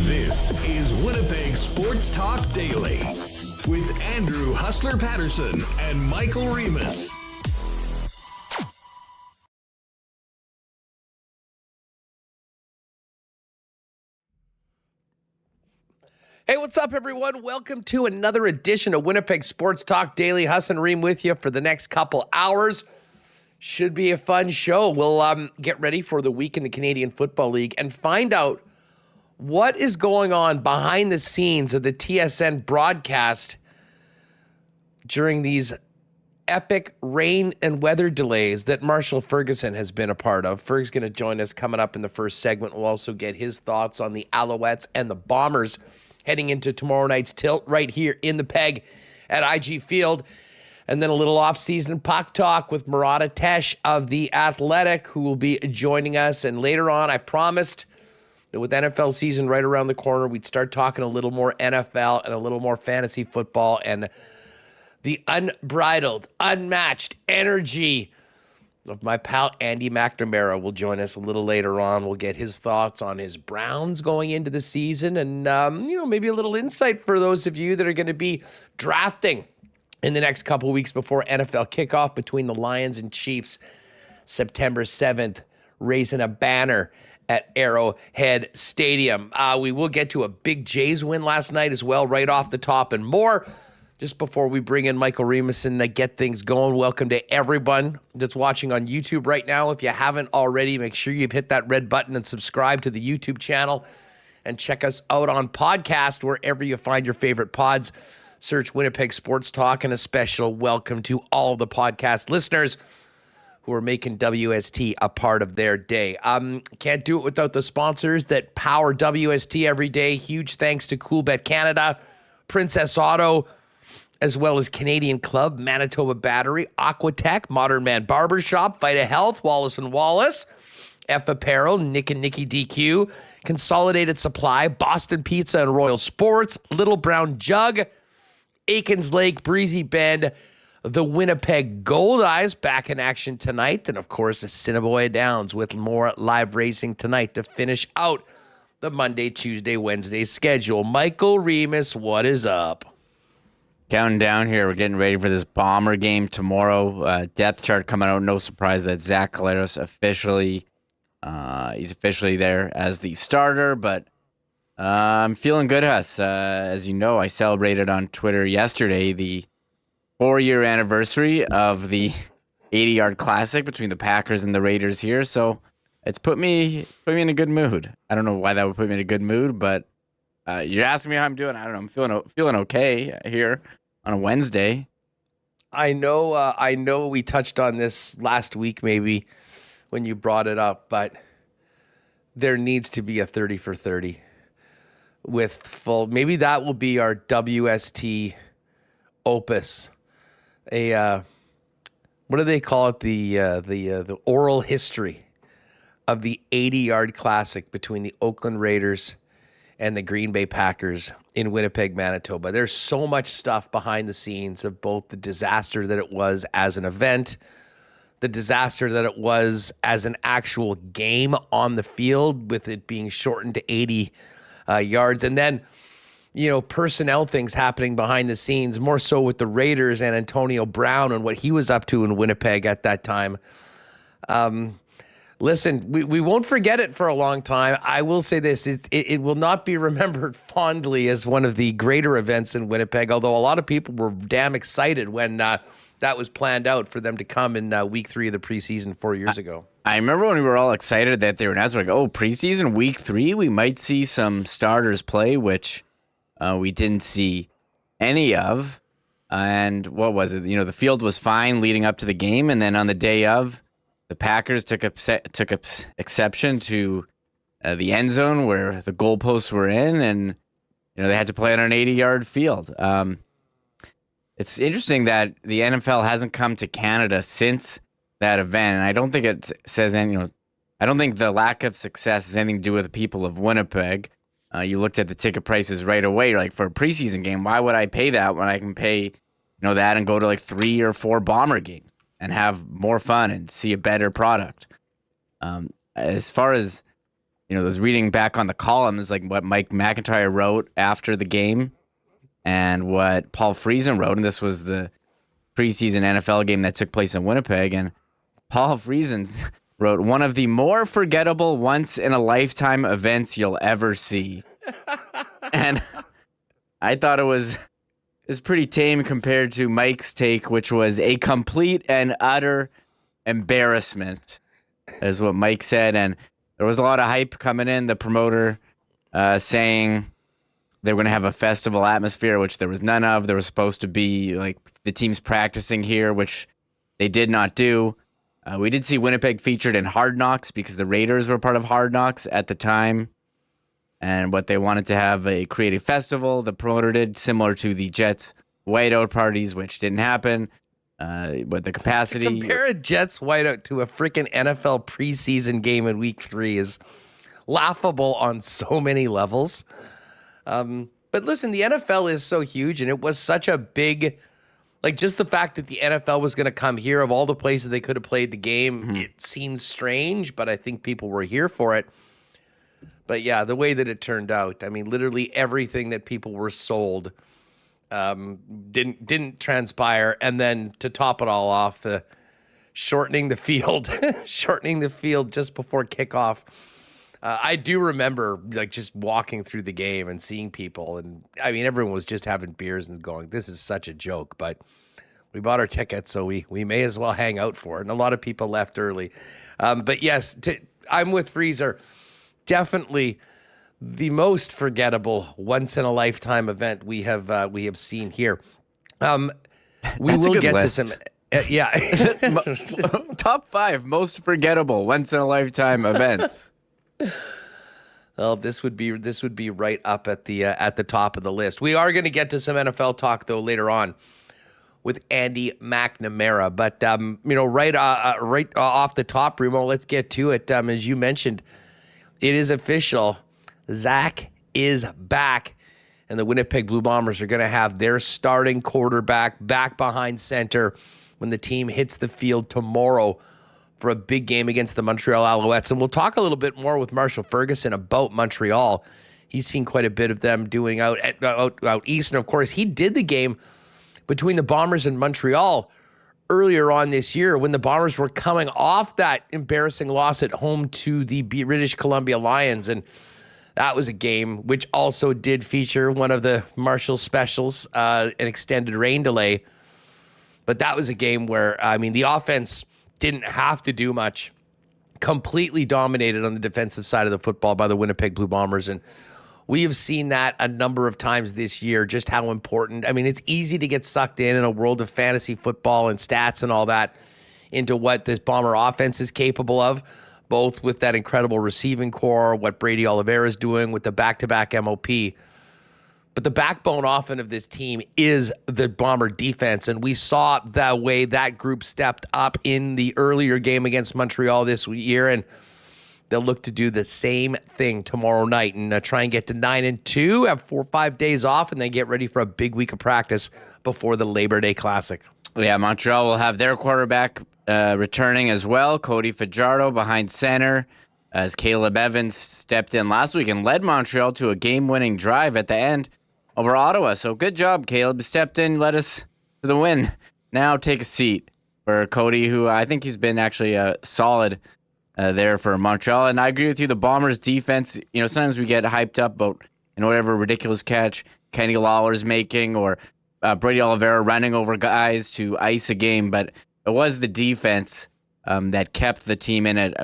This is Winnipeg Sports Talk Daily with Andrew Hustler Paterson and Michael Remis. Hey, what's up, everyone? Welcome to another edition of Winnipeg Sports Talk Daily. Huss and Reem with you for the next couple hours. Should be a fun show. We'll get ready for the week in the Canadian Football League and find out what is going on behind the scenes of the TSN broadcast during these epic rain and weather delays that Marshall Ferguson has been a part of. Ferg's going to join us coming up in the first segment. We'll also get his thoughts on the Alouettes and the Bombers heading into tomorrow night's tilt right here in the Peg at IG Field. And then a little off-season puck talk with Murat of The Athletic, who will be joining us. And later on, I promised that with NFL season right around the corner, we'd start talking a little more NFL and a little more fantasy football. And the unbridled, unmatched energy of my pal Andy McNamara will join us a little later on. We'll get his thoughts on his Browns going into the season and, maybe a little insight for those of you that are going to be drafting in the next couple of weeks before NFL kickoff between the Lions and Chiefs, September 7th, raising a banner at Arrowhead Stadium. We will get to a big Jays win last night as well, right off the top, and more. Just before we bring in Michael Remis and get things going, welcome to everyone that's watching on YouTube right now. If you haven't already, make sure you've hit that red button and subscribe to the YouTube channel and check us out on podcast wherever you find your favorite pods. Search Winnipeg Sports Talk, and a special welcome to all the podcast listeners who are making WST a part of their day. Can't do it without the sponsors that power WST every day. Huge thanks to Coolbet Canada, Princess Auto, as well as Canadian Club, Manitoba Battery, Aquatech, Modern Man Barbershop, Vita Health, Wallace & Wallace, F Apparel, Nick and Nicky DQ, Consolidated Supply, Boston Pizza and Royal Sports, Little Brown Jug, Aikens Lake, Breezy Bend, the Winnipeg Gold Eyes back in action tonight, and of course, Assiniboia Downs with more live racing tonight to finish out the Monday, Tuesday, Wednesday schedule. Michael Remis, what is up? Counting down here. We're getting ready for this Bomber game tomorrow. Depth chart coming out. No surprise that Zach Collaros he's officially there as the starter, but I'm feeling good, Huss. As you know, I celebrated on Twitter yesterday the 4-year anniversary of the 80-yard classic between the Packers and the Raiders here, so it's put me in a good mood. I don't know why that would put me in a good mood, but you're asking me how I'm doing. I don't know. I'm feeling okay here on a Wednesday. I know we touched on this last week maybe when you brought it up, but there needs to be a 30 for 30 with full. Maybe that will be our WST opus. What do they call it? The oral history of the 80-yard classic between the Oakland Raiders and the Green Bay Packers in Winnipeg, Manitoba. There's so much stuff behind the scenes of both the disaster that it was as an event, the disaster that it was as an actual game on the field with it being shortened to 80 yards, and then personnel things happening behind the scenes, more so with the Raiders and Antonio Brown and what he was up to in Winnipeg at that time. Listen, we won't forget it for a long time. I will say this, it will not be remembered fondly as one of the greater events in Winnipeg, although a lot of people were damn excited when that was planned out for them to come in week 3 of the preseason 4 years ago. I remember when we were all excited that they were announced, like, preseason week 3, we might see some starters play, which we didn't see any of. And what was it? The field was fine leading up to the game, and then on the day of, the Packers took exception to the end zone where the goalposts were in, and they had to play on an 80-yard field. It's interesting that the NFL hasn't come to Canada since that event, and I don't think it says any. I don't think the lack of success has anything to do with the people of Winnipeg. You looked at the ticket prices right away. You're like, for a preseason game, why would I pay that when I can pay, that and go to like 3 or 4 Bomber games and have more fun and see a better product? As far as, I was reading back on the columns, like what Mike McIntyre wrote after the game and what Paul Friesen wrote, and this was the preseason NFL game that took place in Winnipeg, and Paul Friesen wrote, "One of the more forgettable once-in-a-lifetime events you'll ever see." And I thought it's pretty tame compared to Mike's take, which was a complete and utter embarrassment, is what Mike said. And there was a lot of hype coming in. The promoter saying they were going to have a festival atmosphere, which there was none of. There was supposed to be like the teams practicing here, which they did not do. We did see Winnipeg featured in Hard Knocks because the Raiders were part of Hard Knocks at the time. And what they wanted to have a creative festival, the promoter did, similar to the Jets whiteout parties, which didn't happen. But the capacity... To compare a Jets whiteout to a freaking NFL preseason game in week 3 is laughable on so many levels. But listen, the NFL is so huge, and it was such a big... Like, just the fact that the NFL was going to come here, of all the places they could have played the game, it seemed strange, but I think people were here for it. But yeah, the way that it turned out, I mean, literally everything that people were sold didn't transpire. And then to top it all off, shortening the field just before kickoff. I do remember like just walking through the game and seeing people, and I mean, everyone was just having beers and going, "This is such a joke," but we bought our tickets, so we may as well hang out for it. And a lot of people left early. But yes, I'm with Freezer. Definitely the most forgettable once in a lifetime event we have seen here. We will get to some. Yeah. Top 5 most forgettable once in a lifetime events. Well, this would be right up at the top of the list. We are going to get to some NFL talk though later on with Andy McNamara, but right off the top, Remo, let's get to it. As you mentioned, it is official. Zach is back, and the Winnipeg Blue Bombers are going to have their starting quarterback back behind center when the team hits the field tomorrow for a big game against the Montreal Alouettes. And we'll talk a little bit more with Marshall Ferguson about Montreal. He's seen quite a bit of them doing out east. And of course, he did the game between the Bombers and Montreal earlier on this year when the Bombers were coming off that embarrassing loss at home to the British Columbia Lions. And that was a game which also did feature one of the Marshall specials, an extended rain delay. But that was a game where, I mean, the offense didn't have to do much. Completely dominated on the defensive side of the football by the Winnipeg Blue Bombers. And we have seen that a number of times this year, just how important. I mean, it's easy to get sucked in a world of fantasy football and stats and all that into what this Bomber offense is capable of, both with that incredible receiving core, what Brady Oliveira is doing with the back-to-back MOP. But the backbone often of this team is the Bomber defense, and we saw the way that group stepped up in the earlier game against Montreal this year, and they'll look to do the same thing tomorrow night and try and get to 9-2, have 4 or 5 days off, and then get ready for a big week of practice before the Labor Day Classic. Yeah, Montreal will have their quarterback returning as well, Cody Fajardo behind center, as Caleb Evans stepped in last week and led Montreal to a game-winning drive at the end over Ottawa. So good job, Caleb. Stepped in, led us to the win. Now take a seat for Cody, who I think he's been actually solid there for Montreal. And I agree with you, the Bombers' defense, sometimes we get hyped up about whatever ridiculous catch Kenny Lawler's making or Brady Oliveira running over guys to ice a game. But it was the defense that kept the team in it,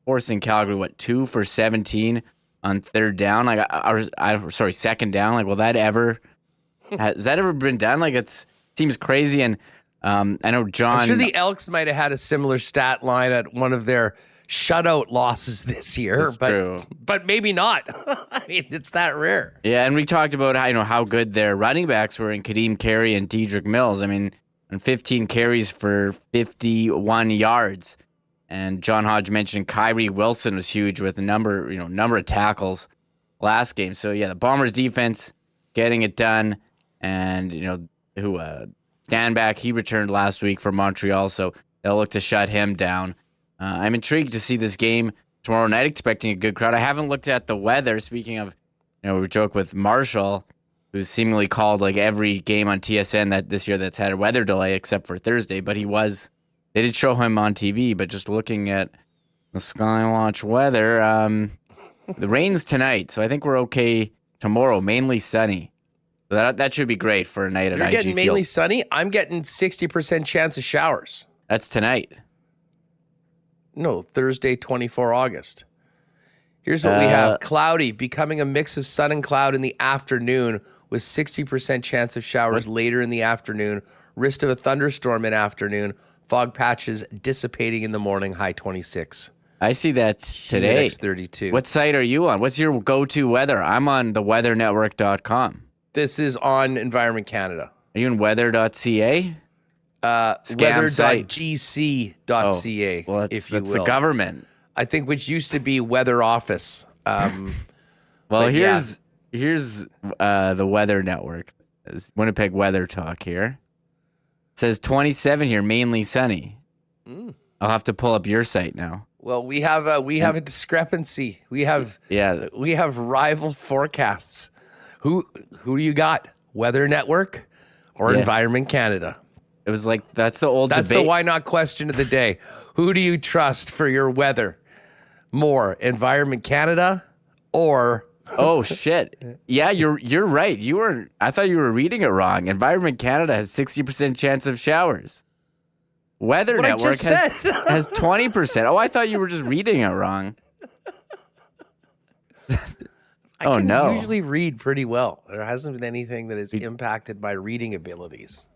forcing Calgary, 2 for 17 on third down, second down. Like, will that ever has that ever been done? Like, it's seems crazy. And I know John. I'm sure the Elks might have had a similar stat line at one of their shutout losses this year, but maybe not. I mean, it's that rare. Yeah, and we talked about how good their running backs were in Kadeem Carey and Dedrick Mills. I mean, on 15 carries for 51 yards. And John Hodge mentioned Kyrie Wilson was huge with a number of tackles last game. So yeah, the Bombers defense getting it done. And Stanback, he returned last week for Montreal, so they'll look to shut him down. I'm intrigued to see this game tomorrow night, expecting a good crowd. I haven't looked at the weather. Speaking of, we joke with Marshall, who's seemingly called like every game on TSN that this year that's had a weather delay except for Thursday, but they did show him on TV, but just looking at the Skywatch weather, the rain's tonight, so I think we're okay tomorrow, mainly sunny. So that should be great for a night at IG Field. You're getting mainly sunny? I'm getting 60% chance of showers. That's tonight. No, Thursday, 24 August. Here's what we have. Cloudy, becoming a mix of sun and cloud in the afternoon with 60% chance of showers later in the afternoon. Risk of a thunderstorm in afternoon. Fog patches dissipating in the morning, high 26. I see that today. Humidix 32. What site are you on? What's your go-to weather? I'm on theweathernetwork.com. This is on Environment Canada. Are you in weather.ca? Weather.gc.ca. Well, that's the government. I think which used to be Weather Office. Well, here's the Weather Network. It's Winnipeg Weather Talk here. It says 27 here, mainly sunny. I'll have to pull up your site now. Well, we have a discrepancy. We have rival forecasts. Who do you got? Weather Network or Environment Canada? It was like that's the old debate. That's the why not question of the day. Who do you trust for your weather more, Environment Canada or? Oh shit! Yeah, you're right. I thought you were reading it wrong. Environment Canada has 60% chance of showers. Weather Network has 20%. Oh, I thought you were just reading it wrong. I can usually read pretty well. There hasn't been anything that has impacted my reading abilities.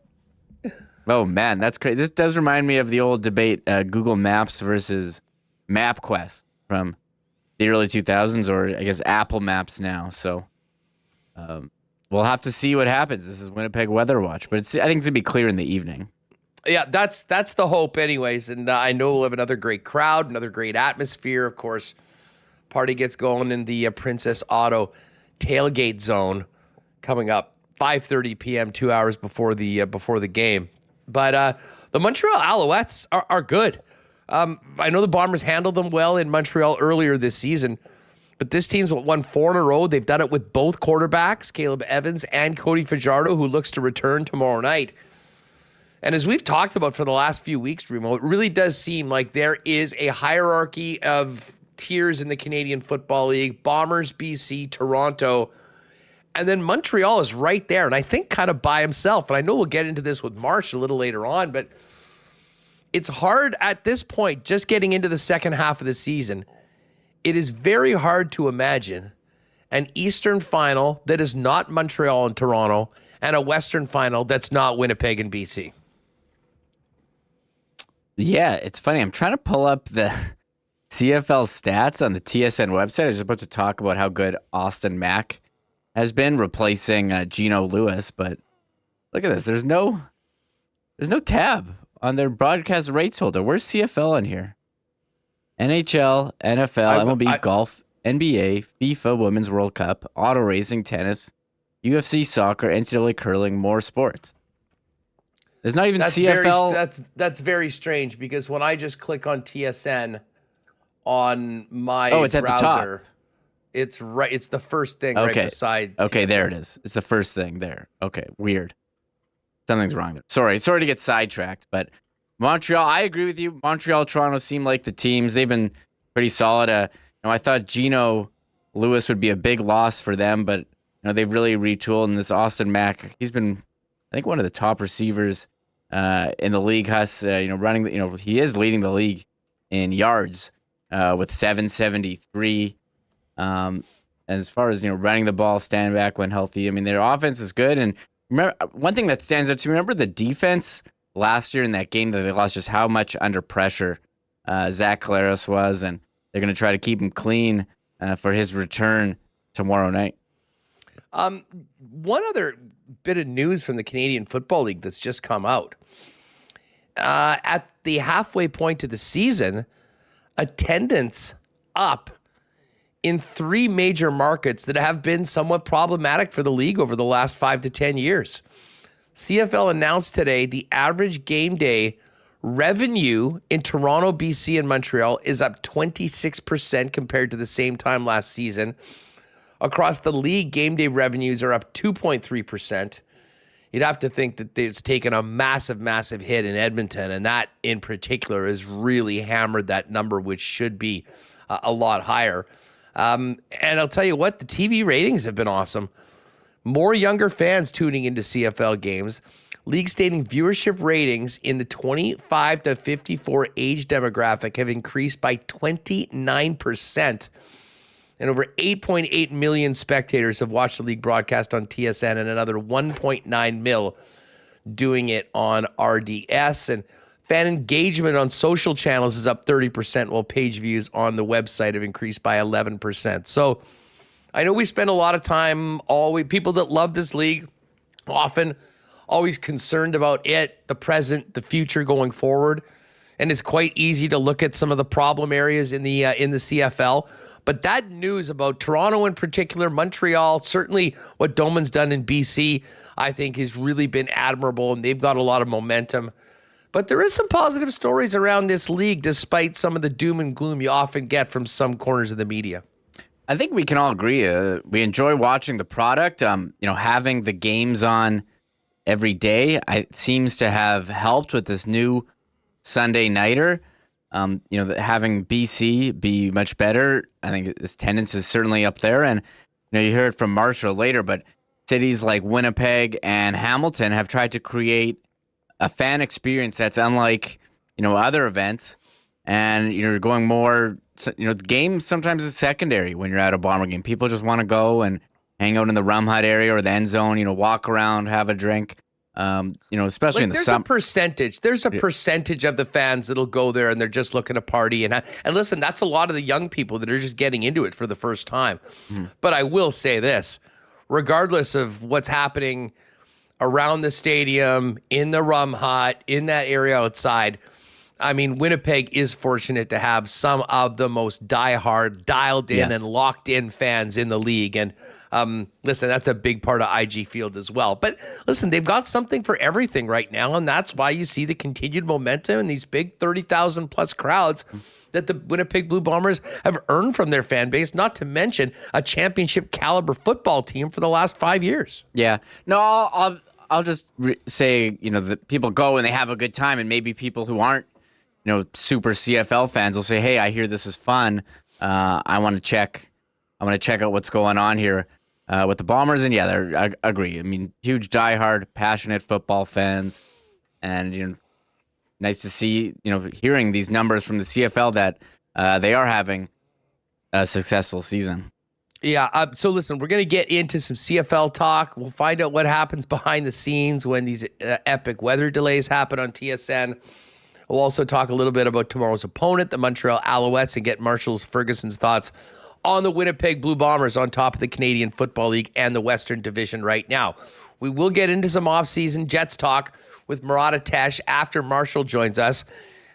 Oh, man, that's crazy. This does remind me of the old debate, Google Maps versus MapQuest from the early 2000s, or I guess Apple Maps now. So we'll have to see what happens. This is Winnipeg Weather Watch, but I think it's going to be clear in the evening. Yeah, that's the hope anyways. And I know we'll have another great crowd, another great atmosphere, of course. Party gets going in the Princess Auto tailgate zone coming up 5:30 p.m., 2 hours before the game. But the Montreal Alouettes are good. I know the Bombers handled them well in Montreal earlier this season, but this team's won 4 in a row. They've done it with both quarterbacks, Caleb Evans and Cody Fajardo, who looks to return tomorrow night. And as we've talked about for the last few weeks, Remo, it really does seem like there is a hierarchy of tiers in the Canadian Football League. Bombers, BC, Toronto, and then Montreal is right there, and I think kind of by himself. And I know we'll get into this with Marsh a little later on, but it's hard at this point, just getting into the second half of the season. It is very hard to imagine an Eastern final that is not Montreal and Toronto and a Western final that's not Winnipeg and BC. Yeah, it's funny. I'm trying to pull up the CFL stats on the TSN website. I was about to talk about how good Austin Mack has been replacing Geno Lewis, but look at this. There's no tab on their broadcast rights holder. Where's CFL on here? NHL, NFL, MLB, golf, NBA, FIFA, Women's World Cup, auto racing, tennis, UFC, soccer, NCAA curling, more sports. There's not even CFL. That's very strange because when I just click on TSN on my it's browser, at the top. It's right. It's the first thing right beside. Okay, TSN. there it is. It's the first thing there. Okay, weird. Something's wrong there. Sorry to get sidetracked, but Montreal, I agree with you. Montreal, Toronto seem like the teams. They've been pretty solid. I thought Geno Lewis would be a big loss for them, but they've really retooled. And this Austin Mack, he's been, I think, one of the top receivers in the league. Huss, running. He is leading the league in yards with 773. And as far as running the ball, stand back when healthy, I mean their offense is good, and Remember, one thing that stands out to me, remember the defense last year in that game that they lost, just how much under pressure Zach Collaros was, and they're going to try to keep him clean for his return tomorrow night. One other bit of news from the Canadian Football League that's just come out. At the halfway point of the season, attendance up in 3 major markets that have been somewhat problematic for the league over the last 5 to 10 years. CFL announced today the average game day revenue in Toronto, BC, and Montreal is up 26% compared to the same time last season. Across the league, game day revenues are up 2.3%. You'd have to think that it's taken a massive, massive hit in Edmonton, and that in particular has really hammered that number, which should be a lot higher. And I'll tell you what, the TV ratings have been awesome. More younger fans tuning into CFL games. League stating viewership ratings in the 25 to 54 age demographic have increased by 29%. And over 8.8 million spectators have watched the league broadcast on TSN, and another 1.9 mil doing it on RDS. And fan engagement on social channels is up 30%, while page views on the website have increased by 11%. So I know we spend a lot of time, people that love this league, often always concerned about it, the present, the future going forward. And it's quite easy to look at some of the problem areas in the CFL. But that news about Toronto in particular, Montreal, certainly what Doman's done in BC, I think has really been admirable, and they've got a lot of momentum. But there is some positive stories around this league, despite some of the doom and gloom you often get from some corners of the media. I think we can all agree. We enjoy watching the product. Having the games on every day, it seems to have helped with this new Sunday nighter. Having BC be much better, I think its attendance is certainly up there. And, you heard from Marshall later, but cities like Winnipeg and Hamilton have tried to create a fan experience that's unlike, other events. And, you're going more, the game sometimes is secondary when you're at a Bomber game. People just want to go and hang out in the Rum Hut area or the end zone, walk around, have a drink. Especially in the summer. There's a percentage of the fans that'll go there and they're just looking to party. And listen, that's a lot of the young people that are just getting into it for the first time. But I will say this, regardless of what's happening around the stadium, in the Rum Hut, in that area outside, I mean, Winnipeg is fortunate to have some of the most diehard, dialed in and locked in fans in the league. And listen, that's a big part of IG Field as well. But listen, they've got something for everything right now, and that's why you see the continued momentum and these big 30,000 plus crowds that the Winnipeg Blue Bombers have earned from their fan base, not to mention a championship caliber football team for the last 5 years. Yeah. No, I'll just say, that people go and they have a good time, and maybe people who aren't, super CFL fans will say, hey, I hear this is fun. I want to check out what's going on here. With the Bombers, and I agree. I mean, huge diehard, passionate football fans, and nice to see hearing these numbers from the CFL that they are having a successful season. Yeah. So listen, we're gonna get into some CFL talk. We'll find out what happens behind the scenes when these epic weather delays happen on TSN. We'll also talk a little bit about tomorrow's opponent, the Montreal Alouettes, and get Marshall's Ferguson's thoughts on the Winnipeg Blue Bombers on top of the Canadian Football League and the Western Division right now. We will get into some off-season Jets talk with Murat after Marshall joins us,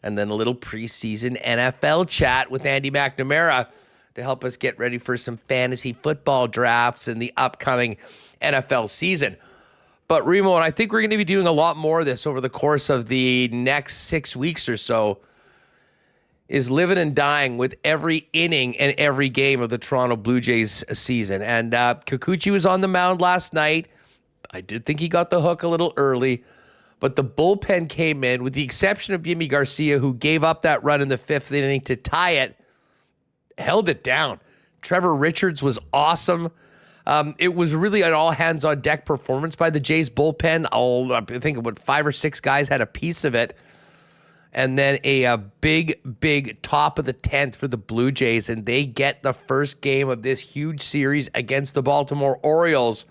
and then a little preseason NFL chat with Andy McNamara to help us get ready for some fantasy football drafts in the upcoming NFL season. But Remo, and I think we're going to be doing a lot more of this over the course of the next 6 weeks or so, is living and dying with every inning and every game of the Toronto Blue Jays season. And Kikuchi was on the mound last night. I did think he got the hook a little early, but the bullpen came in, with the exception of Yimi Garcia, who gave up that run in the 5th inning to tie it, held it down. Trevor Richards was awesome. It was really an all-hands-on-deck performance by the Jays bullpen. I think about 5 or 6 guys had a piece of it. And then a big top of the 10th for the Blue Jays, and they get the first game of this huge series against the Baltimore Orioles.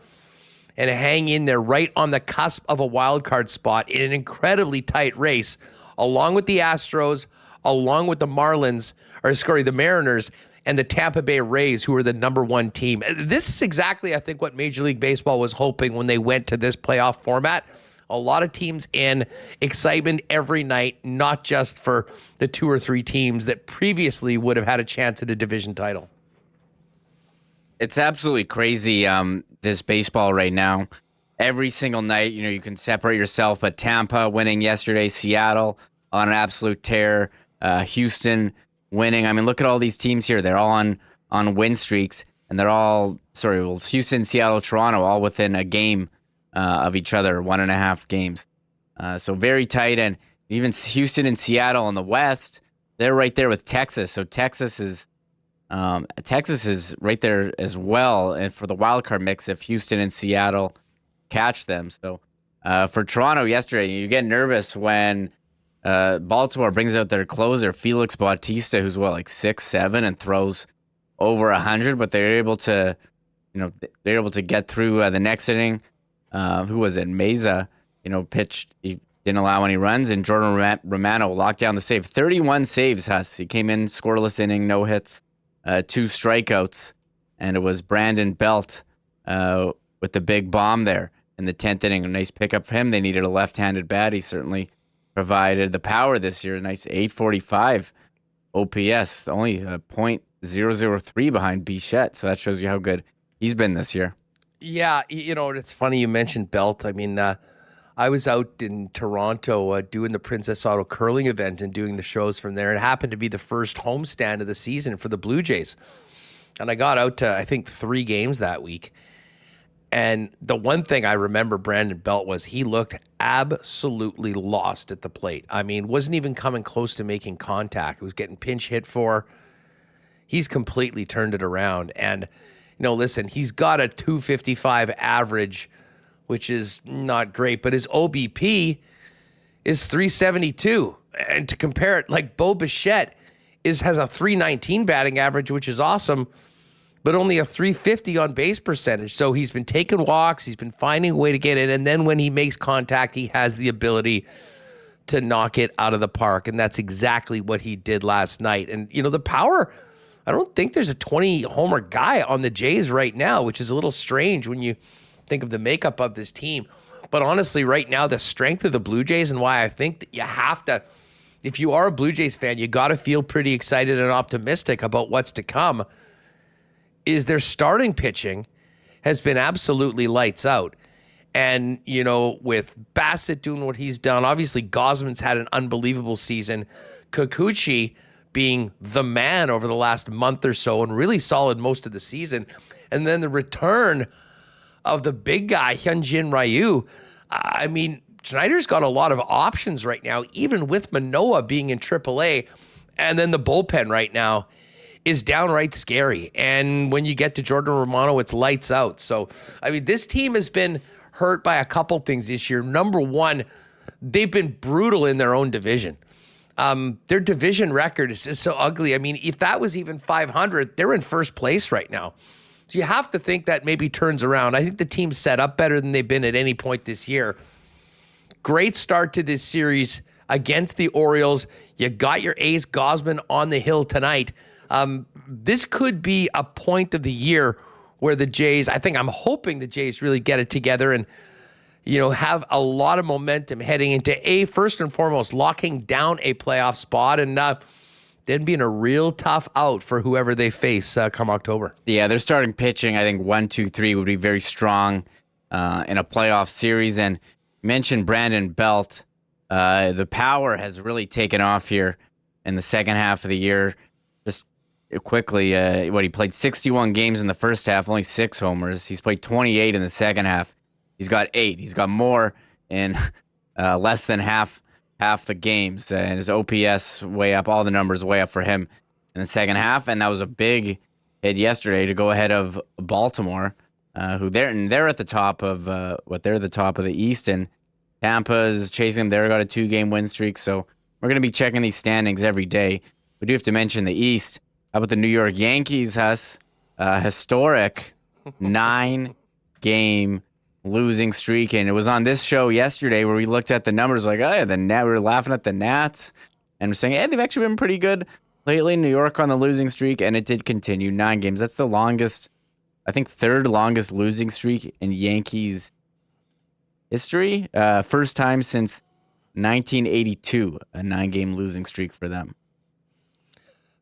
and hang in there right on the cusp of a wild card spot in an incredibly tight race, along with the Astros, along with the the Mariners, and the Tampa Bay Rays, who are the number one team. This is exactly, I think, what Major League Baseball was hoping when they went to this playoff format. A lot of teams in, excitement every night, not just for the 2 or 3 teams that previously would have had a chance at a division title. It's absolutely crazy, this baseball right now. Every single night, you can separate yourself, but Tampa winning yesterday, Seattle on an absolute tear, Houston winning. I mean, look at all these teams here. They're all on win streaks, and they're all, Houston, Seattle, Toronto, all within a game of each other, 1.5 games. So very tight, and even Houston and Seattle in the West, they're right there with Texas. So Texas is right there as well, and for the wild card mix if Houston and Seattle catch them. So for Toronto yesterday, you get nervous when Baltimore brings out their closer, Felix Bautista, who's like 6'7" and throws over 100, but they're able to get through the next inning. Who was it? Meza, pitched. He didn't allow any runs, and Jordan Romano locked down the save. 31 saves, Huss. He came in scoreless inning, no hits, 2 strikeouts, and it was Brandon Belt with the big bomb there in the 10th inning. A nice pickup for him. They needed a left-handed bat. He certainly provided the power this year. A nice 845 OPS, only .003 behind Bichette. So that shows you how good he's been this year. Yeah, it's funny you mentioned Belt. I mean, I was out in Toronto doing the Princess Auto curling event and doing the shows from there. It happened to be the first homestand of the season for the Blue Jays. And I got out to, I think, 3 games that week. And the one thing I remember Brandon Belt was he looked absolutely lost at the plate. I mean, wasn't even coming close to making contact. He was getting pinch hit for. He's completely turned it around. And, listen, he's got a .255 average, which is not great, but his OBP is .372. And to compare it, like Bo Bichette has a .319 batting average, which is awesome, but only a .350 on base percentage. So he's been taking walks, he's been finding a way to get it, and then when he makes contact, he has the ability to knock it out of the park, and that's exactly what he did last night. And, the power, I don't think there's a 20-homer guy on the Jays right now, which is a little strange when you think of the makeup of this team. But honestly, right now, the strength of the Blue Jays and why I think that you have to, if you are a Blue Jays fan, you got to feel pretty excited and optimistic about what's to come, is their starting pitching has been absolutely lights out. And, with Bassett doing what he's done, obviously Gosman's had an unbelievable season. Kikuchi being the man over the last month or so and really solid most of the season. And then the return of the big guy, Hyunjin Ryu. I mean, Schneider's got a lot of options right now, even with Manoah being in AAA. And then the bullpen right now is downright scary. And when you get to Jordan Romano, it's lights out. So, I mean, this team has been hurt by a couple things this year. Number one, they've been brutal in their own division. Their division record is just so ugly. I mean, if that was even 500, they're in first place right now. So you have to think that maybe turns around. I think the team's set up better than they've been at any point this year. Great start to this series against the Orioles. You got your ace Gosman on the hill tonight. This could be a point of the year where the Jays, I'm hoping the Jays really get it together and, have a lot of momentum heading into first and foremost, locking down a playoff spot and then being a real tough out for whoever they face come October. Yeah, their starting pitching, I think 1, 2, 3 would be very strong in a playoff series. And you mentioned Brandon Belt. The power has really taken off here in the second half of the year. Just quickly, he played 61 games in the first half, only 6 homers. He's played 28 in the second half. He's got 8. He's got more in less than half the games. And his OPS way up, all the numbers way up for him in the second half. And that was a big hit yesterday to go ahead of Baltimore, who they're at the top of they're the top of the East, and Tampa is chasing them. They've got a 2-game win streak. So we're going to be checking these standings every day. We do have to mention the East. How about the New York Yankees, Huss? Historic 9-game losing streak. And it was on this show yesterday where we looked at the numbers like, oh, yeah, we were laughing at the Nats and we're saying, hey, they've actually been pretty good lately. New York on the losing streak, and it did continue 9 games. That's the longest, I think, third longest losing streak in Yankees history. First time since 1982, a 9-game losing streak for them.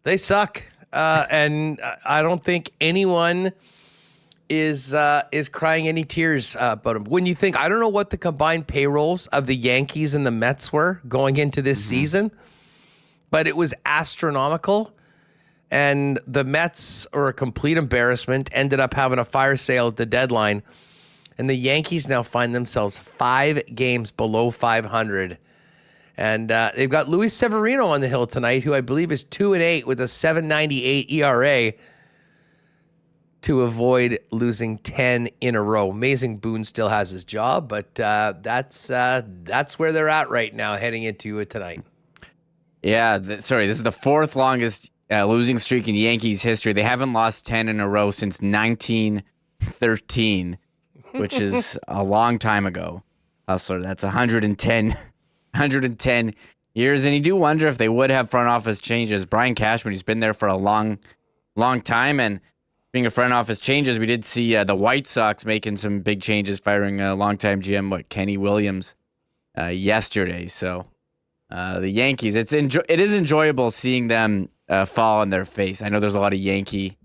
They suck. And I don't think anyone is crying any tears about them. When you think, I don't know what the combined payrolls of the Yankees and the Mets were going into this season, but it was astronomical. And the Mets are a complete embarrassment, ended up having a fire sale at the deadline. And the Yankees now find themselves 5 games below 500. And they've got Luis Severino on the hill tonight, who I believe is 2-8 with a 7.98 ERA to avoid losing 10 in a row. Amazing Boone still has his job, but that's where they're at right now heading into it tonight. Yeah, this is the 4th longest losing streak in Yankees history. They haven't lost 10 in a row since 1913, which is a long time ago. Hustler, that's 110 years. And you do wonder if they would have front office changes. Brian Cashman, he's been there for a long time. And being a front office changes, we did see the White Sox making some big changes, firing a longtime GM, Kenny Williams, yesterday. So the Yankees, it is enjoyable seeing them fall on their face. I know there's a lot of Yankee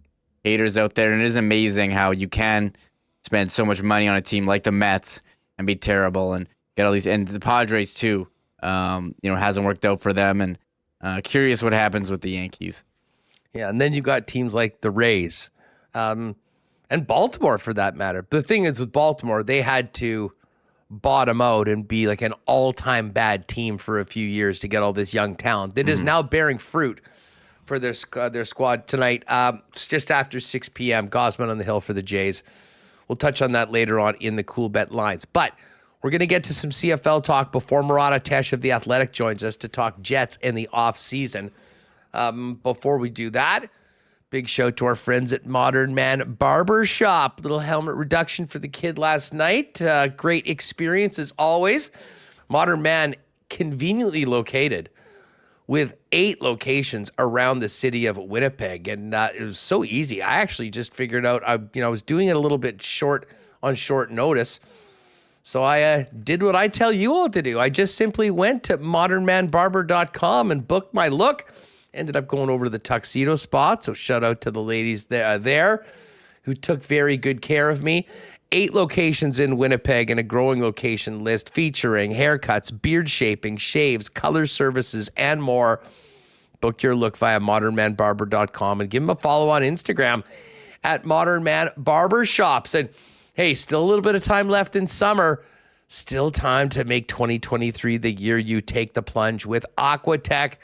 haters out there, and it is amazing how you can spend so much money on a team like the Mets and be terrible and get all these, and the Padres too. Hasn't worked out for them, and curious what happens with the Yankees. Yeah, and then you got teams like the Rays, and Baltimore for that matter. The thing is with Baltimore, they had to bottom out and be like an all-time bad team for a few years to get all this young talent that is now bearing fruit for their squad tonight. Just after 6 p.m., Gosman on the hill for the Jays. We'll touch on that later on in the Coolbet Lines. But we're going to get to some CFL talk before Murat of The Athletic joins us to talk Jets in the off-season. Before we do that, big show to our friends at Modern Man Barber Shop. Little helmet reduction for the kid last night. Great experience as always. Modern Man conveniently located with 8 locations around the city of Winnipeg. And it was so easy. I actually just figured out, I was doing it a little bit on short notice. So I did what I tell you all to do. I just simply went to modernmanbarber.com and booked my look. Ended up going over to the tuxedo spot. So shout out to the ladies there who took very good care of me. 8 locations in Winnipeg and a growing location list featuring haircuts, beard shaping, shaves, color services, and more. Book your look via modernmanbarber.com and give them a follow on Instagram at Modern Man Barber Shops. And hey, still a little bit of time left in summer. Still time to make 2023 the year you take the plunge with Aquatech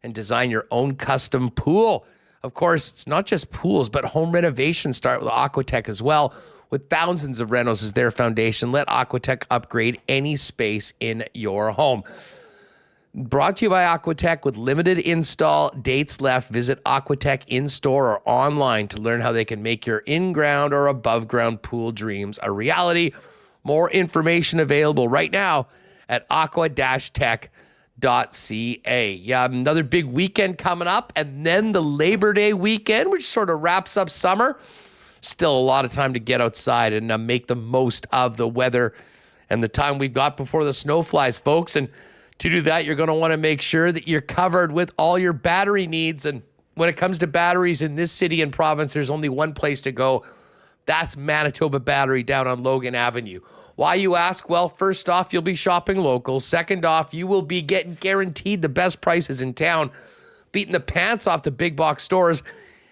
and design your own custom pool. Of course, it's not just pools, but home renovations start with Aquatech as well. With thousands of rentals as their foundation, let Aquatech upgrade any space in your home. Brought to you by Aquatech with limited install dates left. Visit Aquatech in-store or online to learn how they can make your in-ground or above-ground pool dreams a reality. More information available right now at aqua-tech.ca. Yeah, another big weekend coming up, and then the Labor Day weekend, which sort of wraps up summer. Still a lot of time to get outside and make the most of the weather and the time we've got before the snow flies, folks. And to do that, you're going to want to make sure that you're covered with all your battery needs. And when it comes to batteries in this city and province, there's only one place to go. That's Manitoba Battery down on Logan Avenue. Why, you ask? Well, first off, you'll be shopping local. Second off, you will be getting guaranteed the best prices in town, beating the pants off the big box stores.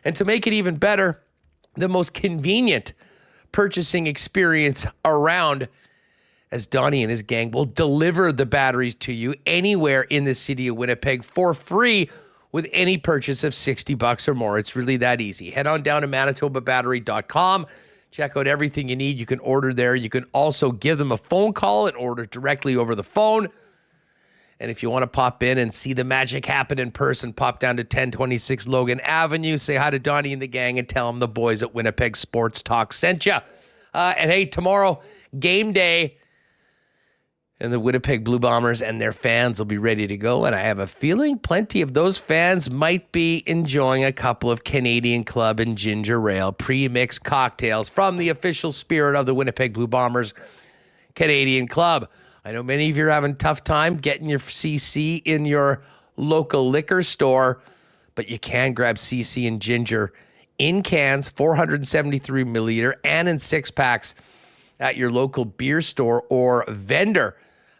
And to make it even better, the most convenient purchasing experience around, as Donnie and his gang will deliver the batteries to you anywhere in the city of Winnipeg for free with any purchase of $60 or more. It's really that easy. Head on down to manitobabattery.com. Check out everything you need. You can order there. You can also give them a phone call and order directly over the phone. And if you want to pop in and see the magic happen in person, pop down to 1026 Logan Avenue. Say hi to Donnie and the gang and tell them the boys at Winnipeg Sports Talk sent you. And hey, tomorrow, game day. And the Winnipeg Blue Bombers and their fans will be ready to go. And I have a feeling plenty of those fans might be enjoying a couple of Canadian Club and ginger ale pre-mixed cocktails from the official spirit of the Winnipeg Blue Bombers Canadian Club. I know many of you are having a tough time getting your CC in your local liquor store, but you can grab CC and ginger in cans, 473 milliliter, and in 6-packs at your local beer store or vendor.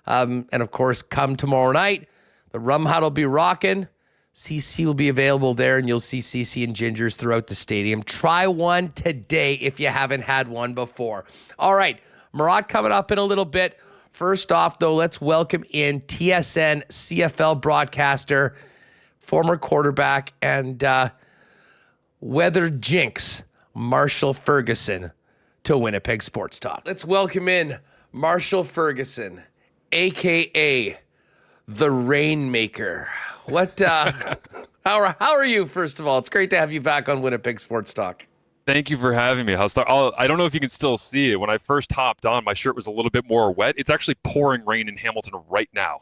And of course, come tomorrow night, the Rum Hut will be rocking. CC will be available there, and you'll see CC and gingers throughout the stadium. Try one today if you haven't had one before. All right, Murat coming up in a little bit. First off, though, let's welcome in TSN CFL broadcaster, former quarterback, and weather jinx, Marshall Ferguson, to Winnipeg Sports Talk. Let's welcome in Marshall Ferguson, a.k.a. the Rainmaker. What, how are you, first of all? It's great to have you back on Winnipeg Sports Talk. Thank you for having me, Hustler. I don't know if you can still see it. When I first hopped on, my shirt was a little bit more wet. It's actually pouring rain in Hamilton right now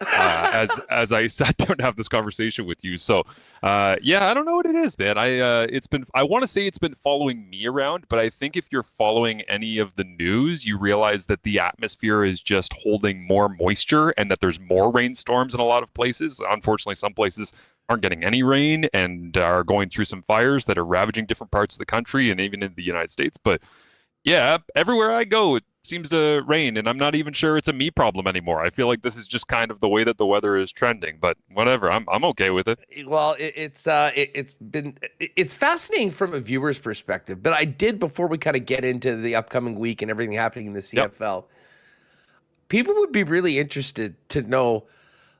as I sat down to have this conversation with you. So, yeah, I don't know what it is, man. I want to say it's been following me around, but I think if you're following any of the news, you realize that the atmosphere is just holding more moisture and that there's more rainstorms in a lot of places. Unfortunately, some places aren't getting any rain and are going through some fires that are ravaging different parts of the country and even in the United States. But yeah, everywhere I go, it seems to rain, and I'm not even sure it's a me problem anymore. I feel like this is just kind of the way that the weather is trending, but whatever, I'm okay with it. Well, it's fascinating from a viewer's perspective, but I did, before we kind of get into the upcoming week and everything happening in the CFL, people would be really interested to know,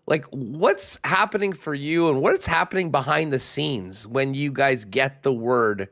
like, what's happening for you and what's happening behind the scenes when you guys get the word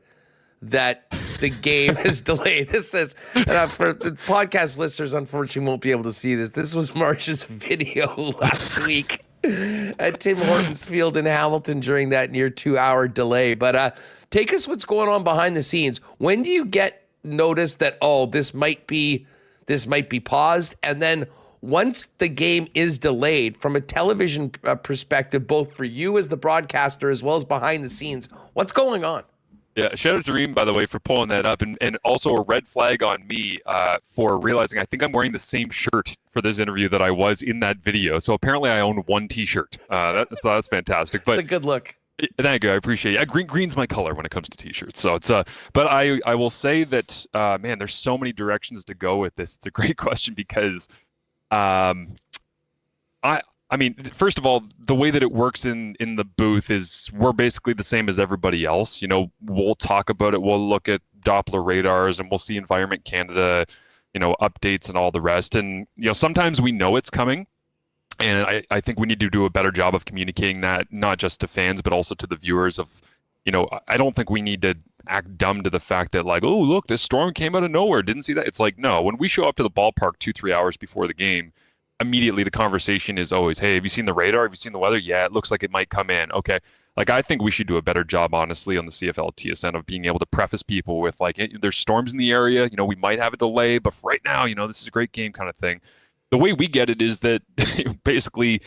that the game is delayed. This is, for the podcast listeners, unfortunately, won't be able to see this. This was Marsh's video last week at Tim Hortons Field in Hamilton during that near 2-hour delay. But take us what's going on behind the scenes. When do you get notice that, oh, this might be paused? And then once the game is delayed, from a television perspective, both for you as the broadcaster as well as behind the scenes, what's going on? Yeah, shout out to Reem, by the way, for pulling that up, and also a red flag on me for realizing I think I'm wearing the same shirt for this interview that I was in that video. So apparently I own one T-shirt. That's fantastic. But it's a good look. Thank you, I appreciate it. Green's my color when it comes to T-shirts. So it's but I will say that man, there's so many directions to go with this. It's a great question because I mean, first of all, the way that it works in the booth is we're basically the same as everybody else. You know, we'll talk about it. We'll look at Doppler radars and we'll see Environment Canada, updates and all the rest. And, sometimes we know it's coming. And I think we need to do a better job of communicating that, not just to fans, but also to the viewers of, I don't think we need to act dumb to the fact that, like, oh, look, this storm came out of nowhere. Didn't see that. It's like, no, when we show up to the ballpark 2-3 hours before the game, immediately the conversation is always, hey, have you seen the radar? Have you seen the weather? Yeah, it looks like it might come in. Okay. Like, I think we should do a better job, honestly, on the CFL TSN of being able to preface people with, like, hey, there's storms in the area. We might have a delay, but for right now, this is a great game kind of thing. The way we get it is that basically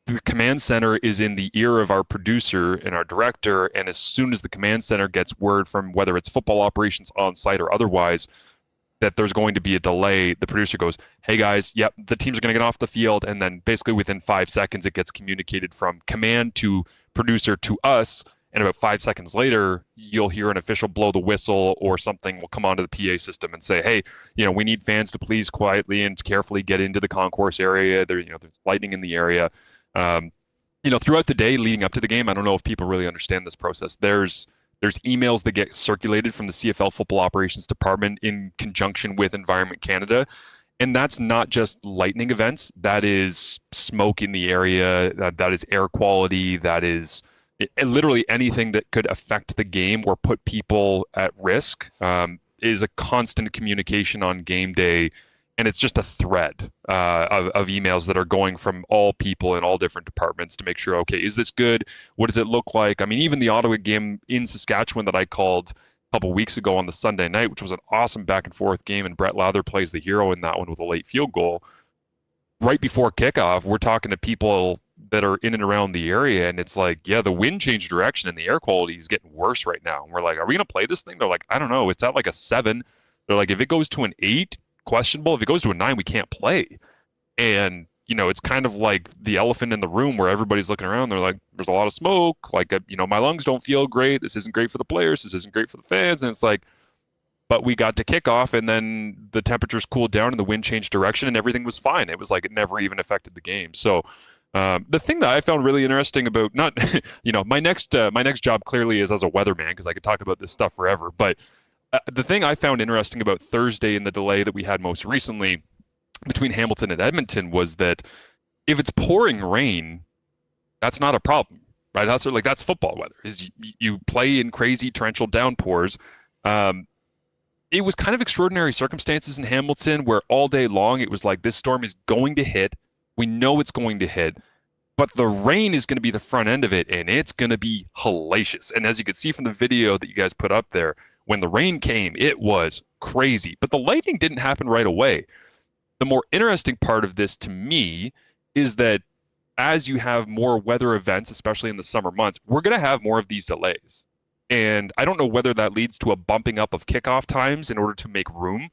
the command center is in the ear of our producer and our director. And as soon as the command center gets word from whether it's football operations on site or otherwise, that there's going to be a delay, the producer goes, hey guys, yep, the teams are going to get off the field. And then basically within 5 seconds, it gets communicated from command to producer to us. And about 5 seconds later, you'll hear an official blow the whistle or something will come onto the PA system and say, hey, we need fans to please quietly and carefully get into the concourse area. There's lightning in the area. Throughout the day leading up to the game, I don't know if people really understand this process. There's emails that get circulated from the CFL Football Operations Department in conjunction with Environment Canada. And that's not just lightning events. That is smoke in the area. That is air quality. That is literally anything that could affect the game or put people at risk is a constant communication on game day. And it's just a thread of emails that are going from all people in all different departments to make sure, okay, is this good? What does it look like? I mean, even the Ottawa game in Saskatchewan that I called, couple weeks ago on the Sunday night, which was an awesome back and forth game, and Brett Lather plays the hero in that one with a late field goal. Right before kickoff, we're talking to people that are in and around the area, and it's like, yeah, the wind changed direction and the air quality is getting worse right now. And we're like, are we going to play this thing? They're like, I don't know. It's at like a 7. They're like, if it goes to an 8, questionable. If it goes to a 9, we can't play. And, you know, it's kind of like the elephant in the room where everybody's looking around. They're like, there's a lot of smoke. Like, you know, my lungs don't feel great. This isn't great for the players. This isn't great for the fans. And it's like, but we got to kickoff, and then the temperatures cooled down and the wind changed direction and everything was fine. It was like it never even affected the game. So the thing that I found really interesting about not, you know, my next job clearly is as a weatherman, because I could talk about this stuff forever. But the thing I found interesting about Thursday and the delay that we had most recently between Hamilton and Edmonton was that if it's pouring rain, that's not a problem, right? That's football weather. Is you play in crazy torrential downpours. It was kind of extraordinary circumstances in Hamilton where all day long it was like, this storm is going to hit. We know it's going to hit, but the rain is going to be the front end of it, and it's going to be hellacious. And as you can see from the video that you guys put up there, when the rain came, it was crazy. But the lightning didn't happen right away. The more interesting part of this to me is that as you have more weather events, especially in the summer months, we're going to have more of these delays. And I don't know whether that leads to a bumping up of kickoff times in order to make room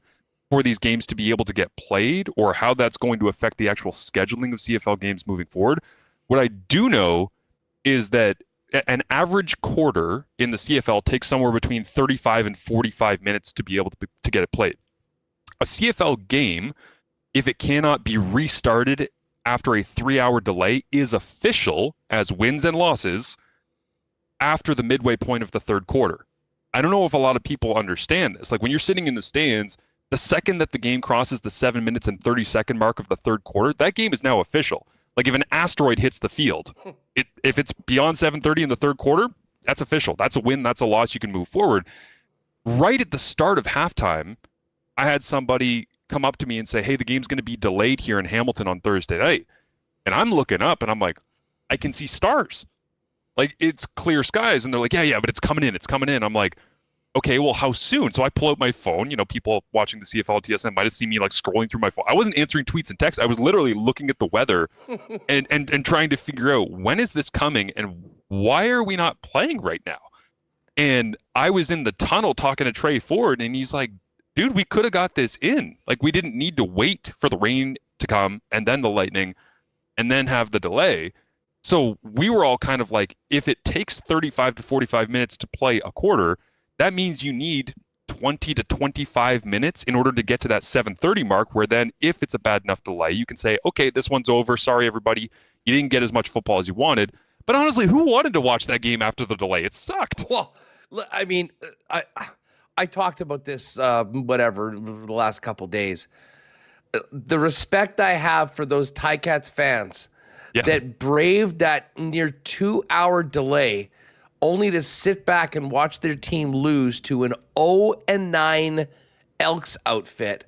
for these games to be able to get played, or how that's going to affect the actual scheduling of CFL games moving forward. What I do know is that an average quarter in the CFL takes somewhere between 35 and 45 minutes to be able to get it played. A CFL game, if it cannot be restarted after a 3-hour delay, is official as wins and losses after the midway point of the third quarter. I don't know if a lot of people understand this. Like, when you're sitting in the stands, the second that the game crosses the 7 minutes and 30-second mark of the third quarter, that game is now official. Like, if an asteroid hits the field, if it's beyond 7:30 in the third quarter, that's official. That's a win. That's a loss. You can move forward. Right at the start of halftime, I had somebody come up to me and say, hey, the game's going to be delayed here in Hamilton on Thursday night. And I'm looking up and I'm like, I can see stars. Like, it's clear skies. And they're like, yeah, but it's coming in. It's coming in. I'm like, okay, well, how soon? So I pull out my phone. You know, people watching the CFL TSN might have seen me like scrolling through my phone. I wasn't answering tweets and texts. I was literally looking at the weather and trying to figure out, when is this coming and why are we not playing right now? And I was in the tunnel talking to Trey Ford, and he's like, dude, we could have got this in. Like, we didn't need to wait for the rain to come and then the lightning and then have the delay. So we were all kind of like, if it takes 35 to 45 minutes to play a quarter, that means you need 20 to 25 minutes in order to get to that 7:30 mark, where then if it's a bad enough delay, you can say, okay, this one's over. Sorry, everybody. You didn't get as much football as you wanted. But honestly, who wanted to watch that game after the delay? It sucked. Well, I mean, I talked about this, the last couple days. The respect I have for those Ticats fans that braved that near 2-hour delay only to sit back and watch their team lose to an 0-9 Elks outfit.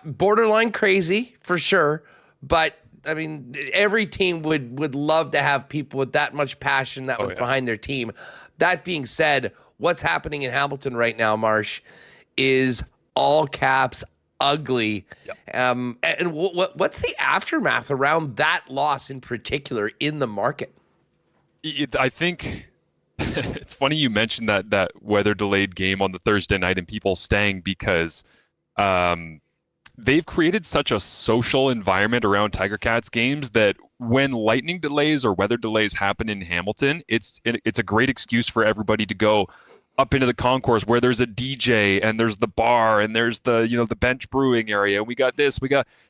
Borderline crazy for sure, but I mean, every team would love to have people with that much passion that was behind their team. That being said, what's happening in Hamilton right now, Marsh, is all caps ugly. Yep. And what's the aftermath around that loss in particular in the market? I think it's funny you mentioned that weather delayed game on the Thursday night and people staying, because they've created such a social environment around Tiger Cats games that when lightning delays or weather delays happen in Hamilton, it's a great excuse for everybody to go up into the concourse where there's a DJ and there's the bar and there's the, you know, the bench brewing area.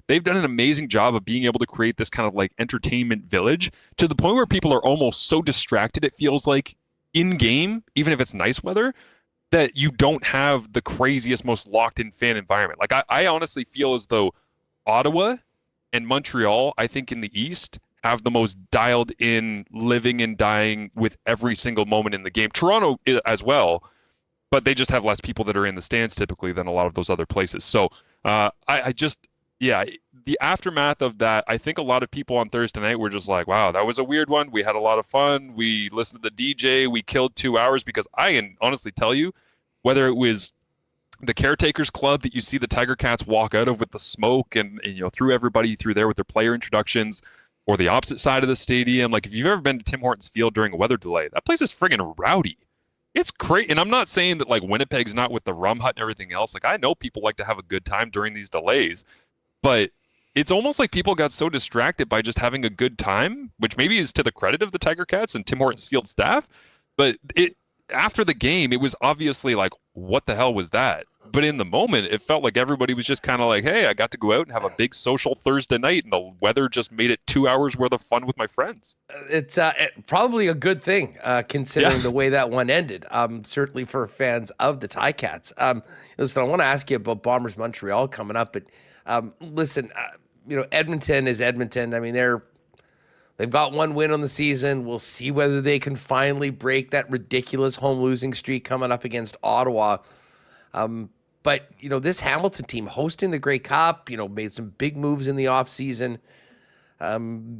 They've done an amazing job of being able to create this kind of like entertainment village to the point where people are almost so distracted, it feels like in game, even if it's nice weather, that you don't have the craziest, most locked in fan environment. Like I honestly feel as though Ottawa and Montreal, I think in the East, have the most dialed in living and dying with every single moment in the game. Toronto as well, but they just have less people that are in the stands typically than a lot of those other places. So the the aftermath of that, I think a lot of people on Thursday night were just like, wow, that was a weird one. We had a lot of fun. We listened to the DJ. We killed 2 hours, because I can honestly tell you, whether it was the Caretakers Club that you see the Tiger Cats walk out of with the smoke and threw everybody through there with their player introductions, or the opposite side of the stadium. Like, if you've ever been to Tim Hortons Field during a weather delay, that place is friggin' rowdy. It's great. And I'm not saying that like Winnipeg's not with the rum hut and everything else. Like, I know people like to have a good time during these delays, but it's almost like people got so distracted by just having a good time, which maybe is to the credit of the Tiger Cats and Tim Hortons Field staff. But after the game, it was obviously like, what the hell was that? But in the moment, it felt like everybody was just kind of like, hey, I got to go out and have a big social Thursday night, and the weather just made it 2 hours worth of fun with my friends. It's probably a good thing, considering the way that one ended, certainly for fans of the Ticats. Listen, I want to ask you about Bombers Montreal coming up, but listen, Edmonton is Edmonton. I mean, they've got one win on the season. We'll see whether they can finally break that ridiculous home losing streak coming up against Ottawa. But, this Hamilton team hosting the Grey Cup, made some big moves in the offseason.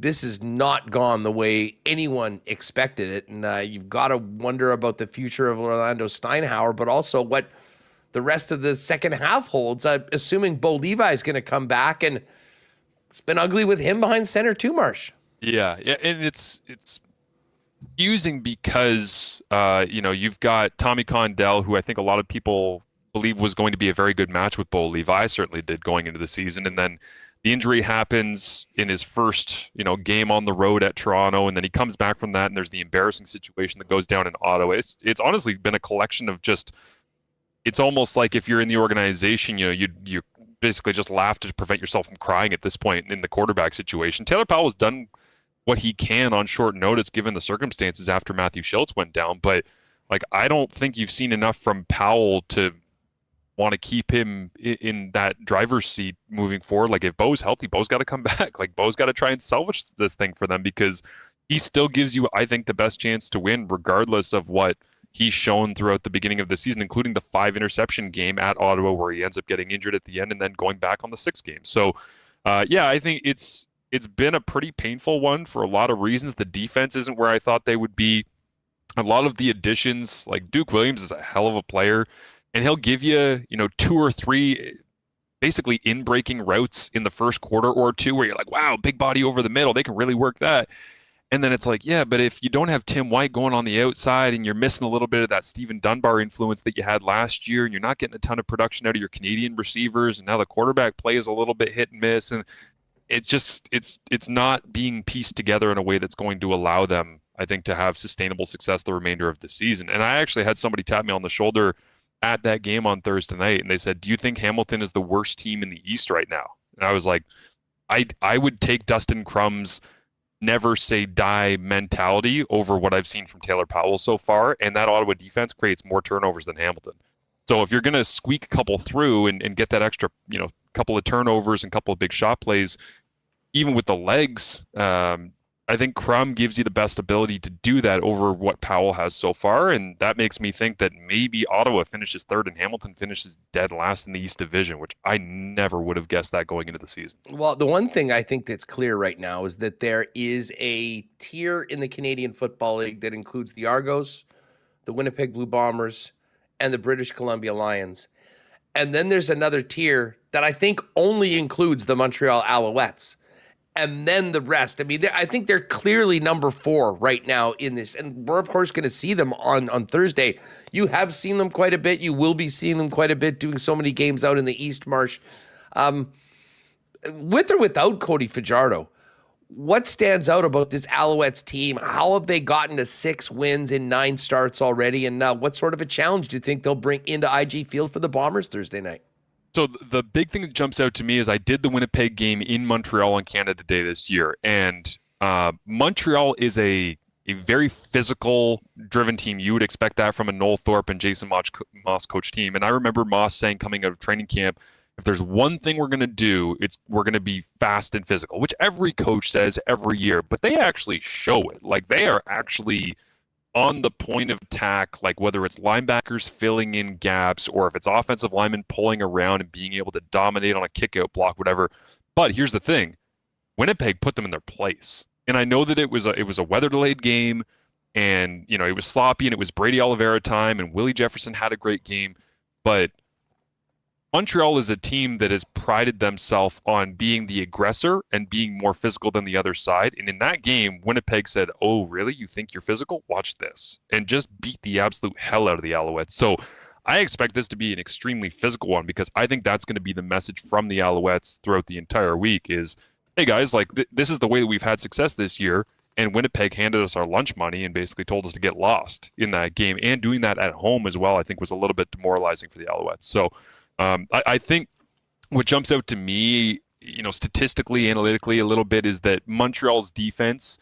This has not gone the way anyone expected it. And you've got to wonder about the future of Orlando Steinhauer, but also what the rest of the second half holds, assuming Bo Levi is going to come back. And it's been ugly with him behind center too, Marsh. Yeah, and it's confusing because, you've got Tommy Condell, who I think a lot of people believe was going to be a very good match with Bo Levi. I certainly did going into the season. And then the injury happens in his first, game on the road at Toronto, and then he comes back from that, and there's the embarrassing situation that goes down in Ottawa. It's honestly been a collection of just, it's almost like if you're in the organization, you basically just laugh to prevent yourself from crying at this point in the quarterback situation. Taylor Powell's done what he can on short notice given the circumstances after Matthew Schultz went down, but like, I don't think you've seen enough from Powell to want to keep him in that driver's seat moving forward. Like, if Bo's healthy, Bo's got to come back. Like, Bo's got to try and salvage this thing for them, because he still gives you, I think, the best chance to win, regardless of what he's shown throughout the beginning of the season, including the 5 interception game at Ottawa, where he ends up getting injured at the end and then going back on the 6th game. So, I think it's been a pretty painful one for a lot of reasons. The defense isn't where I thought they would be. A lot of the additions, like Duke Williams is a hell of a player, and he'll give you, 2 or 3 basically in-breaking routes in the first quarter or two where you're like, wow, big body over the middle. They can really work that. And then it's like, yeah, but if you don't have Tim White going on the outside and you're missing a little bit of that Stephen Dunbar influence that you had last year, and you're not getting a ton of production out of your Canadian receivers, and now the quarterback play is a little bit hit and miss, and it's just, it's not being pieced together in a way that's going to allow them, I think, to have sustainable success the remainder of the season. And I actually had somebody tap me on the shoulder at that game on Thursday night, and they said, do you think Hamilton is the worst team in the East right now? And I was like, I would take Dustin Crum's never say die mentality over what I've seen from Taylor Powell so far, and that Ottawa defense creates more turnovers than Hamilton. So if you're going to squeak a couple through and get that extra, couple of turnovers and couple of big shot plays, even with the legs, I think Crum gives you the best ability to do that over what Powell has so far, and that makes me think that maybe Ottawa finishes 3rd and Hamilton finishes dead last in the East Division, which I never would have guessed that going into the season. Well, the one thing I think that's clear right now is that there is a tier in the Canadian Football League that includes the Argos, the Winnipeg Blue Bombers, and the British Columbia Lions. And then there's another tier that I think only includes the Montreal Alouettes. And then the rest. I mean, I think they're clearly number 4 right now in this. And we're, of course, going to see them on Thursday. You have seen them quite a bit. You will be seeing them quite a bit, doing so many games out in the East, Marsh. With or without Cody Fajardo, what stands out about this Alouettes team? How have they gotten to 6 wins in 9 starts already? And what sort of a challenge do you think they'll bring into IG Field for the Bombers Thursday night? So the big thing that jumps out to me is I did the Winnipeg game in Montreal on Canada Day this year, and Montreal is a very physical-driven team. You would expect that from a Noel Thorpe and Jason Moss coach team. And I remember Moss saying coming out of training camp, if there's one thing we're going to do, we're going to be fast and physical, which every coach says every year, but they actually show it. Like, they are actually on the point of attack, like whether it's linebackers filling in gaps or if it's offensive linemen pulling around and being able to dominate on a kick-out block, whatever. But here's the thing. Winnipeg put them in their place. And I know that it was a weather-delayed game, and, you know, it was sloppy, and it was Brady Oliveira time, and Willie Jefferson had a great game. But Montreal is a team that has prided themselves on being the aggressor and being more physical than the other side. And in that game, Winnipeg said, "Oh, really? You think you're physical? Watch this." And just beat the absolute hell out of the Alouettes. So I expect this to be an extremely physical one, because I think that's going to be the message from the Alouettes throughout the entire week is, hey guys, like this is the way that we've had success this year. And Winnipeg handed us our lunch money and basically told us to get lost in that game. And doing that at home as well, I think was a little bit demoralizing for the Alouettes. So I think what jumps out to me, you know, statistically, analytically a little bit, is that Montreal's defense,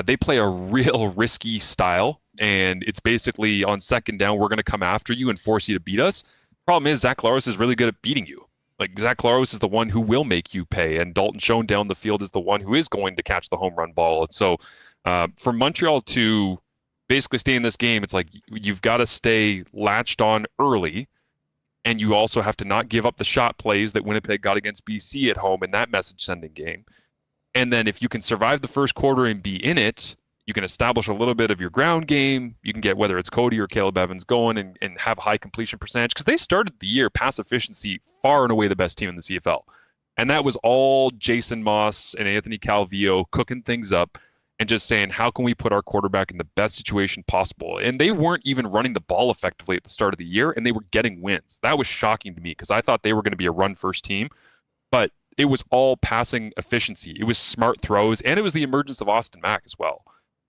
they play a real risky style, and it's basically on second down, we're going to come after you and force you to beat us. Problem is, Zach Collaros is really good at beating you. Like, Zach Collaros is the one who will make you pay, and Dalton Schoen down the field is the one who is going to catch the home run ball. And so for Montreal to basically stay in this game, it's like you've got to stay latched on early, and you also have to not give up the shot plays that Winnipeg got against BC at home in that message-sending game. And then if you can survive the first quarter and be in it, you can establish a little bit of your ground game. You can get, whether it's Cody or Caleb Evans, going and have high completion percentage, because they started the year pass efficiency far and away the best team in the CFL. And that was all Jason Moss and Anthony Calvillo cooking things up and just saying, how can we put our quarterback in the best situation possible? And they weren't even running the ball effectively at the start of the year, and they were getting wins. That was shocking to me, because I thought they were going to be a run-first team. But it was all passing efficiency. It was smart throws, and it was the emergence of Austin Mack as well.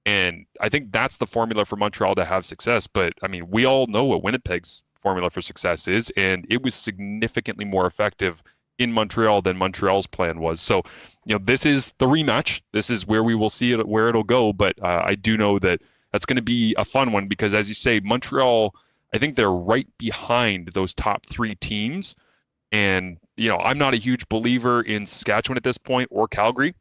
And I think that's the formula for Montreal to have success. But, I mean, we all know what Winnipeg's formula for success is, and it was significantly more effective in Montreal than Montreal's plan was. So, you know, this is the rematch. This is where we will see it, where it'll go. But I do know that that's going to be a fun one, because, as you say, Montreal, I think they're right behind those top three teams. And, you know, I'm not a huge believer in Saskatchewan at this point, or Calgary.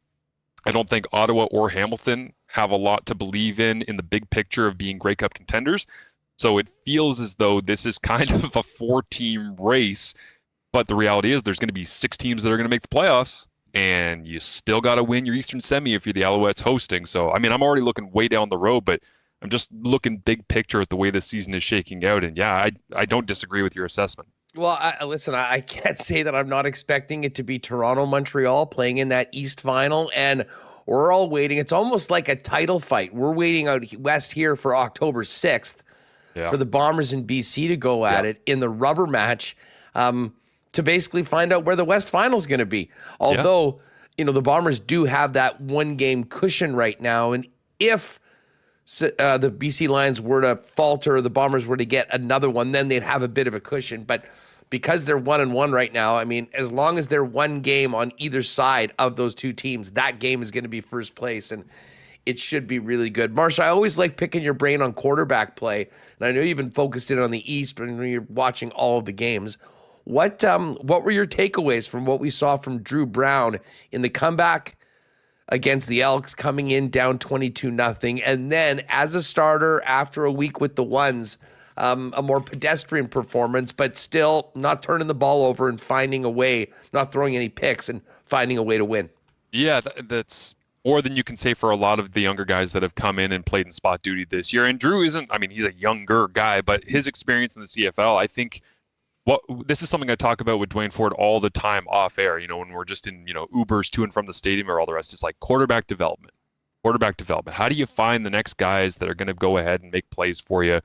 I don't think Ottawa or Hamilton have a lot to believe in the big picture of being Grey Cup contenders. So it feels as though this is kind of a 4-team race. But the reality is there's going to be 6 teams that are going to make the playoffs, and you still got to win your Eastern Semi if you're the Alouettes hosting. So, I mean, I'm already looking way down the road, but I'm just looking big picture at the way this season is shaking out. And yeah, I don't disagree with your assessment. Well, listen, I can't say that I'm not expecting it to be Toronto-Montreal playing in that East final, and we're all waiting. It's almost like a title fight. We're waiting out west here for October 6th for the Bombers in BC to go at it in the rubber match to basically find out where the West final is going to be. Although, you know, the Bombers do have that one-game cushion right now, and if the BC Lions were to falter, the Bombers were to get another one, then they'd have a bit of a cushion. But because they're 1-1 right now, I mean, as long as they're one game on either side of those two teams, that game is going to be first place, and it should be really good. Marsha, I always like picking your brain on quarterback play, and I know you've been focused in on the East, but you're watching all of the games. What were your takeaways from what we saw from Drew Brown in the comeback against the Elks, coming in down 22-0, and then as a starter after a week with the Ones, a more pedestrian performance, but still not turning the ball over and finding a way, not throwing any picks and finding a way to win? Yeah, that's more than you can say for a lot of the younger guys that have come in and played in spot duty this year. And Drew isn't, I mean, he's a younger guy, but his experience in the CFL, I think, this is something I talk about with Dwayne Ford all the time off air, you know, when we're just in, you know, Ubers to and from the stadium or all the rest. It's like quarterback development. How do you find the next guys that are going to go ahead and make plays for you,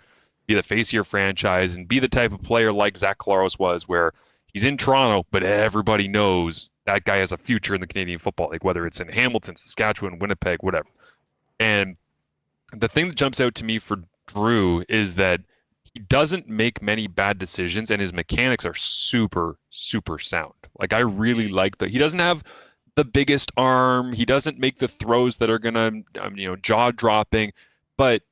be the face of your franchise, and be the type of player like Zach Collaros was, where he's in Toronto, but everybody knows that guy has a future in the Canadian Football League, whether it's in Hamilton, Saskatchewan, Winnipeg, whatever. And the thing that jumps out to me for Drew is that he doesn't make many bad decisions, and his mechanics are super, super sound. Like, I really like that. He doesn't have the biggest arm. He doesn't make the throws that are going to, jaw-dropping. But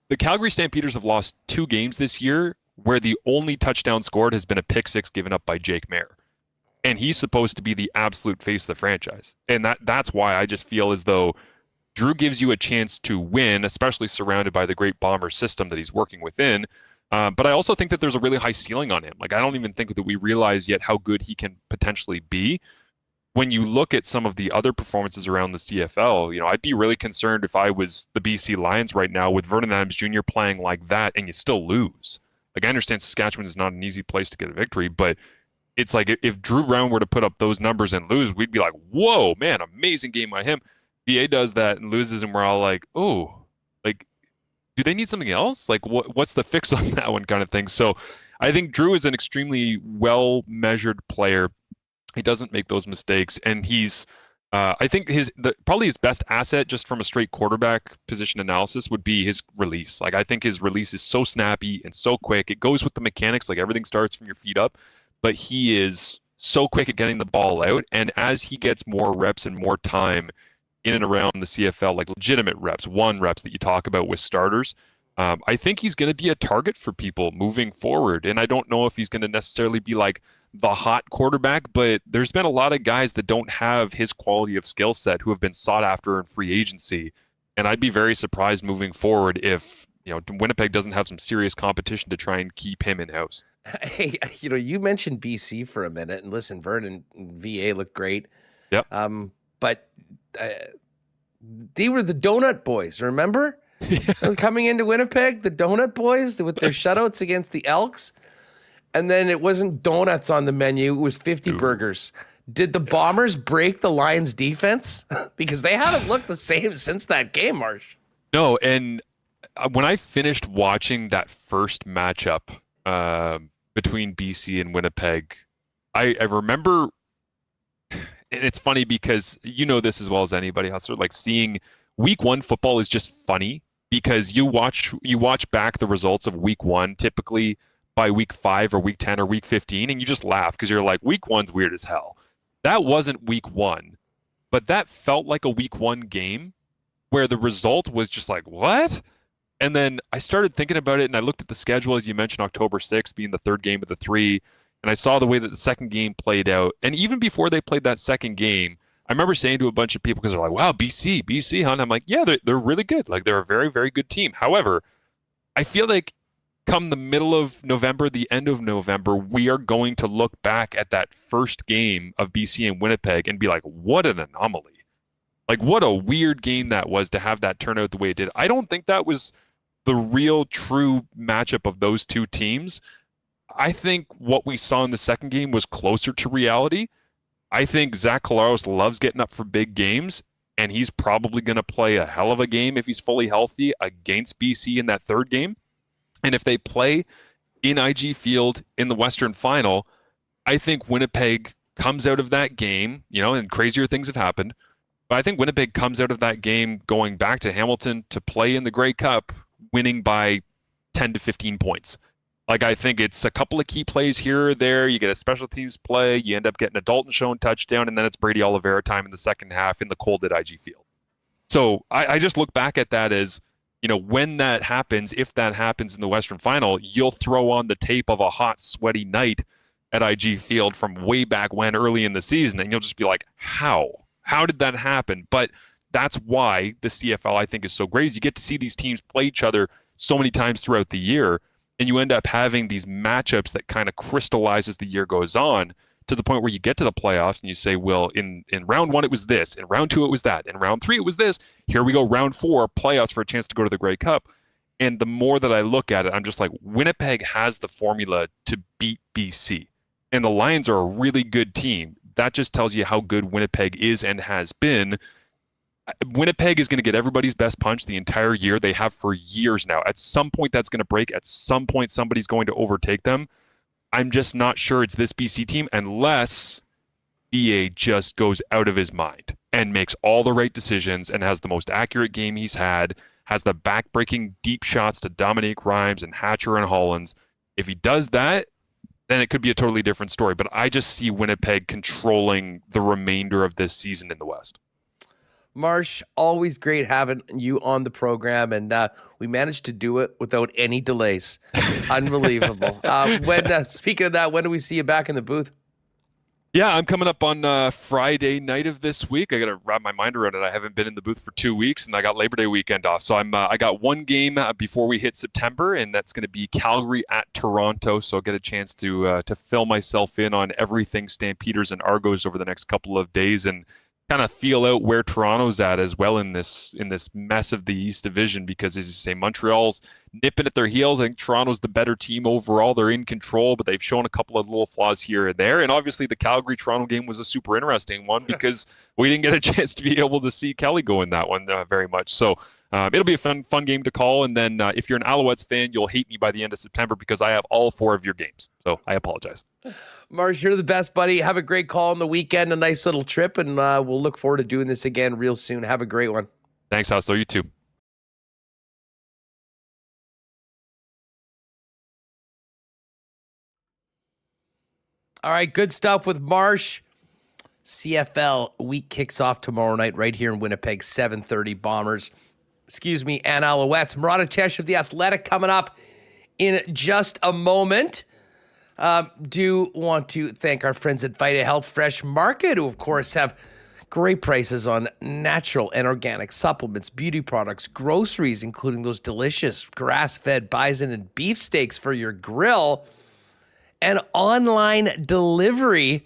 the Calgary Stampeders have lost 2 games this year where the only touchdown scored has been a pick six given up by Jake Mayer. And he's supposed to be the absolute face of the franchise. And that's why I just feel as though Drew gives you a chance to win, especially surrounded by the great Bomber system that he's working within. But I also think that there's a really high ceiling on him. Like, I don't even think that we realize yet how good he can potentially be. when you look at some of the other performances around the CFL, I'd be really concerned if I was the BC Lions right now with Vernon Adams Jr. playing like that and you still lose. Like, I understand Saskatchewan is not an easy place to get a victory, but it's like if Drew Brown were to put up those numbers and lose, we'd be like, whoa, man, amazing game by him. VA does that and loses, and we're all like, oh, like, do they need something else? Like, what's the fix on that one kind of thing? So I think Drew is an extremely well-measured player. He doesn't make those mistakes, and he's I think probably his best asset just from a straight quarterback position analysis would be his release. Like, I think his release is so snappy and so quick. It goes with the mechanics, like everything starts from your feet up, but he is so quick at getting the ball out, and as he gets more reps and more time in and around the CFL, like legitimate reps, reps that you talk about with starters, I think he's going to be a target for people moving forward. And I don't know if he's going to necessarily be like the hot quarterback, but there's been a lot of guys that don't have his quality of skill set who have been sought after in free agency. And I'd be very surprised moving forward if, Winnipeg doesn't have some serious competition to try and keep him in-house. Hey, you mentioned BC for a minute, and listen, Vernon and VA look great. Yep. But they were the Donut Boys, remember? Coming into Winnipeg, the Donut Boys with their shutouts against the Elks. And then it wasn't donuts on the menu, it was 50 burgers. Did the Bombers break the Lions defense? Because they haven't looked the same since that game, Marsh. No, and when I finished watching that first matchup between BC and Winnipeg, I remember, and it's funny because you know this as well as anybody else, like seeing week one football is just funny because you watch back the results of week one typically by week 5 or week 10 or week 15, and you just laugh because you're like, week one's weird as hell. That wasn't week one, but that felt like a week one game where the result was just like, what? And then I started thinking about it, and I looked at the schedule, as you mentioned, October 6th being the third game of the 3, and I saw the way that the second game played out. And even before they played that second game, I remember saying to a bunch of people, because they're like, wow, BC, huh? And I'm like, yeah, they're really good. Like, they're a very, very good team. However, I feel like come the middle of November, the end of November, we are going to look back at that first game of BC and Winnipeg and be like, what an anomaly. Like, what a weird game that was to have that turn out the way it did. I don't think that was the real true matchup of those two teams. I think what we saw in the second game was closer to reality. I think Zach Collaros loves getting up for big games, and he's probably going to play a hell of a game if he's fully healthy against BC in that third game. And if they play in IG Field in the Western Final, I think Winnipeg comes out of that game, and crazier things have happened, but I think Winnipeg comes out of that game going back to Hamilton to play in the Grey Cup, winning by 10 to 15 points. Like, I think it's a couple of key plays here or there. You get a special teams play, you end up getting a Dalton Schoen touchdown, and then it's Brady Oliveira time in the second half in the cold at IG Field. So I just look back at that as, when that happens, if that happens in the Western Final, you'll throw on the tape of a hot, sweaty night at IG Field from way back when early in the season, and you'll just be like, how? How did that happen? But that's why the CFL, I think, is so great, is you get to see these teams play each other so many times throughout the year, and you end up having these matchups that kind of crystallize as the year goes on to the point where you get to the playoffs and you say, well, in round 1 it was this, in round 2 it was that, in round 3 it was this, here we go, round 4, playoffs for a chance to go to the Grey Cup. And the more that I look at it, I'm just like, Winnipeg has the formula to beat BC. And the Lions are a really good team. That just tells you how good Winnipeg is and has been. Winnipeg is going to get everybody's best punch the entire year. They have for years now. At some point, that's going to break. At some point, somebody's going to overtake them. I'm just not sure it's this BC team unless BA just goes out of his mind and makes all the right decisions and has the most accurate game he's had, has the back-breaking deep shots to Dominique Rhymes and Hatcher and Hollins. If he does that, then it could be a totally different story. But I just see Winnipeg controlling the remainder of this season in the West. Marsh, always great having you on the program, and we managed to do it without any delays. Unbelievable. Speaking of that, when do we see you back in the booth? Yeah, I'm coming up on Friday night of this week. I got to wrap my mind around it. I haven't been in the booth for 2 weeks, and I got Labor Day weekend off. So I got one game before we hit September, and that's going to be Calgary at Toronto. So I'll get a chance to fill myself in on everything Stampeders and Argos over the next couple of days, and kind of feel out where Toronto's at as well in this mess of the East Division, because as you say, Montreal's nipping at their heels. I think Toronto's the better team overall. They're in control, but they've shown a couple of little flaws here and there. And obviously the Calgary-Toronto game was a super interesting one because we didn't get a chance to be able to see Kelly go in that one very much. So it'll be a fun game to call. And then if you're an Alouettes fan, you'll hate me by the end of September because I have all 4 of your games. So I apologize. Marsh, you're the best, buddy. Have a great call on the weekend, a nice little trip, and we'll look forward to doing this again real soon. Have a great one. Thanks, Hustler. You too. All right, good stuff with Marsh. CFL week kicks off tomorrow night right here in Winnipeg, 7:30 Bombers. And Alouettes. Murat of The Athletic coming up in just a moment. Do want to thank our friends at Vita Health Fresh Market, who, of course, have great prices on natural and organic supplements, beauty products, groceries, including those delicious grass-fed bison and beef steaks for your grill, and online delivery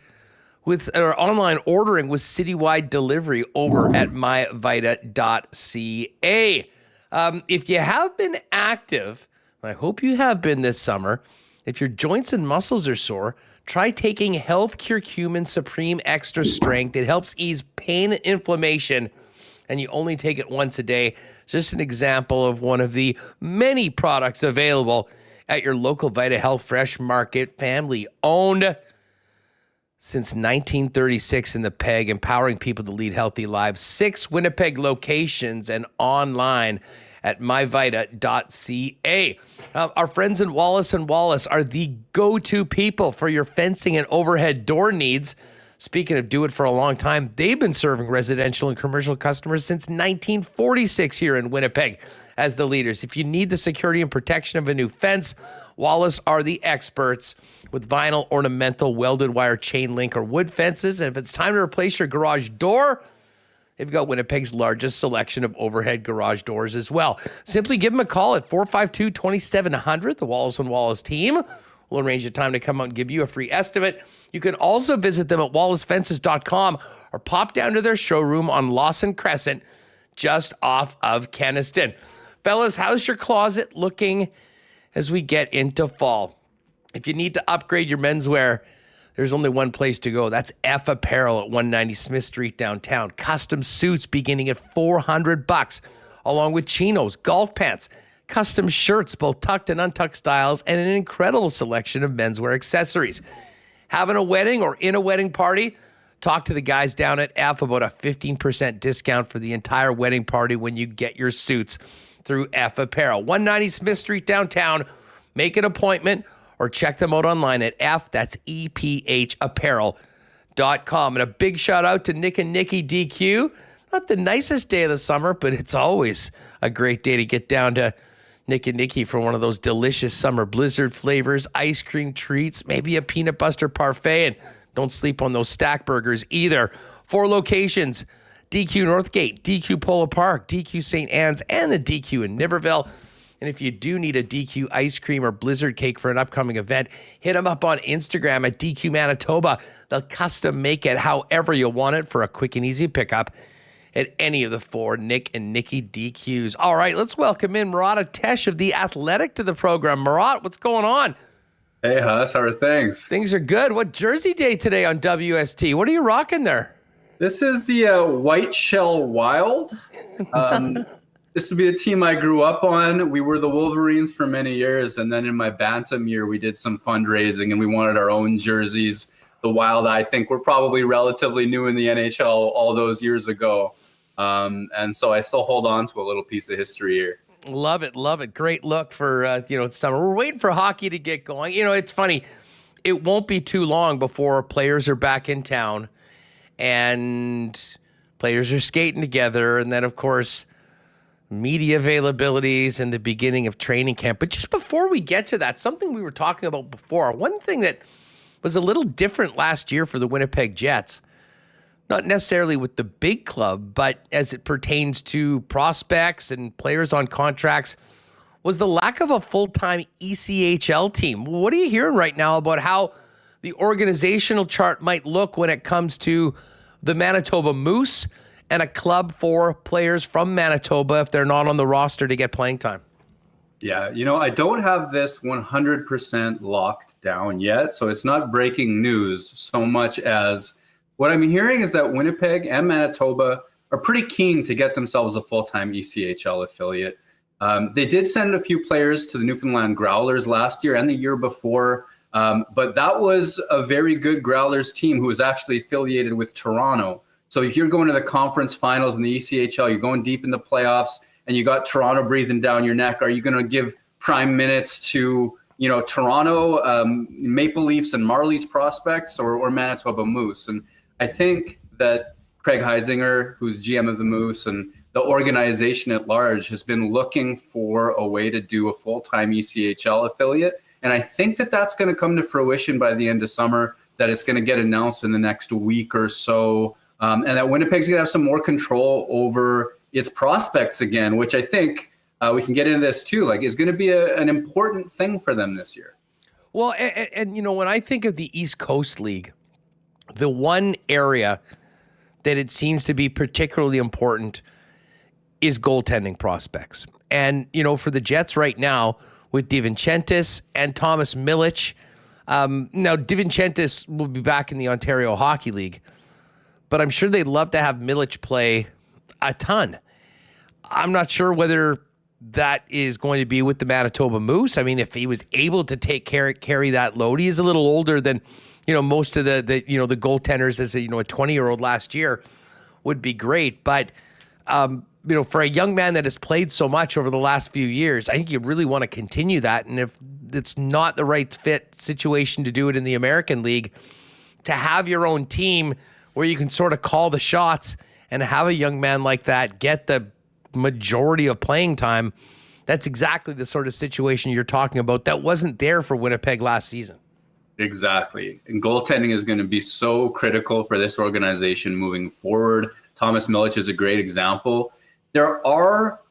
online ordering with citywide delivery over at myvita.ca. If you have been active, I hope you have been this summer, if your joints and muscles are sore, try taking Health Curcumin Supreme Extra Strength. It helps ease pain and inflammation, and you only take it once a day. Just an example of one of the many products available at your local Vita Health Fresh Market, family owned since 1936 in the PEG, empowering people to lead healthy lives. 6 Winnipeg locations and online at myvita.ca. Our friends in Wallace & Wallace are the go-to people for your fencing and overhead door needs. Speaking of do it for a long time, they've been serving residential and commercial customers since 1946 here in Winnipeg as the leaders. If you need the security and protection of a new fence, Wallace are the experts with vinyl, ornamental, welded wire, chain link, or wood fences. And if it's time to replace your garage door, they've got Winnipeg's largest selection of overhead garage doors as well. Simply give them a call at 452-2700. The Wallace & Wallace team will arrange a time to come out and give you a free estimate. You can also visit them at wallacefences.com or pop down to their showroom on Lawson Crescent, just off of Kenaston. Fellas, how's your closet looking as we get into fall? If you need to upgrade your menswear, there's only one place to go. That's F Apparel at 190 Smith Street downtown. Custom suits beginning at $400, along with chinos, golf pants, custom shirts, both tucked and untucked styles, and an incredible selection of menswear accessories. Having a wedding or in a wedding party? Talk to the guys down at F about a 15% discount for the entire wedding party when you get your suits through F Apparel. 190 Smith Street downtown. Make an appointment or check them out online at that's EPHapparel.com. And a big shout out to Nick and Nikki DQ. Not the nicest day of the summer, but it's always a great day to get down to Nick and Nikki for one of those delicious summer blizzard flavors, ice cream treats, maybe a peanut butter parfait, and don't sleep on those stack burgers either. 4 locations: DQ Northgate, DQ Polo Park, DQ St. Anne's, and the DQ in Niverville. And if you do need a DQ ice cream or blizzard cake for an upcoming event, hit them up on Instagram at DQ Manitoba. They'll custom make it however you want it for a quick and easy pickup at any of the 4 Nick and Nikki DQs. All right, let's welcome in Murat of The Athletic to the program. Murat, what's going on? Hey, Huss, how are things? Things are good. What jersey day today on WST? What are you rocking there? This is the White Shell Wild. This would be a team I grew up on. We were the Wolverines for many years, and then in my Bantam year, we did some fundraising, and we wanted our own jerseys. The Wild, I think, were probably relatively new in the NHL all those years ago, and so I still hold on to a little piece of history here. Love it, love it. Great look for summer. We're waiting for hockey to get going. You know, it's funny. It won't be too long before players are back in town, and players are skating together, and then of course media availabilities and the beginning of training camp. But just before we get to that, something we were talking about before, one thing that was a little different last year for the Winnipeg Jets. Not necessarily with the big club, but as it pertains to prospects and players on contracts, was the lack of a full-time ECHL team. What are you hearing right now about how the organizational chart might look when it comes to the Manitoba Moose and a club for players from Manitoba if they're not on the roster to get playing time? Yeah, I don't have this 100% locked down yet, so it's not breaking news so much as what I'm hearing is that Winnipeg and Manitoba are pretty keen to get themselves a full-time ECHL affiliate. They did send a few players to the Newfoundland Growlers last year and the year before, but that was a very good Growlers team who was actually affiliated with Toronto. So if you're going to the conference finals in the ECHL, you're going deep in the playoffs, and you got Toronto breathing down your neck, are you going to give prime minutes to Toronto Maple Leafs and Marlies prospects or Manitoba Moose? And I think that Craig Heisinger, who's GM of the Moose, and the organization at large has been looking for a way to do a full-time ECHL affiliate. And I think that that's going to come to fruition by the end of summer, that it's going to get announced in the next week or so. And that Winnipeg's going to have some more control over its prospects again, which I think we can get into this too, like is going to be an important thing for them this year. Well, and when I think of the East Coast League, the one area that it seems to be particularly important is goaltending prospects. And, for the Jets right now with DiVincentis and Thomas Milic, now DiVincentis will be back in the Ontario Hockey League, but I'm sure they'd love to have Milic play a ton. I'm not sure whether that is going to be with the Manitoba Moose. I mean, if he was able to carry that load, he is a little older than, most of the goaltenders as a 20-year-old last year would be great. But, for a young man that has played so much over the last few years, I think you really want to continue that. And if it's not the right fit situation to do it in the American League, to have your own team where you can sort of call the shots and have a young man like that get the majority of playing time, that's exactly the sort of situation you're talking about that wasn't there for Winnipeg last season. Exactly. And goaltending is going to be so critical for this organization moving forward. Thomas Milic is a great example. There are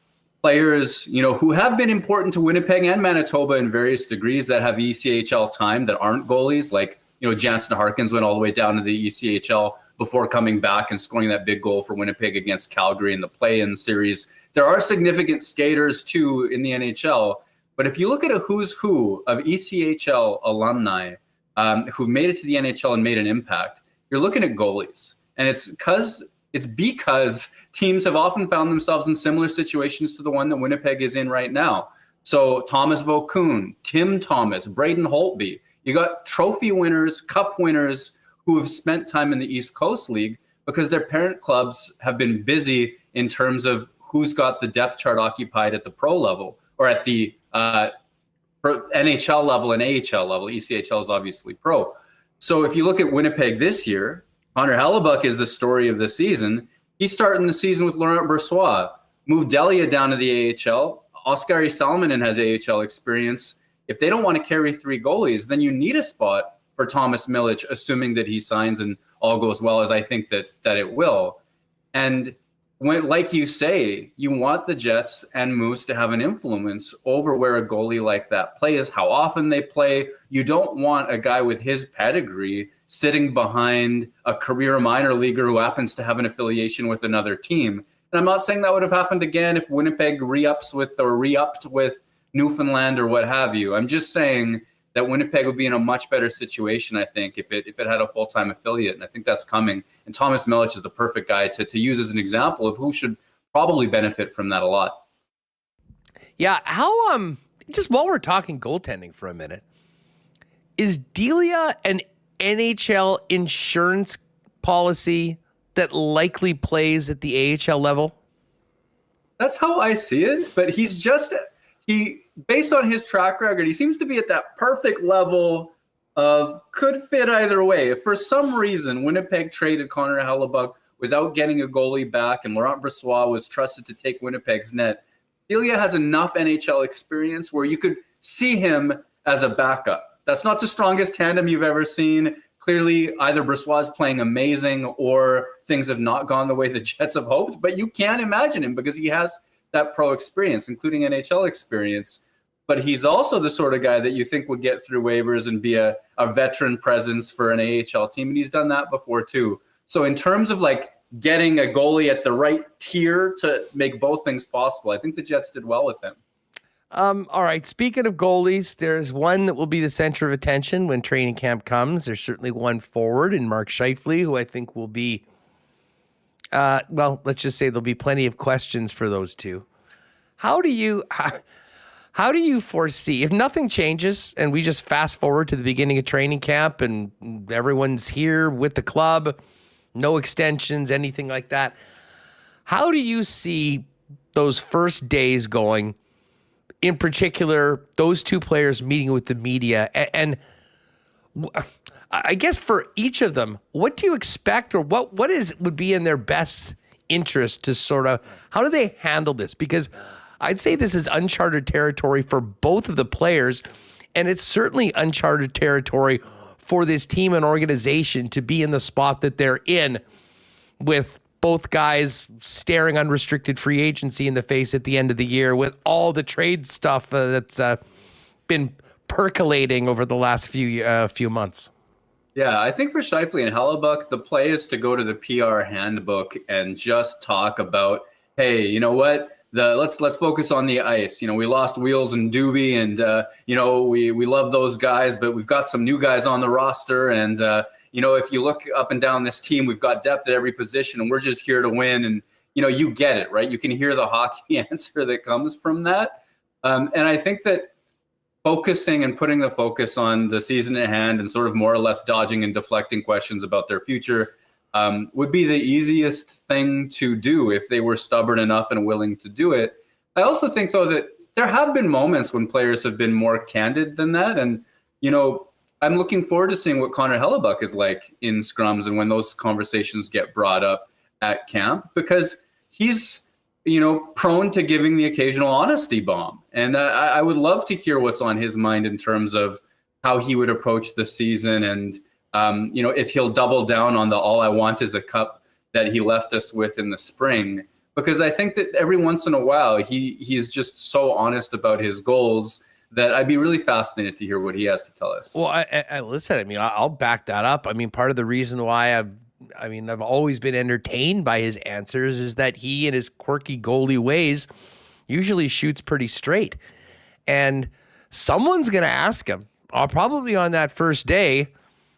players, who have been important to Winnipeg and Manitoba in various degrees that have ECHL time that aren't goalies, like Jansen Harkins went all the way down to the ECHL before coming back and scoring that big goal for Winnipeg against Calgary in the play-in series. There are significant skaters, too, in the NHL. But if you look at a who's who of ECHL alumni who've made it to the NHL and made an impact, you're looking at goalies. And it's because teams have often found themselves in similar situations to the one that Winnipeg is in right now. So Thomas Vokoun, Tim Thomas, Braden Holtby. You got trophy winners, cup winners who have spent time in the East Coast League because their parent clubs have been busy in terms of who's got the depth chart occupied at the pro level or at the NHL level and AHL level. ECHL is obviously pro. So if you look at Winnipeg this year, Connor Hellebuck is the story of the season. He's starting the season with Laurent Brossoit. Moved Delia down to the AHL. Oskari Salminen has AHL experience. If they don't want to carry three goalies, then you need a spot for Thomas Milic, assuming that he signs and all goes well, as I think that it will. And like you say, you want the Jets and Moose to have an influence over where a goalie like that plays, how often they play. You don't want a guy with his pedigree sitting behind a career minor leaguer who happens to have an affiliation with another team. And I'm not saying that would have happened again if Winnipeg re-upped with Newfoundland or what have you. I'm just saying that Winnipeg would be in a much better situation, I think, if it had a full-time affiliate, and I think that's coming. And Thomas Milic is the perfect guy to use as an example of who should probably benefit from that a lot. Yeah, how just while we're talking goaltending for a minute, is Delia an NHL insurance policy that likely plays at the AHL level? That's how I see it, but based on his track record, he seems to be at that perfect level of could fit either way. If for some reason Winnipeg traded Connor Hellebuck without getting a goalie back and Laurent Brossoit was trusted to take Winnipeg's net, Delia has enough NHL experience where you could see him as a backup. That's not the strongest tandem you've ever seen. Clearly, either Brossoit is playing amazing or things have not gone the way the Jets have hoped, but you can imagine him because he has that pro experience, including NHL experience. But he's also the sort of guy that you think would get through waivers and be a veteran presence for an AHL team, and he's done that before too. So in terms of like getting a goalie at the right tier to make both things possible, I think the Jets did well with him. All right. Speaking of goalies, there's one that will be the center of attention when training camp comes. There's certainly one forward in Mark Scheifele, who I think will be, let's just say there'll be plenty of questions for those two. How do you foresee, if nothing changes and we just fast forward to the beginning of training camp and everyone's here with the club, no extensions, anything like that, how do you see those first days going? In particular, those two players meeting with the media, and I guess for each of them, what do you expect, or what would be in their best interest to sort of, how do they handle this? Because I'd say this is uncharted territory for both of the players, and it's certainly uncharted territory for this team and organization to be in the spot that they're in, with both guys staring unrestricted free agency in the face at the end of the year, with all the trade stuff that's been percolating over the last few months. Yeah, I think for Scheifele and Hellebuyck, the play is to go to the PR handbook and just talk about, hey, you know what? Let's focus on the ice. You know, we lost Wheels and Doobie, and we love those guys, but we've got some new guys on the roster, and if you look up and down this team, we've got depth at every position, and we're just here to win. And you get it, right? You can hear the hockey answer that comes from that, and I think that focusing and putting the focus on the season at hand and sort of more or less dodging and deflecting questions about their future would be the easiest thing to do if they were stubborn enough and willing to do it. I also think, though, that there have been moments when players have been more candid than that. And, I'm looking forward to seeing what Connor Hellebuyck is like in scrums and when those conversations get brought up at camp, because he's, prone to giving the occasional honesty bomb. And I would love to hear what's on his mind in terms of how he would approach the season and, if he'll double down on the all I want is a cup that he left us with in the spring, because I think that every once in a while he's just so honest about his goals that I'd be really fascinated to hear what he has to tell us. Well, I listen, I'll back that up. Part of the reason why I've always been entertained by his answers is that he, in his quirky goalie ways, usually shoots pretty straight. And someone's going to ask him, probably on that first day,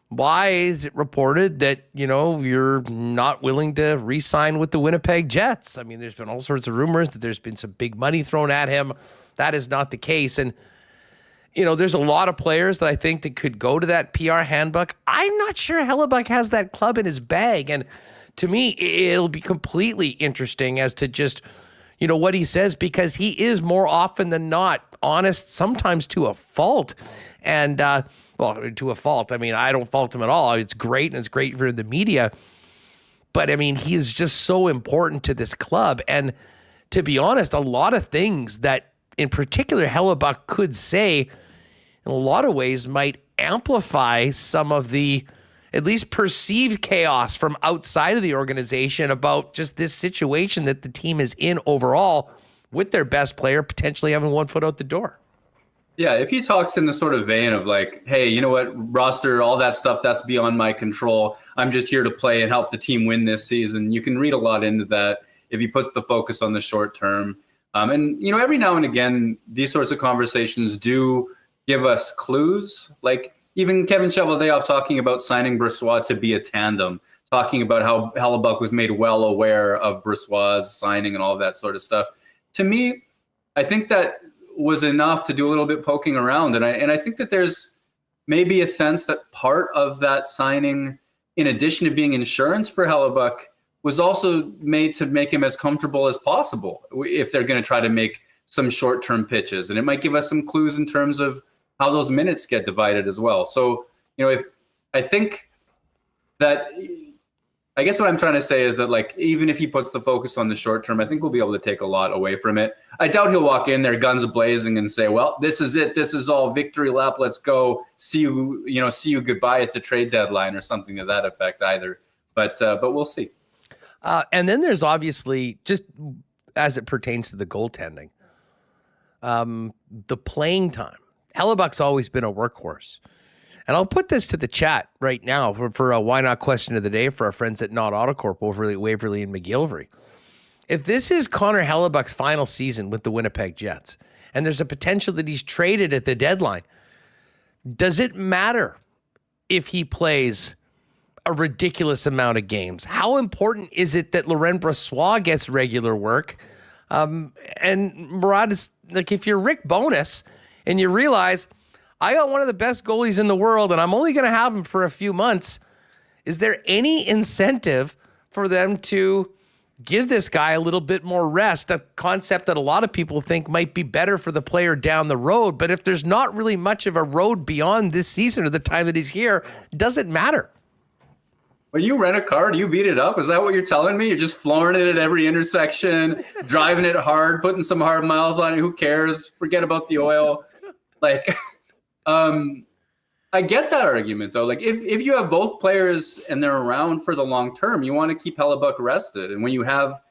why is it reported that, you're not willing to re-sign with the Winnipeg Jets? There's been all sorts of rumors that there's been some big money thrown at him. That is not the case. And, there's a lot of players that I think that could go to that PR handbook. I'm not sure Hellebuyck has that club in his bag. And to me, it'll be completely interesting as to just, what he says, because he is more often than not honest, sometimes to a fault. And, to a fault. I don't fault him at all. It's great, and it's great for the media. But, he is just so important to this club. And to be honest, a lot of things that, in particular, Hellebuyck could say, in a lot of ways, might amplify some of the, at least perceived chaos from outside of the organization about just this situation that the team is in overall, with their best player potentially having one foot out the door. Yeah, if he talks in the sort of vein of like, hey, you know what, roster, all that stuff, that's beyond my control. I'm just here to play and help the team win this season. You can read a lot into that if he puts the focus on the short term. And, every now and again, these sorts of conversations do give us clues. Like even Kevin Cheveldayoff talking about signing Brossoit to be a tandem, talking about how Hellebuyck was made well aware of Brossoit's signing and all of that sort of stuff. To me, I think that was enough to do a little bit poking around. And I think that there's maybe a sense that part of that signing, in addition to being insurance for Hellebuyck, was also made to make him as comfortable as possible if they're going to try to make some short-term pitches. And it might give us some clues in terms of how those minutes get divided as well. So, if I think that I guess what I'm trying to say is that, like, even if he puts the focus on the short term, I think we'll be able to take a lot away from it. I doubt he'll walk in there guns blazing and say, well, this is it. This is all victory lap. Let's go. See you goodbye at the trade deadline or something to that effect either. But we'll see. And then there's obviously, just as it pertains to the goaltending, the playing time. Hellebuck's always been a workhorse. And I'll put this to the chat right now for a why not question of the day for our friends at Not Autocorp over at Waverly and McGillivray. If this is Connor Hellebuck's final season with the Winnipeg Jets, and there's a potential that he's traded at the deadline, does it matter if he plays a ridiculous amount of games? How important is it that Laurent Brossoit gets regular work? And Murat, is like, if you're Rick Bowness and you realize, I got one of the best goalies in the world, and I'm only going to have him for a few months, is there any incentive for them to give this guy a little bit more rest, a concept that a lot of people think might be better for the player down the road? But if there's not really much of a road beyond this season or the time that he's here, it doesn't matter. When you rent a car, do you beat it up? Is that what you're telling me? You're just flooring it at every intersection, driving it hard, putting some hard miles on it. Who cares? Forget about the oil. Like... I get that argument though. Like if you have both players and they're around for the long term, you want to keep Hellebuck rested. And when you have,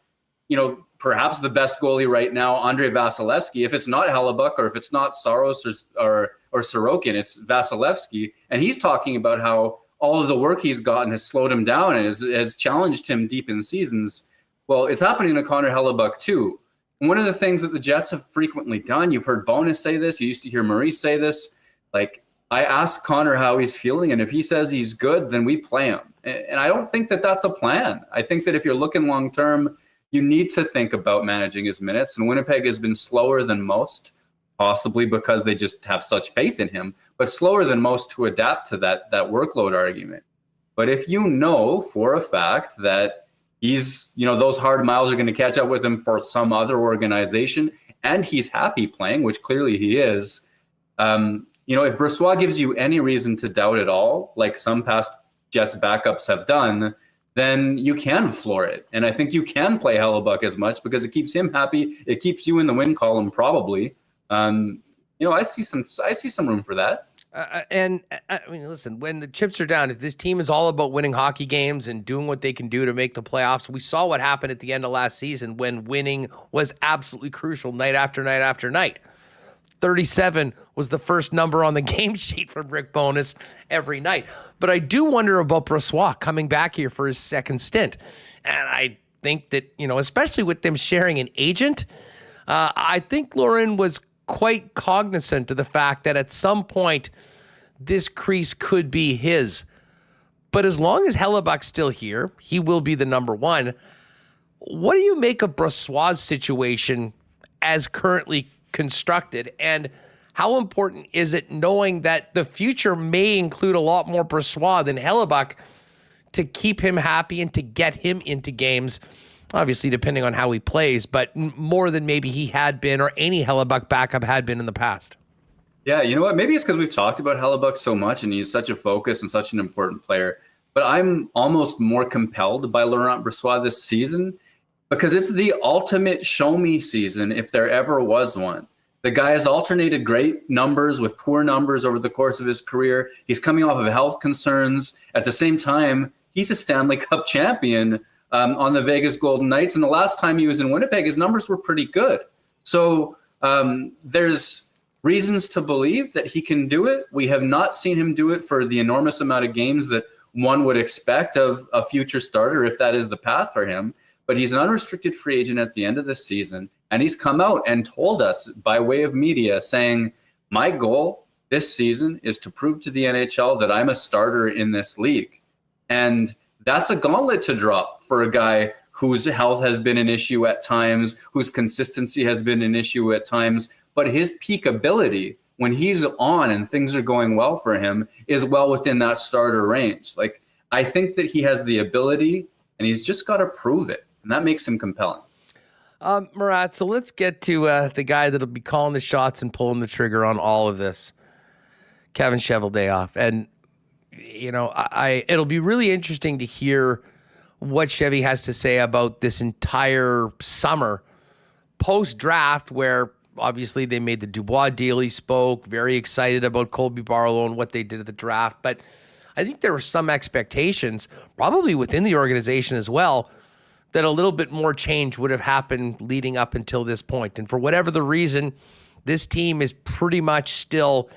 perhaps the best goalie right now, Andrei Vasilevsky, if it's not Hellebuck or if it's not Saros or Sorokin, it's Vasilevsky. And he's talking about how all of the work he's gotten has slowed him down and has challenged him deep in seasons. Well, it's happening to Connor Hellebuck too. And one of the things that the Jets have frequently done, you've heard Bowness say this, you used to hear Maurice say this, like, I ask Connor how he's feeling, and if he says he's good, then we play him. And I don't think that that's a plan. I think that if you're looking long-term, you need to think about managing his minutes. And Winnipeg has been slower than most, possibly because they just have such faith in him, but slower than most to adapt to that workload argument. But if you know for a fact that he's, those hard miles are going to catch up with him for some other organization, and he's happy playing, which clearly he is, if Brossoit gives you any reason to doubt at all, like some past Jets backups have done, then you can floor it. And I think you can play Hellebuck as much because it keeps him happy. It keeps you in the win column probably. I see some room for that. Listen, when the chips are down, if this team is all about winning hockey games and doing what they can do to make the playoffs, we saw what happened at the end of last season when winning was absolutely crucial night after night after night. 37 was the first number on the game sheet from Rick Bowness every night. But I do wonder about Brossoit coming back here for his second stint. And I think that, especially with them sharing an agent, I think Lauren was quite cognizant of the fact that at some point this crease could be his. But as long as Hellebuck's still here, he will be the number one. What do you make of Brossoit's situation as currently constructed, and how important is it knowing that the future may include a lot more Brossoit than Hellebuck to keep him happy and to get him into games, obviously depending on how he plays, but more than maybe he had been or any Hellebuck backup had been in the past? Yeah, you know what? Maybe it's because we've talked about Hellebuck so much and he's such a focus and such an important player, but I'm almost more compelled by Laurent Brossoit this season because it's the ultimate show-me season if there ever was one. The guy has alternated great numbers with poor numbers over the course of his career. He's coming off of health concerns. At the same time, he's a Stanley Cup champion on the Vegas Golden Knights. And the last time he was in Winnipeg, his numbers were pretty good. So there's reasons to believe that he can do it. We have not seen him do it for the enormous amount of games that one would expect of a future starter if that is the path for him. But he's an unrestricted free agent at the end of the season. And he's come out and told us by way of media saying, my goal this season is to prove to the NHL that I'm a starter in this league. And that's a gauntlet to drop for a guy whose health has been an issue at times, whose consistency has been an issue at times. But his peak ability, when he's on and things are going well for him, is well within that starter range. Like, I think that he has the ability and he's just got to prove it. And that makes him compelling. Murat, so let's get to the guy that'll be calling the shots and pulling the trigger on all of this, Kevin Cheveldayoff. And, it'll be really interesting to hear what Chevy has to say about this entire summer post-draft, where obviously they made the Dubois deal. He spoke very excited about Colby Barlow and what they did at the draft. But I think there were some expectations, probably within the organization as well, that a little bit more change would have happened leading up until this point. And for whatever the reason, this team is pretty much still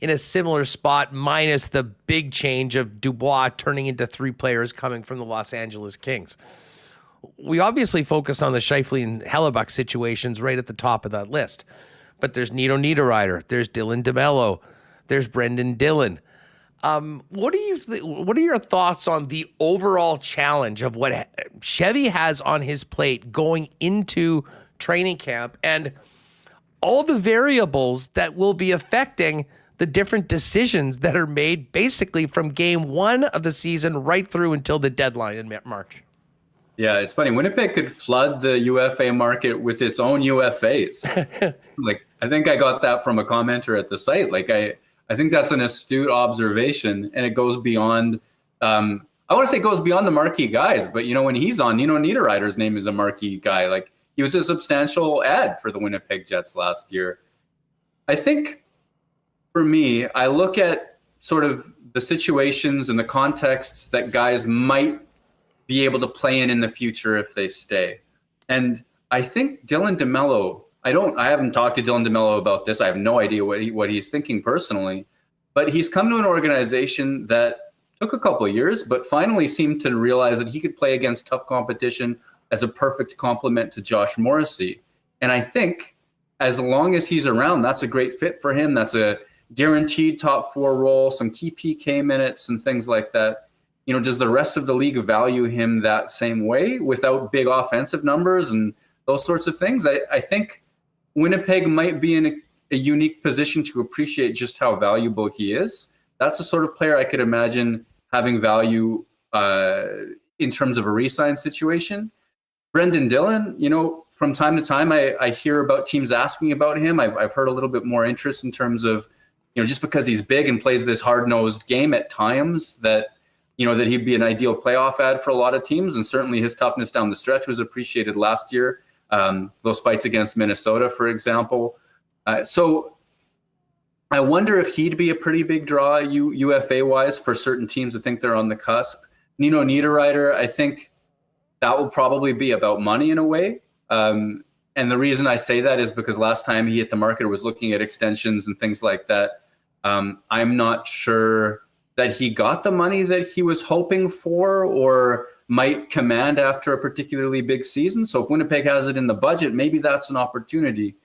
in a similar spot, minus the big change of Dubois turning into 3 players coming from the Los Angeles Kings. We obviously focus on the Scheifele and Hellebuck situations right at the top of that list. But there's Nito Niederreiter, there's Dylan DeMello, there's Brendan Dillon. What are your thoughts on the overall challenge of what Chevy has on his plate going into training camp and all the variables that will be affecting the different decisions that are made basically from game 1 of the season right through until the deadline in March? Yeah, it's funny. Winnipeg could flood the UFA market with its own UFAs. I think I got that from a commenter at the site. I think that's an astute observation, and it goes beyond, I want to say it goes beyond the marquee guys, but when he's on, Nino Niederreiter's name is a marquee guy. He was a substantial ad for the Winnipeg Jets last year. I think for me, I look at sort of the situations and the contexts that guys might be able to play in the future if they stay. And I think Dylan DeMello, I haven't talked to Dylan DeMello about this. I have no idea what he's thinking personally, but he's come to an organization that took a couple of years, but finally seemed to realize that he could play against tough competition as a perfect complement to Josh Morrissey. And I think as long as he's around, that's a great fit for him. That's a guaranteed top 4 role, some key PK minutes and things like that. Does the rest of the league value him that same way without big offensive numbers and those sorts of things? I think Winnipeg might be in a unique position to appreciate just how valuable he is. That's the sort of player I could imagine having value in terms of a re-sign situation. Brendan Dillon, from time to time, I hear about teams asking about him. I've heard a little bit more interest in terms of, just because he's big and plays this hard-nosed game at times that he'd be an ideal playoff ad for a lot of teams. And certainly his toughness down the stretch was appreciated last year. Those fights against Minnesota, for example. So I wonder if he'd be a pretty big draw UFA-wise for certain teams that think they're on the cusp. Nino Niederreiter, I think that will probably be about money in a way. And the reason I say that is because last time he hit the market was looking at extensions and things like that. I'm not sure that he got the money that he was hoping for or might command after a particularly big season. So if Winnipeg has it in the budget, maybe that's an opportunity.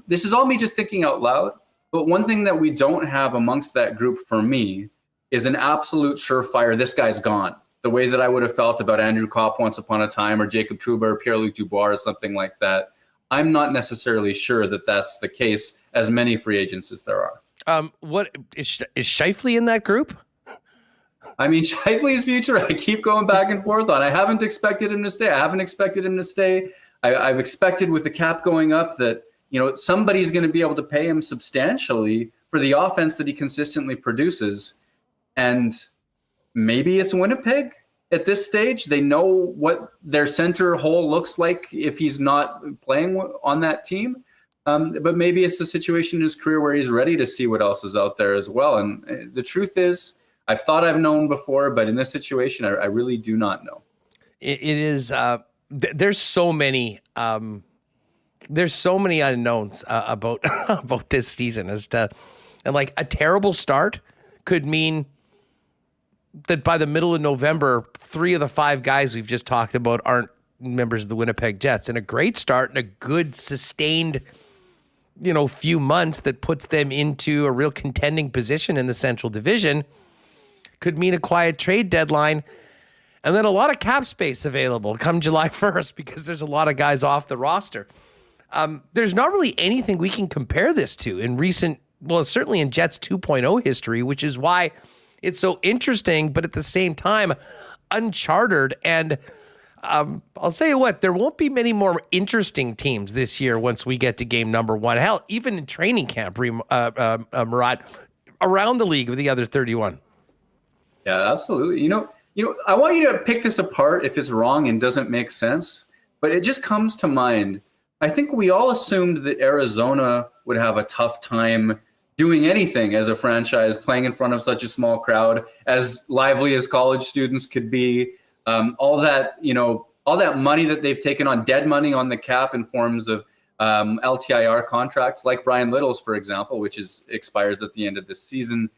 This is all me just thinking out loud. But one thing that we don't have amongst that group for me is an absolute surefire, this guy's gone. The way that I would have felt about Andrew Kopp once upon a time or Jacob Trouba or Pierre-Luc Dubois or something like that. I'm not necessarily sure that that's the case as many free agents as there are. What is Scheifele in that group? I mean, Scheifele's future, I keep going back and forth on. I haven't expected him to stay. I've expected with the cap going up that, somebody's going to be able to pay him substantially for the offense that he consistently produces. And maybe it's Winnipeg at this stage. They know what their center hole looks like if he's not playing on that team. But maybe it's a situation in his career where he's ready to see what else is out there as well. And the truth is, I've thought I've known before, but in this situation, I really do not know. It is. There's so many. There's so many unknowns about this season and like a terrible start could mean that by the middle of November, 3 of the 5 guys we've just talked about aren't members of the Winnipeg Jets. And a great start and a good sustained, few months that puts them into a real contending position in the Central Division could mean a quiet trade deadline and then a lot of cap space available come July 1st because there's a lot of guys off the roster. There's not really anything we can compare this to in certainly in Jets 2.0 history, which is why it's so interesting, but at the same time, uncharted. And I'll tell you what, there won't be many more interesting teams this year once we get to game number 1. Hell, even in training camp, Murat, around the league with the other 31. Yeah, absolutely. I want you to pick this apart if it's wrong and doesn't make sense, but it just comes to mind. I think we all assumed that Arizona would have a tough time doing anything as a franchise, playing in front of such a small crowd, as lively as college students could be. All that money that they've taken on, dead money on the cap in forms of LTIR contracts, like Brian Little's, for example, which expires at the end of this season.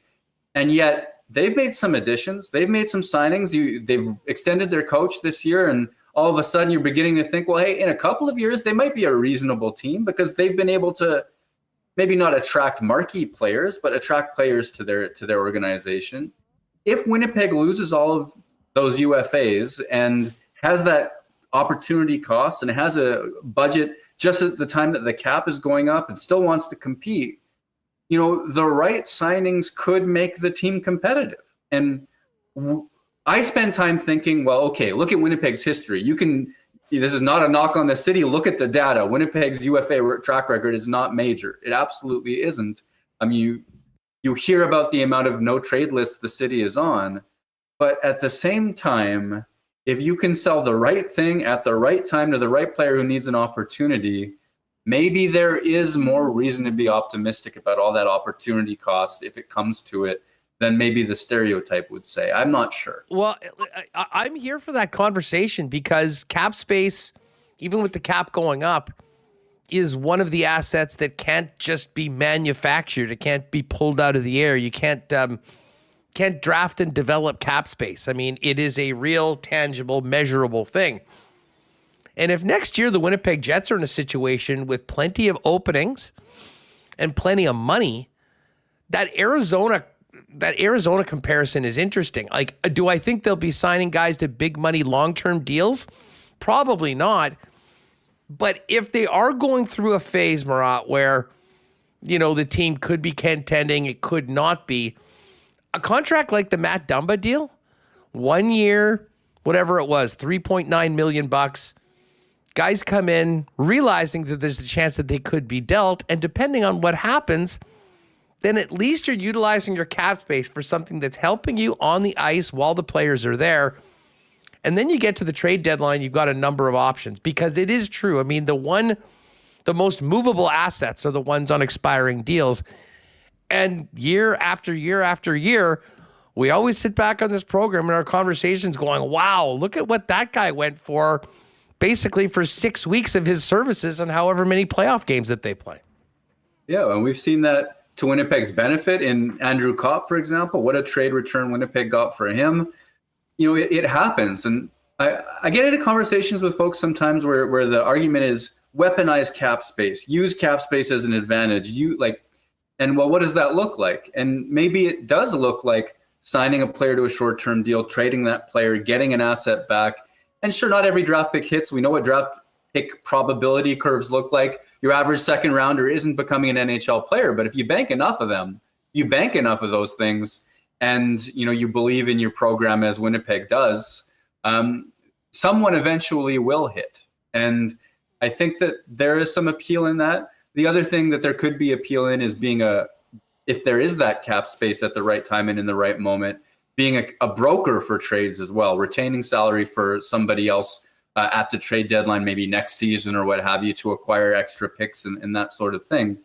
And yet they've made some additions. They've made some signings. They've extended their coach this year. And all of a sudden you're beginning to think, well, hey, in a couple of years, they might be a reasonable team because they've been able to maybe not attract marquee players, but attract players to their organization. If Winnipeg loses all of those UFAs and has that opportunity cost and has a budget just at the time that the cap is going up and still wants to compete, the right signings could make the team competitive. And I spend time thinking, well, okay, look at Winnipeg's history. This is not a knock on the city. Look at the data. Winnipeg's UFA track record is not major. It absolutely isn't. You hear about the amount of no trade lists the city is on, but at the same time, if you can sell the right thing at the right time to the right player who needs an opportunity, maybe there is more reason to be optimistic about all that opportunity cost if it comes to it than maybe the stereotype would say. I'm not sure. Well, I'm here for that conversation because cap space, even with the cap going up, is one of the assets that can't just be manufactured. It can't be pulled out of the air. You can't draft and develop cap space. I mean, it is a real, tangible, measurable thing. And if next year the Winnipeg Jets are in a situation with plenty of openings and plenty of money, that Arizona comparison is interesting. Like, do I think they'll be signing guys to big money long-term deals? Probably not. But if they are going through a phase, Murat, where, the team could be contending, it could not be, a contract like the Matt Dumba deal, 1 year, whatever it was, $3.9 million, guys come in realizing that there's a chance that they could be dealt, and depending on what happens, then at least you're utilizing your cap space for something that's helping you on the ice while the players are there. And then you get to the trade deadline, you've got a number of options, because it is true. I mean, the most movable assets are the ones on expiring deals. And year after year after year, we always sit back on this program in our conversations going, wow, look at what that guy went for, basically for 6 weeks of his services and however many playoff games that they play. Yeah, and we've seen that to Winnipeg's benefit in Andrew Kopp, for example. What a trade return Winnipeg got for him. It happens. And I get into conversations with folks sometimes where the argument is weaponize cap space, use cap space as an advantage. And what does that look like? And maybe it does look like signing a player to a short-term deal, trading that player, getting an asset back. And sure, not every draft pick hits. We know what draft pick probability curves look like. Your average second rounder isn't becoming an NHL player, but if you bank enough of them, you bank enough of those things, and you believe in your program as Winnipeg does, someone eventually will hit. And I think that there is some appeal in that. The other thing that there could be appeal in is if there is that cap space at the right time and in the right moment, being a broker for trades as well, retaining salary for somebody else at the trade deadline, maybe next season or what have you, to acquire extra picks and that sort of thing.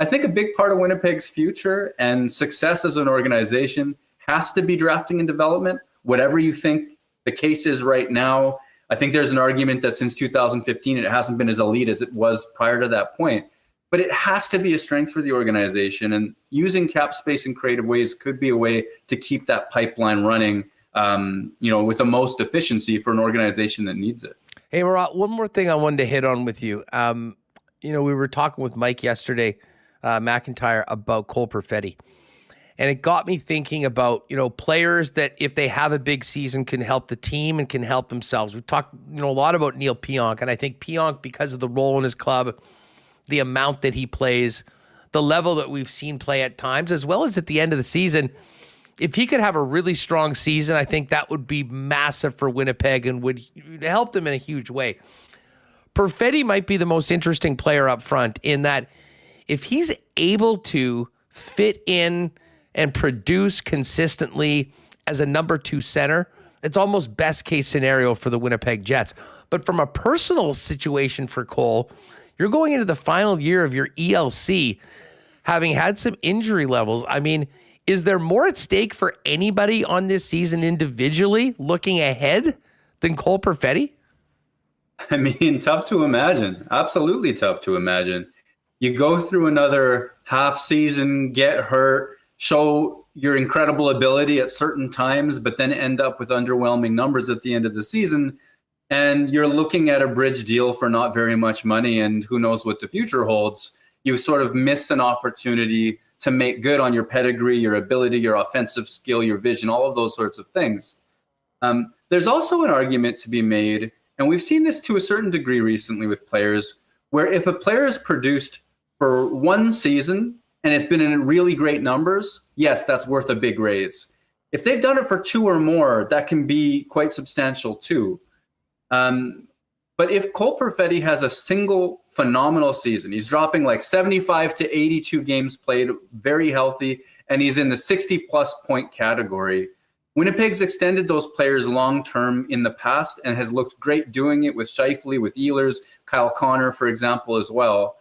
I think a big part of Winnipeg's future and success as an organization has to be drafting and development. Whatever you think the case is right now, I think there's an argument that since 2015, it hasn't been as elite as it was prior to that point. But it has to be a strength for the organization, and using cap space in creative ways could be a way to keep that pipeline running, with the most efficiency for an organization that needs it. Hey, Murat, one more thing I wanted to hit on with you. We were talking with Mike yesterday, McIntyre, about Cole Perfetti. And it got me thinking about, players that if they have a big season can help the team and can help themselves. We've talked, a lot about Neil Pionk, and I think Pionk, because of the role in his club, the amount that he plays, the level that we've seen play at times, as well as at the end of the season, if he could have a really strong season, I think that would be massive for Winnipeg and would help them in a huge way. Perfetti might be the most interesting player up front in that if he's able to fit in and produce consistently as a number 2 center, It's almost best case scenario for the Winnipeg Jets. But from a personal situation for Cole, you're going into the final year of your ELC, having had some injury levels. I mean, is there more at stake for anybody on this season individually looking ahead than Cole Perfetti? I mean, tough to imagine. Absolutely tough to imagine. You go through another half season, get hurt, show your incredible ability at certain times, but then end up with underwhelming numbers at the end of the season. And you're looking at a bridge deal for not very much money, and who knows what the future holds. You've sort of missed an opportunity to make good on your pedigree, your ability, your offensive skill, your vision, all of those sorts of things. There's also an argument to be made, and we've seen this to a certain degree recently with players, where if a player is produced for one season and it's been in really great numbers, yes, that's worth a big raise. If they've done it for two or more, that can be quite substantial too. But if Cole Perfetti has a single phenomenal season, he's dropping like 75 to 82 games played, very healthy, and he's in the 60-plus point category. Winnipeg's extended those players long-term in the past and has looked great doing it with Scheifele, with Ehlers, Kyle Connor, for example, as well.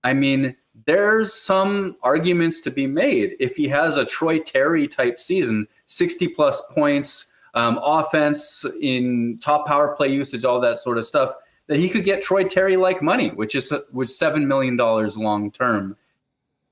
I mean, there's some arguments to be made. If he has a Troy Terry type season, 60-plus points, offense in top power play usage, all that sort of stuff, that he could get Troy Terry-like money, which was $7 million long-term.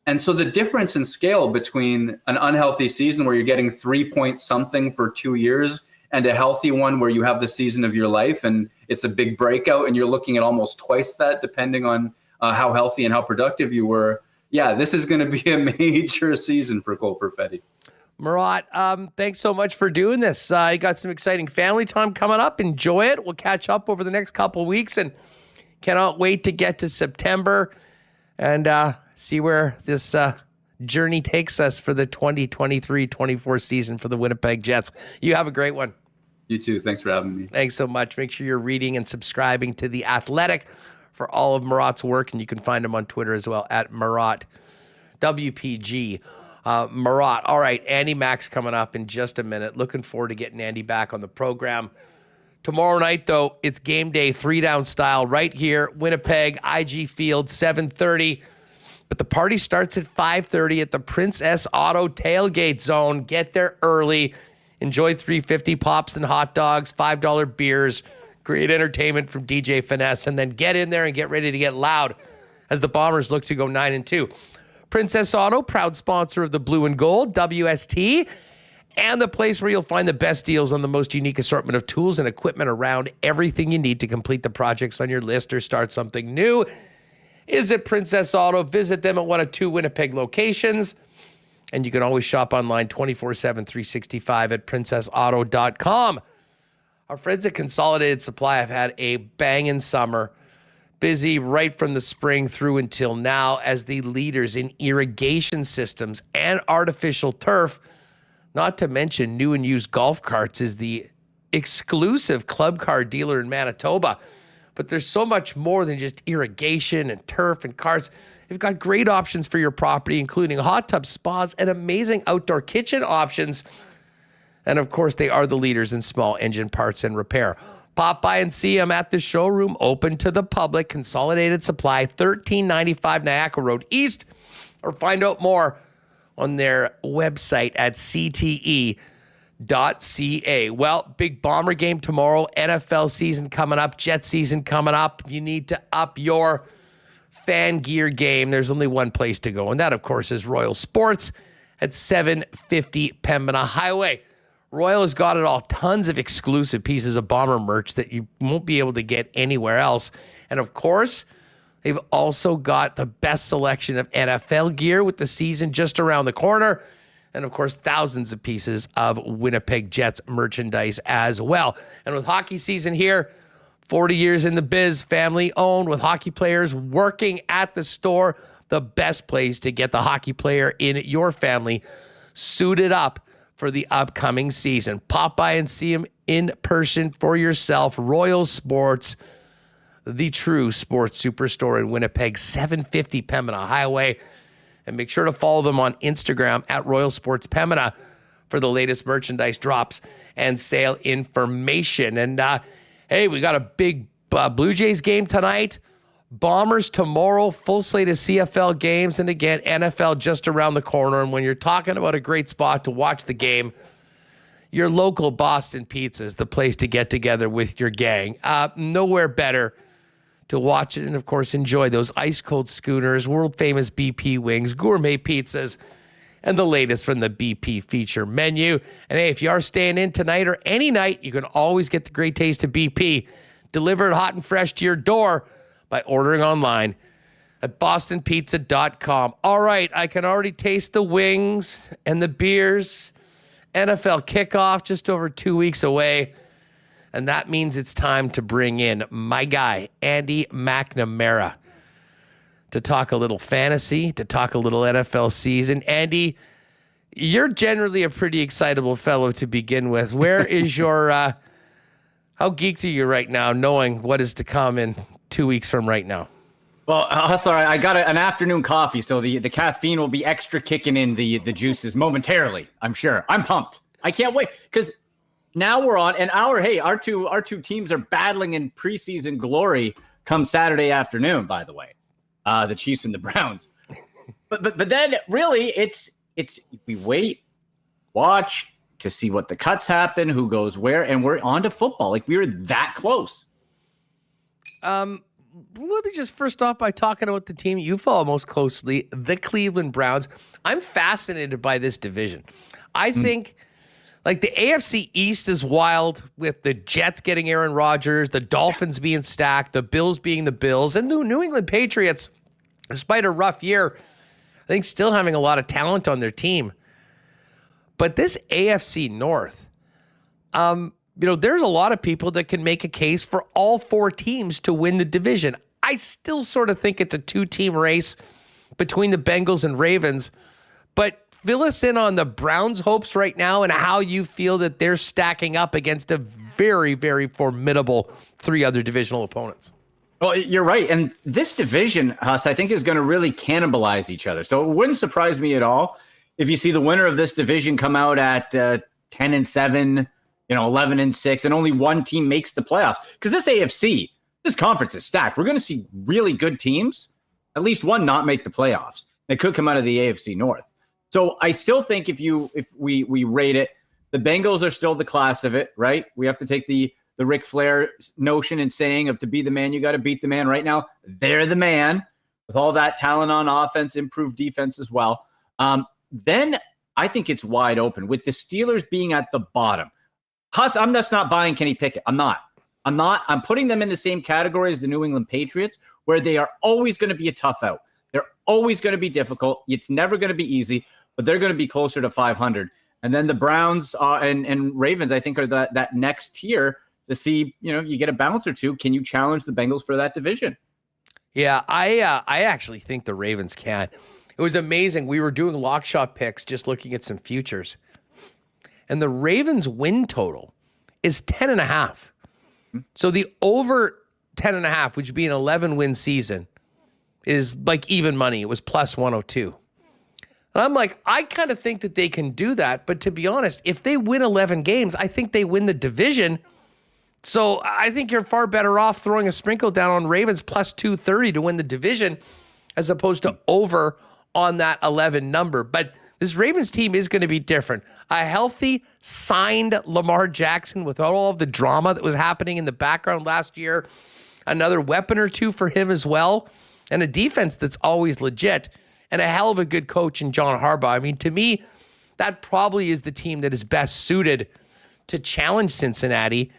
And so the difference in scale between an unhealthy season where you're getting 3 point something for 2 years and a healthy one where you have the season of your life and it's a big breakout and you're looking at almost twice that depending on how healthy and how productive you were. Yeah, this is going to be a major season for Cole Perfetti. Murat, thanks so much for doing this. You got some exciting family time coming up. Enjoy it. We'll catch up over the next couple of weeks and cannot wait to get to September and see where this journey takes us for the 2023-24 season for the Winnipeg Jets. You have a great one. You too. Thanks for having me. Thanks so much. Make sure you're reading and subscribing to The Athletic for all of Murat's work, and you can find him on Twitter as well at Murat WPG. Murat. All right, Andy Mack's coming up in just a minute. Looking forward to getting Andy back on the program. Tomorrow night, though, it's game day, 3-down style, right here, Winnipeg, IG Field, 7:30. But the party starts at 5:30 at the Princess Auto Tailgate Zone. Get there early. Enjoy $3.50 pops and hot dogs, $5 beers, great entertainment from DJ Finesse, and then get in there and get ready to get loud as the Bombers look to go 9-2. Princess Auto, proud sponsor of the Blue and Gold, WST, and the place where you'll find the best deals on the most unique assortment of tools and equipment around. Everything you need to complete the projects on your list or start something new is at Princess Auto. Visit them at one of 2 Winnipeg locations, and you can always shop online 24/7, 365 at princessauto.com. Our friends at Consolidated Supply have had a banging summer. Busy right from the spring through until now as the leaders in irrigation systems and artificial turf, not to mention new and used golf carts, is the exclusive club car dealer in Manitoba. But there's so much more than just irrigation and turf and carts. They've got great options for your property, including hot tub spas and amazing outdoor kitchen options. And of course, they are the leaders in small engine parts and repair. Pop by and see them at the showroom, open to the public. Consolidated Supply, 1395 Niagara Road East, or find out more on their website at cte.ca. Well, big Bomber game tomorrow, NFL season coming up, Jet season coming up. If you need to up your fan gear game, there's only one place to go, and that, of course, is Royal Sports at 750 Pembina Highway. Royal has got it all. Tons of exclusive pieces of Bomber merch that you won't be able to get anywhere else. And of course, they've also got the best selection of NFL gear with the season just around the corner. And of course, thousands of pieces of Winnipeg Jets merchandise as well. And with hockey season here, 40 years in the biz, family owned, with hockey players working at the store, the best place to get the hockey player in your family suited up for the upcoming season. Pop by and see him in person for yourself. Royal Sports, the true sports superstore in Winnipeg, 750 Pembina Highway. And make sure to follow them on Instagram at Royal Sports Pembina for the latest merchandise drops and sale information. And hey, we got a big Blue Jays game tonight. Bombers tomorrow, full slate of CFL games, and again, NFL just around the corner. And when you're talking about a great spot to watch the game, your local Boston Pizza is the place to get together with your gang. Nowhere better to watch it and, of course, enjoy those ice-cold schooners, world-famous BP wings, gourmet pizzas, and the latest from the BP feature menu. And hey, if you are staying in tonight or any night, you can always get the great taste of BP delivered hot and fresh to your door by ordering online at bostonpizza.com. All right, I can already taste the wings and the beers. NFL kickoff just over 2 weeks away. And that means it's time to bring in my guy, Andy McNamara, to talk a little fantasy, to talk a little NFL season. Andy, you're generally a pretty excitable fellow to begin with. Where is your, how geeked are you right now, knowing what is to come in 2 weeks from right now? Well, Hustler, I got an afternoon coffee, so the caffeine will be extra kicking in the juices momentarily, I'm sure. I'm pumped. I can't wait, because now we're on, and our two teams are battling in preseason glory come Saturday afternoon, by the way, the Chiefs and the Browns. But then really it's we wait, watch to see what the cuts happen, who goes where, and we're on to football. Like, we were that close. Let me just first off by talking about the team you follow most closely, the Cleveland Browns. I'm fascinated by this division. I think like the AFC East is wild with the Jets getting Aaron Rodgers, the Dolphins being stacked, the Bills being the Bills, and the New England Patriots, despite a rough year, I think still having a lot of talent on their team. But this AFC North, there's a lot of people that can make a case for all four teams to win the division. I still sort of think it's a two-team race between the Bengals and Ravens, but fill us in on the Browns' hopes right now and how you feel that they're stacking up against a very, very formidable three other divisional opponents. Well, you're right. And this division, Huss, I think is going to really cannibalize each other. So it wouldn't surprise me at all if you see the winner of this division come out at 10-7, 11-6, and only one team makes the playoffs. Because this AFC, this conference is stacked. We're going to see really good teams, at least one not make the playoffs. It could come out of the AFC North. So I still think if we rate it, the Bengals are still the class of it, right? We have to take the Ric Flair notion and saying of to be the man, you got to beat the man. Right now, they're the man with all that talent on offense, improved defense as well. Then I think it's wide open with the Steelers being at the bottom. Huss, I'm just not buying Kenny Pickett. I'm not. I'm putting them in the same category as the New England Patriots, where they are always going to be a tough out. They're always going to be difficult. It's never going to be easy, but they're going to be closer to 500. And then the Browns and Ravens, I think, are that next tier to see, you get a bounce or two. Can you challenge the Bengals for that division? Yeah, I actually think the Ravens can. It was amazing. We were doing lock shot picks, just looking at some futures. And the Ravens win total is 10.5. So the over 10.5, which would be an 11-win season, is like even money. It was plus 102. And I'm like, I kind of think that they can do that. But to be honest, if they win 11 games, I think they win the division. So I think you're far better off throwing a sprinkle down on Ravens plus 230 to win the division as opposed to over on that 11 number. But this Ravens team is going to be different. A healthy, signed Lamar Jackson without all of the drama that was happening in the background last year. Another weapon or two for him as well. And a defense that's always legit. And a hell of a good coach in John Harbaugh. I mean, to me, that probably is the team that is best suited to challenge Cincinnati.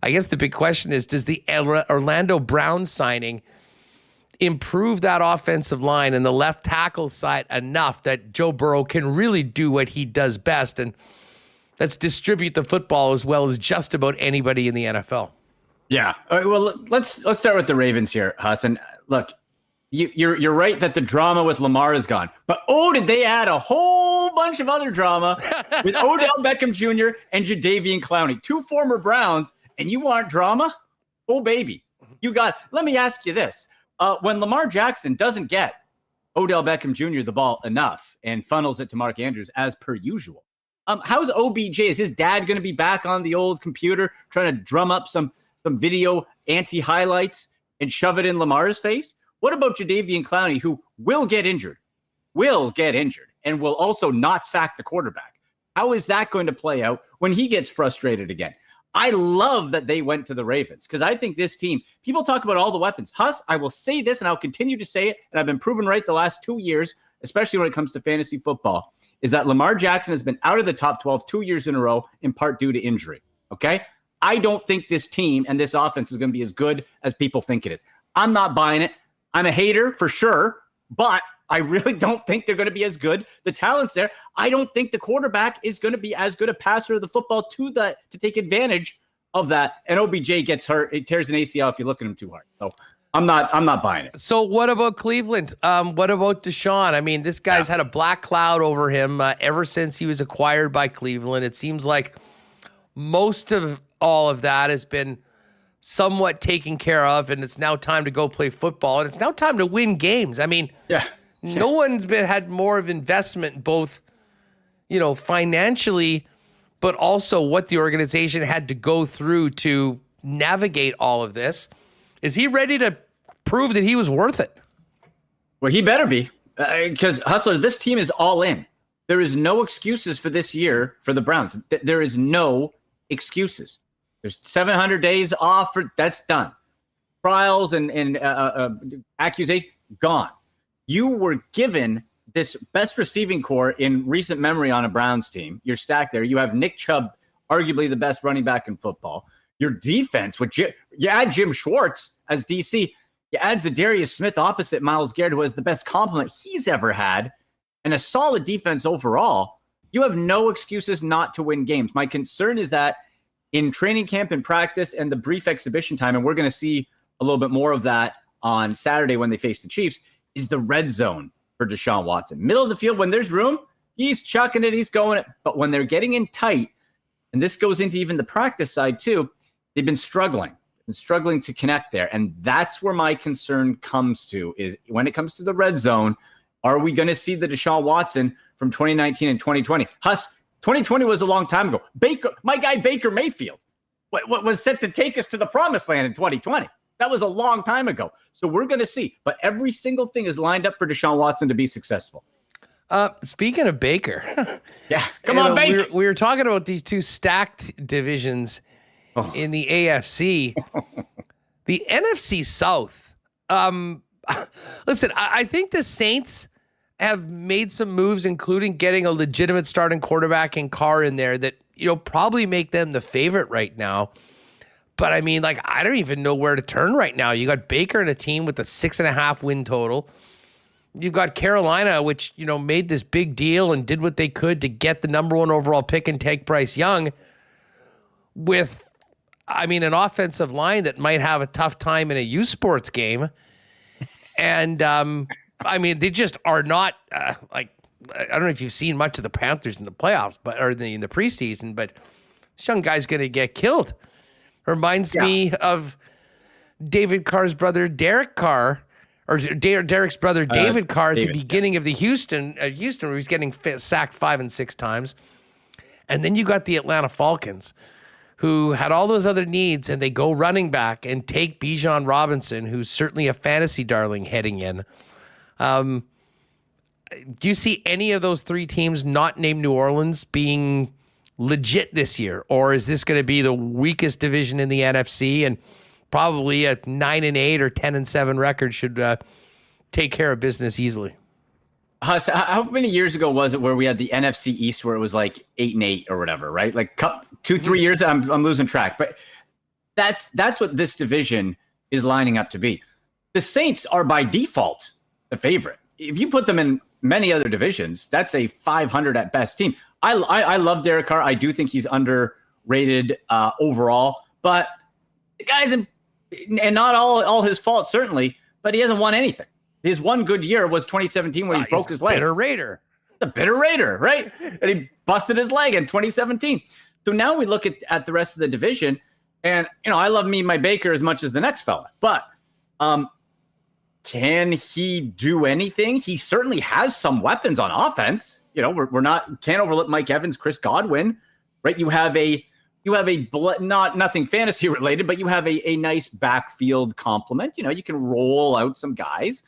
I guess the big question is, does the Orlando Browns signing improve that offensive line and the left tackle side enough that Joe Burrow can really do what he does best, and that's distribute the football as well as just about anybody in the NFL? Yeah. All right, well, let's start with the Ravens here, Huss. And look, you're right that the drama with Lamar is gone. But did they add a whole bunch of other drama with Odell Beckham Jr. and Jadeveon Clowney, two former Browns, and you want drama? Oh, baby. Let me ask you this. When Lamar Jackson doesn't get Odell Beckham Jr. the ball enough and funnels it to Mark Andrews as per usual, How's OBJ? Is his dad going to be back on the old computer trying to drum up some video anti-highlights and shove it in Lamar's face? What about Jadeveon Clowney, who will get injured, and will also not sack the quarterback? How is that going to play out when he gets frustrated again? I love that they went to the Ravens because I think this team, people talk about all the weapons. Huss, I will say this and I'll continue to say it, and I've been proven right the last 2 years, especially when it comes to fantasy football, is that Lamar Jackson has been out of the top 12 2 years in a row, in part due to injury. Okay? I don't think this team and this offense is going to be as good as people think it is. I'm not buying it. I'm a hater for sure, but I really don't think they're going to be as good. The talent's there. I don't think the quarterback is going to be as good a passer of the football to take advantage of that. And OBJ gets hurt. It tears an ACL if you look at him too hard. So I'm not buying it. So what about Cleveland? What about Deshaun? I mean, this guy's had a black cloud over him ever since he was acquired by Cleveland. It seems like most of all of that has been somewhat taken care of, and it's now time to go play football, and it's now time to win games. I mean, no one's had more of investment, both, financially, but also what the organization had to go through to navigate all of this. Is he ready to prove that he was worth it? Well, he better be, because Hustler, this team is all in. There is no excuses for this year for the Browns. There is no excuses. There's 700 days off. That's done. Trials and accusations, gone. You were given this best receiving core in recent memory on a Browns team. You're stacked there. You have Nick Chubb, arguably the best running back in football. Your defense, which you add Jim Schwartz as DC, you add Zadarius Smith opposite Myles Garrett, who has the best compliment he's ever had, and a solid defense overall. You have no excuses not to win games. My concern is that in training camp and practice and the brief exhibition time, and we're going to see a little bit more of that on Saturday when they face the Chiefs, is the red zone for Deshaun Watson. Middle of the field, when there's room, he's chucking it, he's going it. But when they're getting in tight, and this goes into even the practice side too, they've been struggling to connect there. And that's where my concern comes to, is when it comes to the red zone, are we going to see the Deshaun Watson from 2019 and 2020? 2020 was a long time ago. My guy Baker Mayfield, what was set to take us to the promised land in 2020. That was a long time ago. So we're going to see. But every single thing is lined up for Deshaun Watson to be successful. Speaking of Baker. Come on, Baker. We were talking about these two stacked divisions in the AFC. The NFC South. Listen, I think the Saints have made some moves, including getting a legitimate starting quarterback in Carr in there that, probably make them the favorite right now. But I mean, I don't even know where to turn right now. You got Baker and a team with a 6.5 win total. You've got Carolina, which, made this big deal and did what they could to get the number 1 overall pick and take Bryce Young with, an offensive line that might have a tough time in a U Sports game. And, they just are not, I don't know if you've seen much of the Panthers in the playoffs, or in the preseason, but this young guy's going to get killed. Reminds me of David Carr's brother, Derek Carr, or Derek's brother, David Carr, at the beginning of the Houston, where he's getting sacked 5 and 6 times. And then you got the Atlanta Falcons, who had all those other needs, and they go running back and take Bijan Robinson, who's certainly a fantasy darling heading in. Do you see any of those 3 teams not named New Orleans being legit this year, or is this going to be the weakest division in the NFC, and probably a 9-8 or 10-7 record should take care of business easily? How many years ago was it where we had the NFC East where it was 8-8 or whatever, right? 2-3 years. I'm losing track, but that's what this division is lining up to be. The Saints are by default the favorite. If you put them in many other divisions, that's a 500 at best team. I love Derek Carr. I do think he's underrated overall, but the guy's and not all his fault, certainly, but he hasn't won anything. His one good year was 2017 when he broke his leg. Bitter Raider. The bitter Raider, right? And he busted his leg in 2017. So now we look at the rest of the division, and I love my Baker as much as the next fella, but can he do anything? He certainly has some weapons on offense. can't overlook Mike Evans, Chris Godwin, right? You have nothing fantasy related, but you have a nice backfield complement. You can roll out some guys.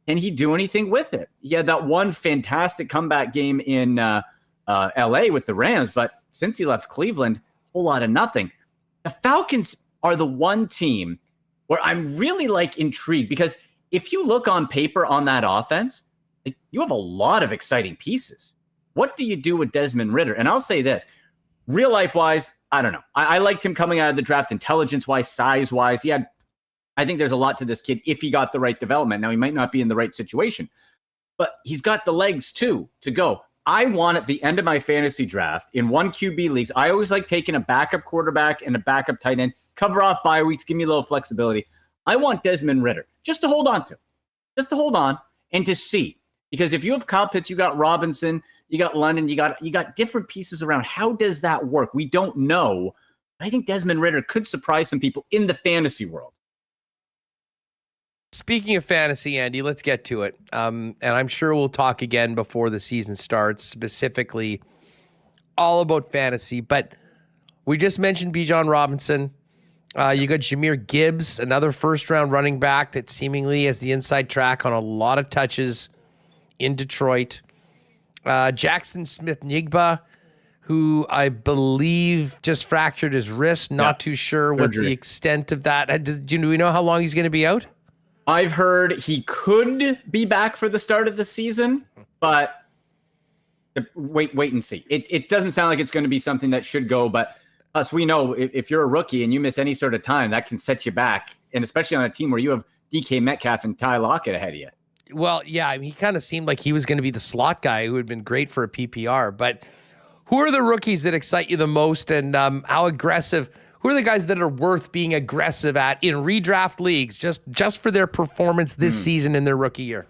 Can he do anything with it? He had that one fantastic comeback game in LA with the Rams, but since he left Cleveland, a whole lot of nothing. The Falcons are the one team where I'm really intrigued, because if you look on paper on that offense, you have a lot of exciting pieces. What do you do with Desmond Ridder? And I'll say this, real life wise, I don't know. I liked him coming out of the draft, intelligence wise, size wise. I think there's a lot to this kid if he got the right development. Now, he might not be in the right situation, but he's got the legs too to go. I want at the end of my fantasy draft in 1 QB leagues, I always like taking a backup quarterback and a backup tight end, cover off bye weeks, give me a little flexibility. I want Desmond Ridder just to hold on and to see, because if you have Kyle Pitts, you got Robinson, you got London, you got different pieces around. How does that work? We don't know. I think Desmond Ridder could surprise some people in the fantasy world. Speaking of fantasy, Andy, let's get to it. And I'm sure we'll talk again before the season starts, specifically all about fantasy. But we just mentioned Bijan Robinson. You got Jahmyr Gibbs, another first-round running back that seemingly has the inside track on a lot of touches in Detroit. Jackson Smith-Njigba, who I believe just fractured his wrist. Not too sure what the extent of that. Do we know how long he's going to be out? I've heard he could be back for the start of the season, but wait and see. It doesn't sound like it's going to be something that should go, but we know if you're a rookie and you miss any sort of time, that can set you back, and especially on a team where you have DK Metcalf and Ty Lockett ahead of you. Well, yeah, he kind of seemed like he was going to be the slot guy who had been great for a PPR, but who are the rookies that excite you the most, and how aggressive? Who are the guys that are worth being aggressive at in redraft leagues just for their performance this season in their rookie year?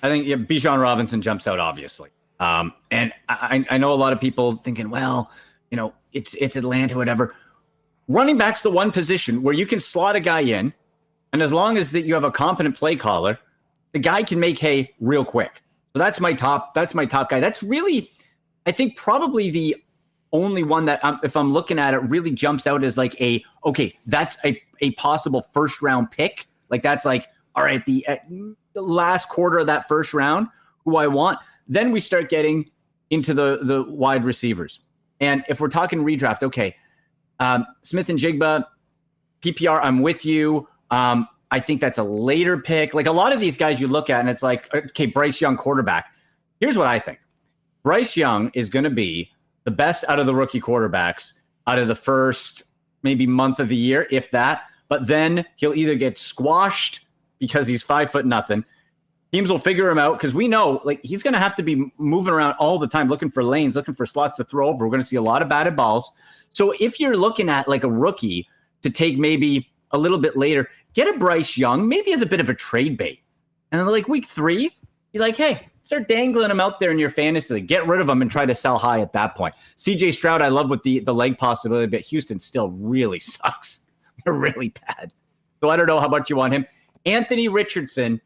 I think Bijan Robinson jumps out, obviously. And I know a lot of people thinking, well, it's Atlanta, whatever. Running back's the one position where you can slot a guy in, and as long as that you have a competent play caller, the guy can make hay real quick. So that's my top guy. That's really, I think, probably the only one that if I'm looking at it really jumps out as that's a possible first round pick. That's all right, the last quarter of that first round, who I want. Then we start getting into the wide receivers. And if we're talking redraft, Smith and Jigba, PPR, I'm with you. I think that's a later pick. A lot of these guys you look at and it's Bryce Young, quarterback. Here's what I think. Bryce Young is going to be the best out of the rookie quarterbacks out of the first maybe month of the year, if that. But then he'll either get squashed because he's 5'0". Teams will figure him out because we know he's going to have to be moving around all the time, looking for lanes, looking for slots to throw over. We're going to see a lot of batted balls. So if you're looking at a rookie to take maybe a little bit later, get a Bryce Young, maybe as a bit of a trade bait. And then week 3, you're hey, start dangling him out there in your fantasy league. Get rid of him and try to sell high at that point. CJ Stroud, I love with the leg possibility, but Houston still really sucks. They're really bad. So I don't know how much you want him. Anthony Richardson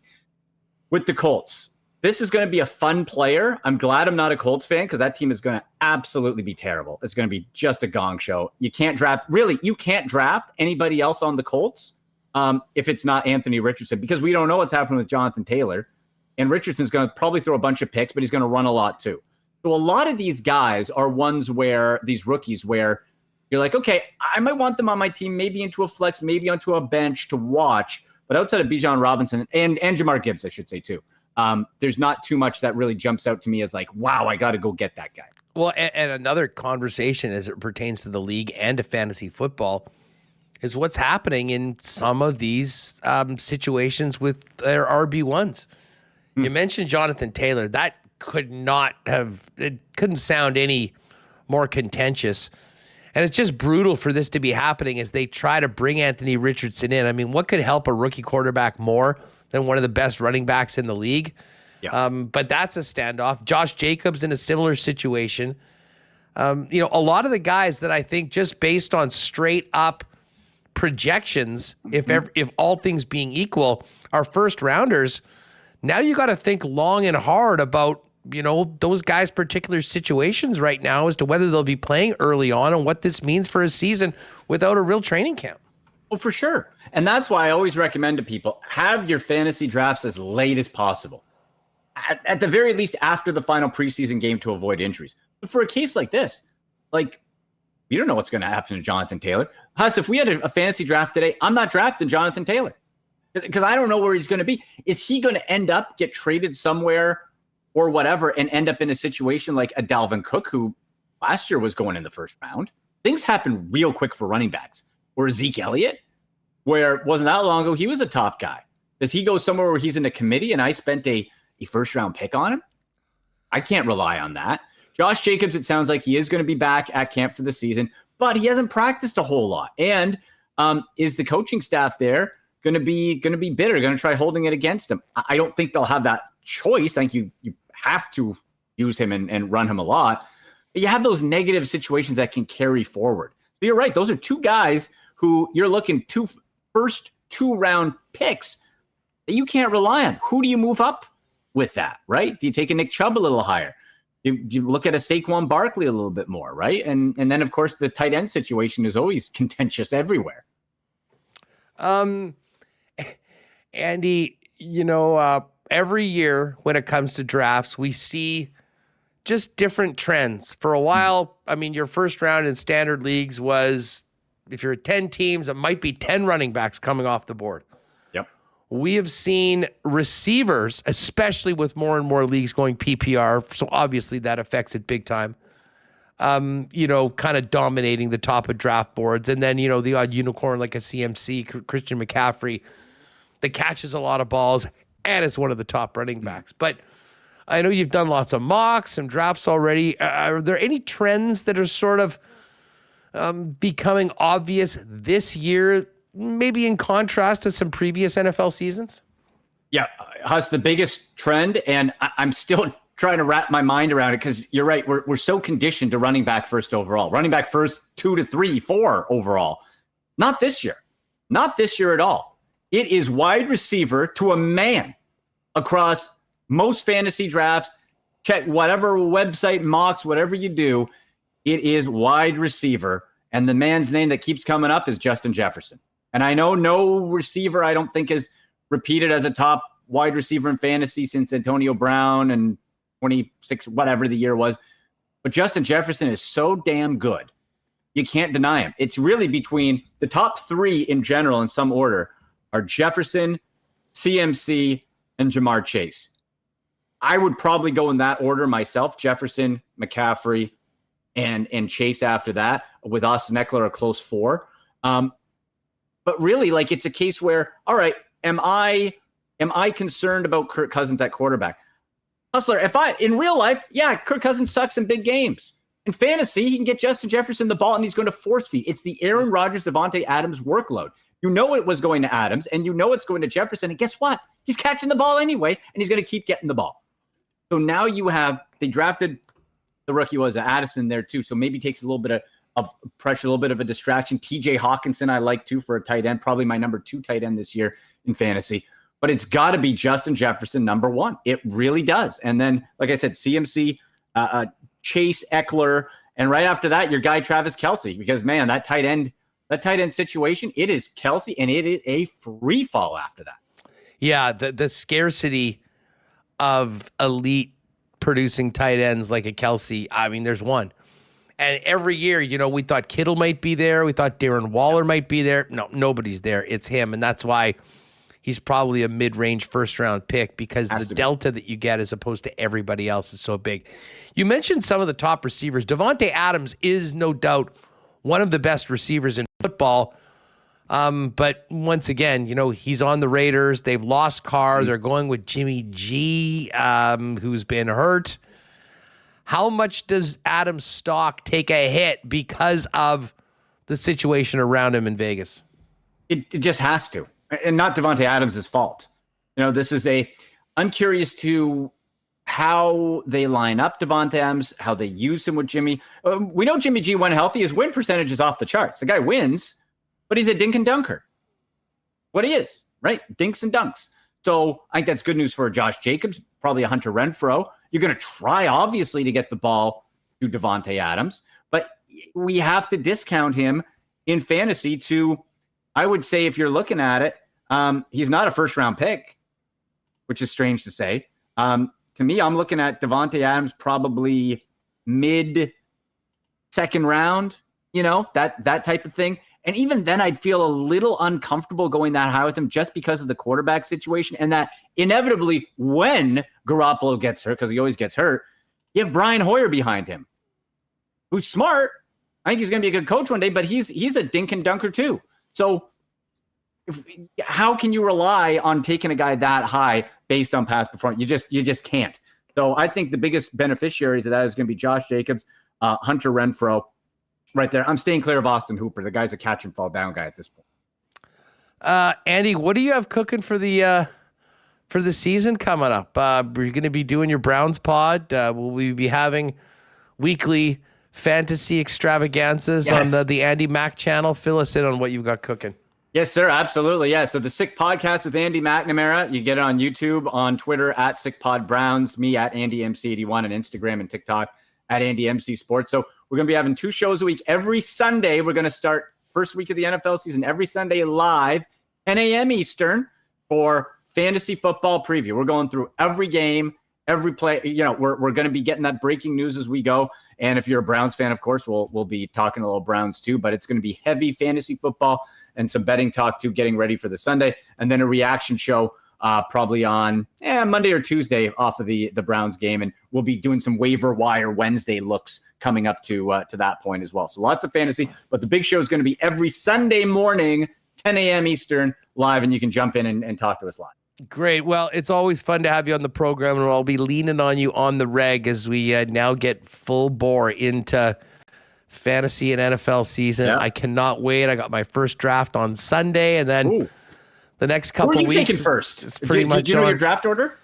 with the Colts. This is going to be a fun player. I'm glad I'm not a Colts fan because that team is going to absolutely be terrible. It's going to be just a gong show. You can't draft anybody else on the Colts if it's not Anthony Richardson, because we don't know what's happening with Jonathan Taylor. And Richardson's going to probably throw a bunch of picks, but he's going to run a lot too. So a lot of these guys are ones where these rookies where you're okay, I might want them on my team, maybe into a flex, maybe onto a bench to watch. But outside of Bijan Robinson and Jahmyr Gibbs, I should say too, there's not too much that really jumps out to me as wow, I got to go get that guy. Well, and another conversation as it pertains to the league and to fantasy football is what's happening in some of these situations with their RB1s. You mentioned Jonathan Taylor. That couldn't sound any more contentious. And it's just brutal for this to be happening as they try to bring Anthony Richardson in. I mean, what could help a rookie quarterback more than one of the best running backs in the league? Yeah. But that's a standoff. Josh Jacobs in a similar situation. A lot of the guys that I think just based on straight up projections, if all things being equal, are first rounders. Now you got to think long and hard about those guys' particular situations right now as to whether they'll be playing early on and what this means for a season without a real training camp. Well, for sure. And that's why I always recommend to people, have your fantasy drafts as late as possible. At the very least, after the final preseason game to avoid injuries. But for a case like this, you don't know what's going to happen to Jonathan Taylor. Huss, if we had a fantasy draft today, I'm not drafting Jonathan Taylor because I don't know where he's going to be. Is he going to end up, get traded somewhere or whatever, and end up in a situation like a Dalvin Cook, who last year was going in the first round? Things happen real quick for running backs. Or Zeke Elliott, where it wasn't that long ago, he was a top guy. Does he go somewhere where he's in a committee and I spent a first-round pick on him? I can't rely on that. Josh Jacobs, it sounds like he is going to be back at camp for the season, but he hasn't practiced a whole lot. And is the coaching staff there going to be bitter, going to try holding it against him? I don't think they'll have that choice. I think you have to use him and run him a lot. But you have those negative situations that can carry forward. So you're right. Those are two guys who you're looking first 2-round picks that you can't rely on. Who do you move up with that, right? Do you take a Nick Chubb a little higher? You look at a Saquon Barkley a little bit more, right? And then, of course, the tight end situation is always contentious everywhere. Andy, every year when it comes to drafts, we see just different trends. For a while, your first round in standard leagues was, if you're at 10 teams, it might be 10 running backs coming off the board. Yep. We have seen receivers, especially with more and more leagues going PPR, so obviously that affects it big time, kind of dominating the top of draft boards. And then, the odd unicorn like a CMC, Christian McCaffrey, that catches a lot of balls and is one of the top running backs. But I know you've done lots of mocks and drafts already. Are there any trends that are sort of becoming obvious this year, maybe in contrast to some previous NFL seasons? Yeah, Huss, the biggest trend, and I'm still trying to wrap my mind around it because you're right. We're so conditioned to running back first overall, running back first 2 to 3, 4 overall. Not this year. Not this year at all. It is wide receiver to a man across most fantasy drafts. Check whatever website, mocks, whatever you do. It is wide receiver, and the man's name that keeps coming up is Justin Jefferson. And I know no receiver I don't think has repeated as a top wide receiver in fantasy since Antonio Brown and 26, whatever the year was. But Justin Jefferson is so damn good. You can't deny him. It's really between the top 3 in general in some order are Jefferson, CMC, and Jamar Chase. I would probably go in that order myself, Jefferson, McCaffrey, and Chase after that, with Austin Eckler a close 4. But really, it's a case where, all right, am I concerned about Kirk Cousins at quarterback? Hustler, in real life, yeah, Kirk Cousins sucks in big games. In fantasy, he can get Justin Jefferson the ball and he's going to force feed. It's the Aaron Rodgers, Devontae Adams workload. You know it was going to Adams and you know it's going to Jefferson. And guess what? He's catching the ball anyway, and he's going to keep getting the ball. So now they drafted the rookie was Addison there too. So maybe takes a little bit of pressure, a little bit of a distraction. TJ Hawkinson, I like too for a tight end, probably my number 2 tight end this year in fantasy. But it's got to be Justin Jefferson, number 1. It really does. And then, like I said, CMC, Chase, Eckler, and right after that, your guy Travis Kelce. Because man, that tight end situation, it is Kelce, and it is a free fall after that. Yeah, the scarcity of elite producing tight ends like a Kelce. There's one. And every year, we thought Kittle might be there. We thought Darren Waller might be there. No, nobody's there. It's him. And that's why he's probably a mid-range first-round pick, because the delta that you get as opposed to everybody else is so big. You mentioned some of the top receivers. Devontae Adams is no doubt one of the best receivers in football. But once again, he's on the Raiders. They've lost Carr. They're going with Jimmy G, who's been hurt. How much does Adams' stock take a hit because of the situation around him in Vegas? It just has to. And not Devontae Adams' fault. I'm curious to how they line up Devontae Adams, how they use him with Jimmy. We know Jimmy G, when healthy, his win percentage is off the charts. The guy wins, but he's a dink and dunker. What he is, right? Dinks and dunks. So I think that's good news for Josh Jacobs, probably a Hunter Renfrow. You're going to try, obviously, to get the ball to Davante Adams, but we have to discount him in fantasy to, I would say, if you're looking at it, he's not a first-round pick, which is strange to say. To me, I'm looking at Davante Adams probably mid-second round, that type of thing. And even then, I'd feel a little uncomfortable going that high with him just because of the quarterback situation, and that inevitably when Garoppolo gets hurt, because he always gets hurt, you have Brian Hoyer behind him, who's smart. I think he's going to be a good coach one day, but he's a dink and dunker too. So how can you rely on taking a guy that high based on past performance? You just can't. So I think the biggest beneficiaries of that is going to be Josh Jacobs, Hunter Renfrow, right there. I'm staying clear of Austin Hooper. The guy's a catch and fall down guy at this point. Andy, what do you have cooking for the season coming up? We're going to be doing your Browns pod. Will we be having weekly fantasy extravaganzas on the Andy Mack channel? Fill us in on what you've got cooking. Yes, sir. Absolutely. Yeah. So the Sick Podcast with Andy McNamara, you get it on YouTube, on Twitter at SickPodBrowns, me at AndyMC81, and Instagram and TikTok at AndyMC Sports. So we're going to be having 2 shows a week. Every Sunday, we're going to start first week of the NFL season, every Sunday live, 10 a.m. Eastern, for fantasy football preview. We're going through every game, every play. We're going to be getting that breaking news as we go. And if you're a Browns fan, of course, we'll be talking a little Browns too, but it's going to be heavy fantasy football and some betting talk too, getting ready for the Sunday, and then a reaction show probably on Monday or Tuesday off of the Browns game. And we'll be doing some waiver wire Wednesday looks coming up to that point as well. So lots of fantasy, but the big show is going to be every Sunday morning, 10 a.m. Eastern, live, and you can jump in and talk to us live. Great. Well, it's always fun to have you on the program, and I'll be leaning on you on the reg as we now get full bore into fantasy and NFL season. Yeah. I cannot wait. I got my first draft on Sunday, and then the next couple weeks. Who are you taking first? It's pretty much. Do you know your draft order?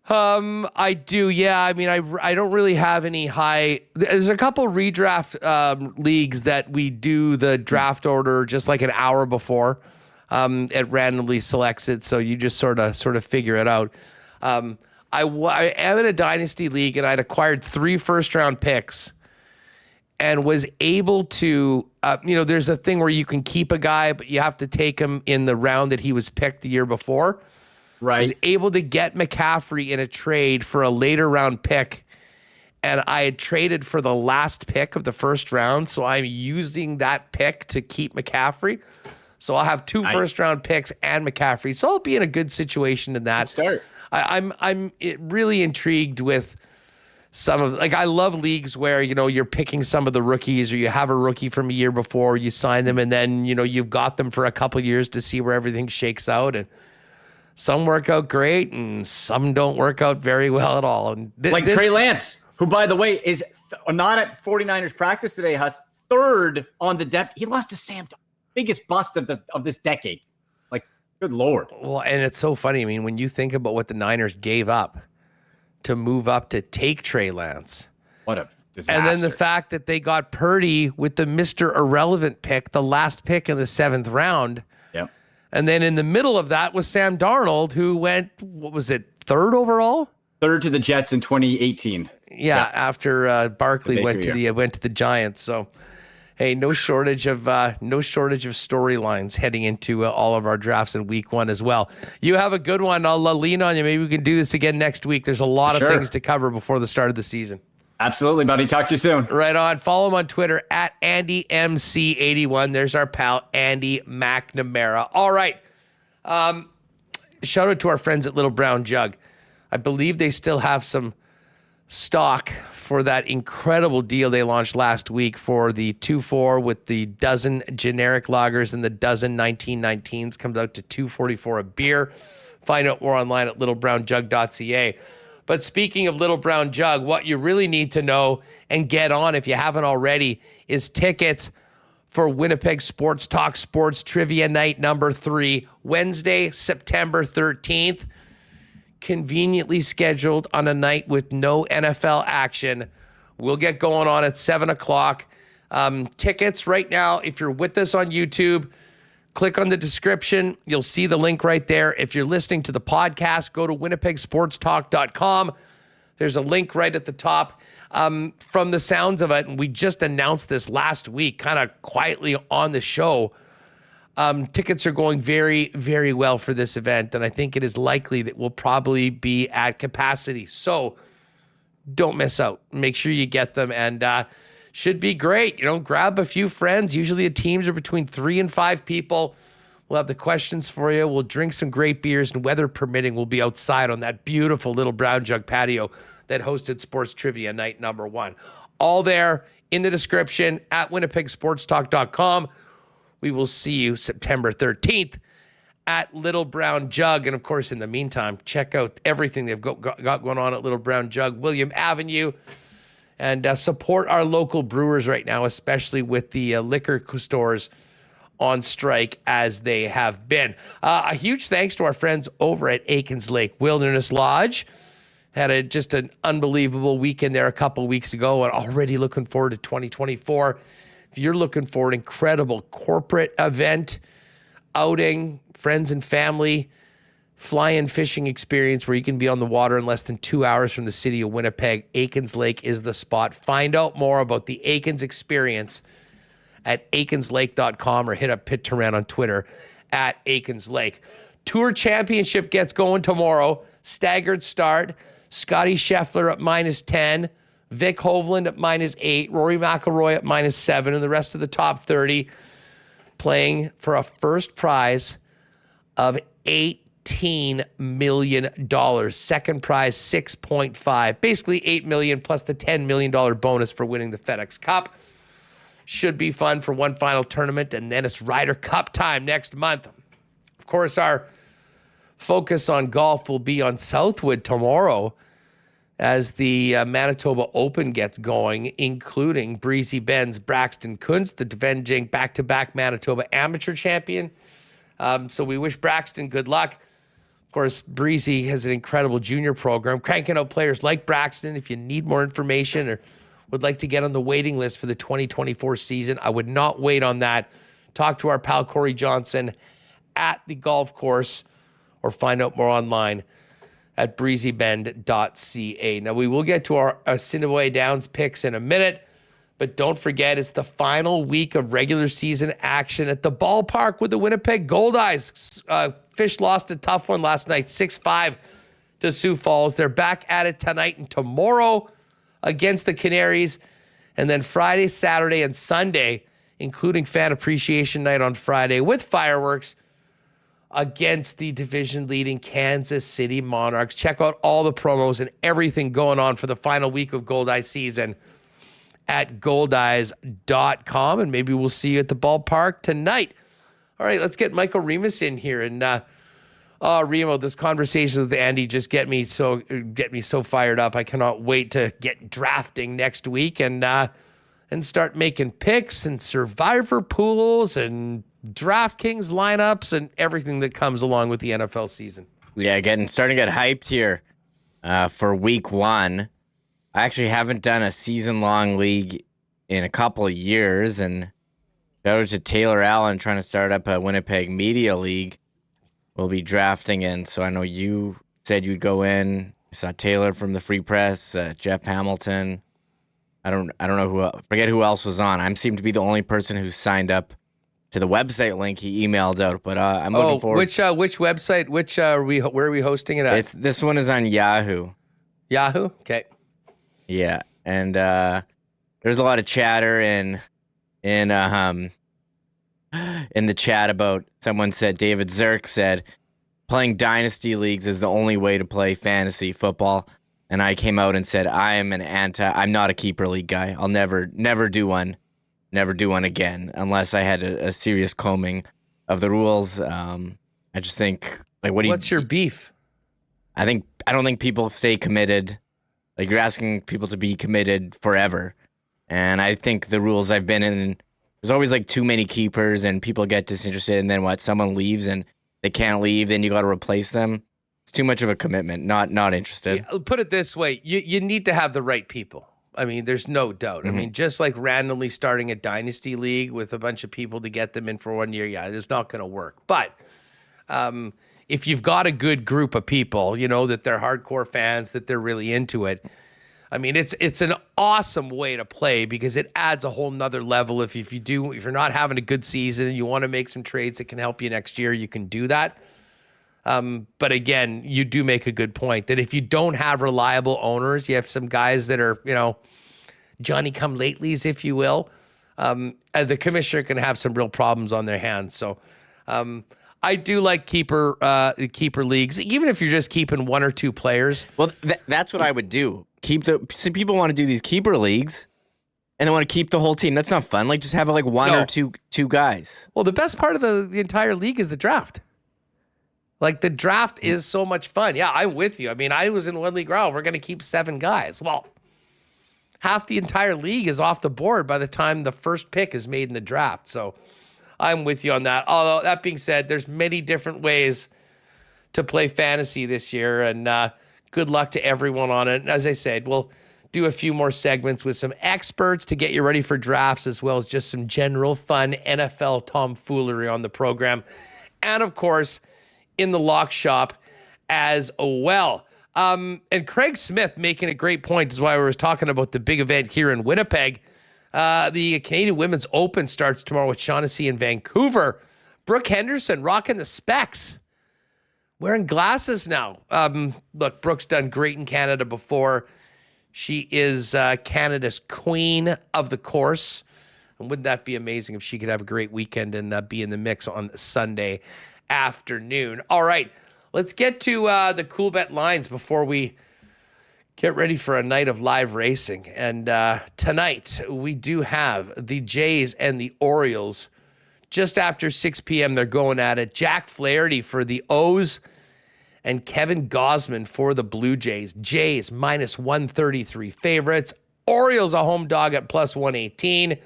I do. Yeah. I mean, I don't really have any high. There's a couple redraft leagues that we do the draft order just like an hour before. It randomly selects it, so you just sort of figure it out. I am in a dynasty league, and I'd acquired 3 first-round picks, and was able to. There's a thing where you can keep a guy, but you have to take him in the round that he was picked the year before. Right. I was able to get McCaffrey in a trade for a later round pick, and I had traded for the last pick of the first round, so I'm using that pick to keep McCaffrey. So I'll have 2 first-round picks and McCaffrey. So I'll be in a good situation in that. Good start. I'm really intrigued with some of, I love leagues where, you're picking some of the rookies, or you have a rookie from a year before, you sign them, and then, you've got them for a couple years to see where everything shakes out. And some work out great, and some don't work out very well at all. And Trey Lance, who, by the way, is not at 49ers practice today, has 3rd on the depth. He lost to Sam, biggest bust of this decade. Good Lord. Well, and it's so funny. I mean, when you think about what the Niners gave up to move up to take Trey Lance. What a disaster. And then the fact that they got Purdy with the Mr. Irrelevant pick, the last pick in the 7th round. Yep. And then in the middle of that was Sam Darnold, who went, 3rd overall? 3rd to the Jets in 2018. Yeah. After Barkley went to the Giants. So, hey, no shortage of storylines heading into all of our drafts in week 1 as well. You have a good one. I'll lean on you. Maybe we can do this again next week. There's a lot of things to cover before the start of the season. Absolutely, buddy. Talk to you soon. Right on. Follow him on Twitter at AndyMC81. There's our pal, Andy McNamara. All right. Shout out to our friends at Little Brown Jug. I believe they still have some stock for that incredible deal they launched last week for the 2-4 with the dozen generic lagers and the dozen 1919s. Comes out to $2.44 a beer. Find out more online at littlebrownjug.ca. But speaking of Little Brown Jug, what you really need to know and get on if you haven't already is tickets for Winnipeg Sports Talk Sports Trivia Night number 3, Wednesday, September 13th. Conveniently scheduled on a night with no NFL action. We'll get going on at 7 o'clock. Tickets right now, if you're with us on YouTube, click on the description. You'll see the link right there. If you're listening to the podcast, go to winnipegsportstalk.com. There's a link right at the top. From the sounds of it, and we just announced this last week, kind of quietly on the show, tickets are going very, very well for this event, and I think it is likely that we'll probably be at capacity. So don't miss out. Make sure you get them, and should be great. Grab a few friends. Usually the teams are between 3 and 5 people. We'll have the questions for you. We'll drink some great beers, and weather permitting, we'll be outside on that beautiful little Brown Jug patio that hosted Sports Trivia Night number 1. All there in the description at winnipegsportstalk.com. We will see you September 13th at Little Brown Jug. And, of course, in the meantime, check out everything they've got going on at Little Brown Jug, William Avenue, and support our local brewers right now, especially with the liquor stores on strike as they have been. A huge thanks to our friends over at Aitken's Lake Wilderness Lodge. Had just an unbelievable weekend there a couple weeks ago, and already looking forward to 2024. If you're looking for an incredible corporate event, outing, friends and family, fly-in fishing experience where you can be on the water in less than 2 hours from the city of Winnipeg, Aitken's Lake is the spot. Find out more about the Aitken's experience at aikenslake.com, or hit up Pit Turan on Twitter at Aitken's Lake. Tour Championship gets going tomorrow. Staggered start. Scotty Scheffler at -10, Vic Hovland at -8, Rory McIlroy at -7, and the rest of the top 30 playing for a first prize of $18 million. Second prize, 6.5. Basically $8 million plus the $10 million bonus for winning the FedEx Cup. Should be fun for one final tournament, and then it's Ryder Cup time next month. Of course, our focus on golf will be on Southwood tomorrow as the Manitoba Open gets going, including Breezy Bend's Braxton Kunst, the defending back-to-back Manitoba amateur champion. So we wish Braxton good luck. Of course, Breezy has an incredible junior program, cranking out players like Braxton. If you need more information or would like to get on the waiting list for the 2024 season, I would not wait on that. Talk to our pal Corey Johnson at the golf course, or find out more online at breezybend.ca. Now, we will get to our Assiniboia Downs picks in a minute, but don't forget, it's the final week of regular season action at the ballpark with the Winnipeg Goldeyes. Fish lost a tough one last night, 6-5 to Sioux Falls. They're back at it tonight and tomorrow against the Canaries, and then Friday, Saturday, and Sunday, including Fan Appreciation Night on Friday with fireworks, against the division-leading Kansas City Monarchs. Check out all the promos and everything going on for the final week of Goldeyes season at goldeyes.com, and maybe we'll see you at the ballpark tonight. All right, let's get Michael Remis in here. And Remo, this conversation with Andy just get me so fired up. I cannot wait to get drafting next week and start making picks and survivor pools and DraftKings lineups and everything that comes along with the NFL season. Yeah, starting to get hyped here for week 1. I actually haven't done a season-long league in a couple of years, and shout out to Taylor Allen trying to start up a Winnipeg Media League. We'll be drafting in, so I know you said you'd go in. I saw Taylor from the Free Press, Jeff Hamilton. I don't know forget who else was on. I seem to be the only person who signed up to the website link he emailed out, but I'm looking forward. Which website? Where are we hosting it at? This one is on Yahoo. Yahoo? Okay. Yeah, and there's a lot of chatter in the chat about, someone said, David Zirk said, playing dynasty leagues is the only way to play fantasy football. And I came out and said, I'm not a keeper league guy. I'll never do one again unless I had a serious combing of the rules. I just think, what's your beef? I don't think people stay committed. Like, you're asking people to be committed forever. And I think the rules I've been in, there's always too many keepers and people get disinterested, and then someone leaves and they can't leave, then you got to replace them. It's too much of a commitment. Not interested. Yeah, put it this way, you need to have the right people. I mean, there's no doubt. Mm-hmm. I mean, just like randomly starting a dynasty league with a bunch of people to get them in for 1 year, yeah, it's not going to work. But if you've got a good group of people, that they're hardcore fans, that they're really into it. I mean, it's an awesome way to play because it adds a whole nother level. If you're not having a good season and you want to make some trades that can help you next year, you can do that. But again, you do make a good point that if you don't have reliable owners, you have some guys that are, Johnny-come-latelys, if you will, the commissioner can have some real problems on their hands. So I do like keeper leagues, even if you're just keeping one or two players. Well, that's what I would do. Some people want to do these keeper leagues, and they want to keep the whole team. That's not fun. Like, just have like one or two guys. Well, the best part of the entire league is the draft. Like, the draft is so much fun. Yeah, I'm with you. I mean, I was in one league, we're going to keep 7 guys. Well, half the entire league is off the board by the time the first pick is made in the draft. So I'm with you on that. Although, that being said, there's many different ways to play fantasy this year, and good luck to everyone on it. And as I said, we'll do a few more segments with some experts to get you ready for drafts, as well as just some general fun NFL tomfoolery on the program. And, of course, in the lock shop as well. And Craig Smith making a great point is why we were talking about the big event here in Winnipeg. The Canadian Women's Open starts tomorrow with Shaughnessy in Vancouver. Brooke Henderson rocking the specs, wearing glasses now. Look, Brooke's done great in Canada before. She is Canada's queen of the course. And wouldn't that be amazing if she could have a great weekend and be in the mix on Sunday afternoon? All right, let's get to the Coolbet Lines before we get ready for a night of live racing. And tonight we do have the Jays and the Orioles. Just after 6 p.m., they're going at it. Jack Flaherty for the O's and Kevin Gausman for the Blue Jays. Jays minus 133 favorites. Orioles a home dog at plus 118.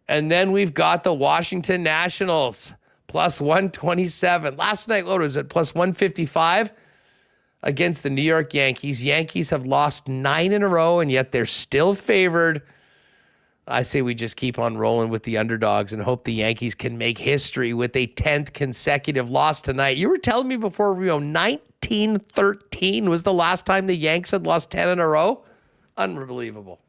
And then we've got the Washington Nationals plus 127. Last night, what was it, plus 155 against the New York Yankees. Yankees have lost 9 in a row, and yet they're still favored. I say we just keep on rolling with the underdogs and hope the Yankees can make history with a 10th consecutive loss tonight. You were telling me before, 1913 was the last time the Yanks had lost 10 in a row? Unbelievable.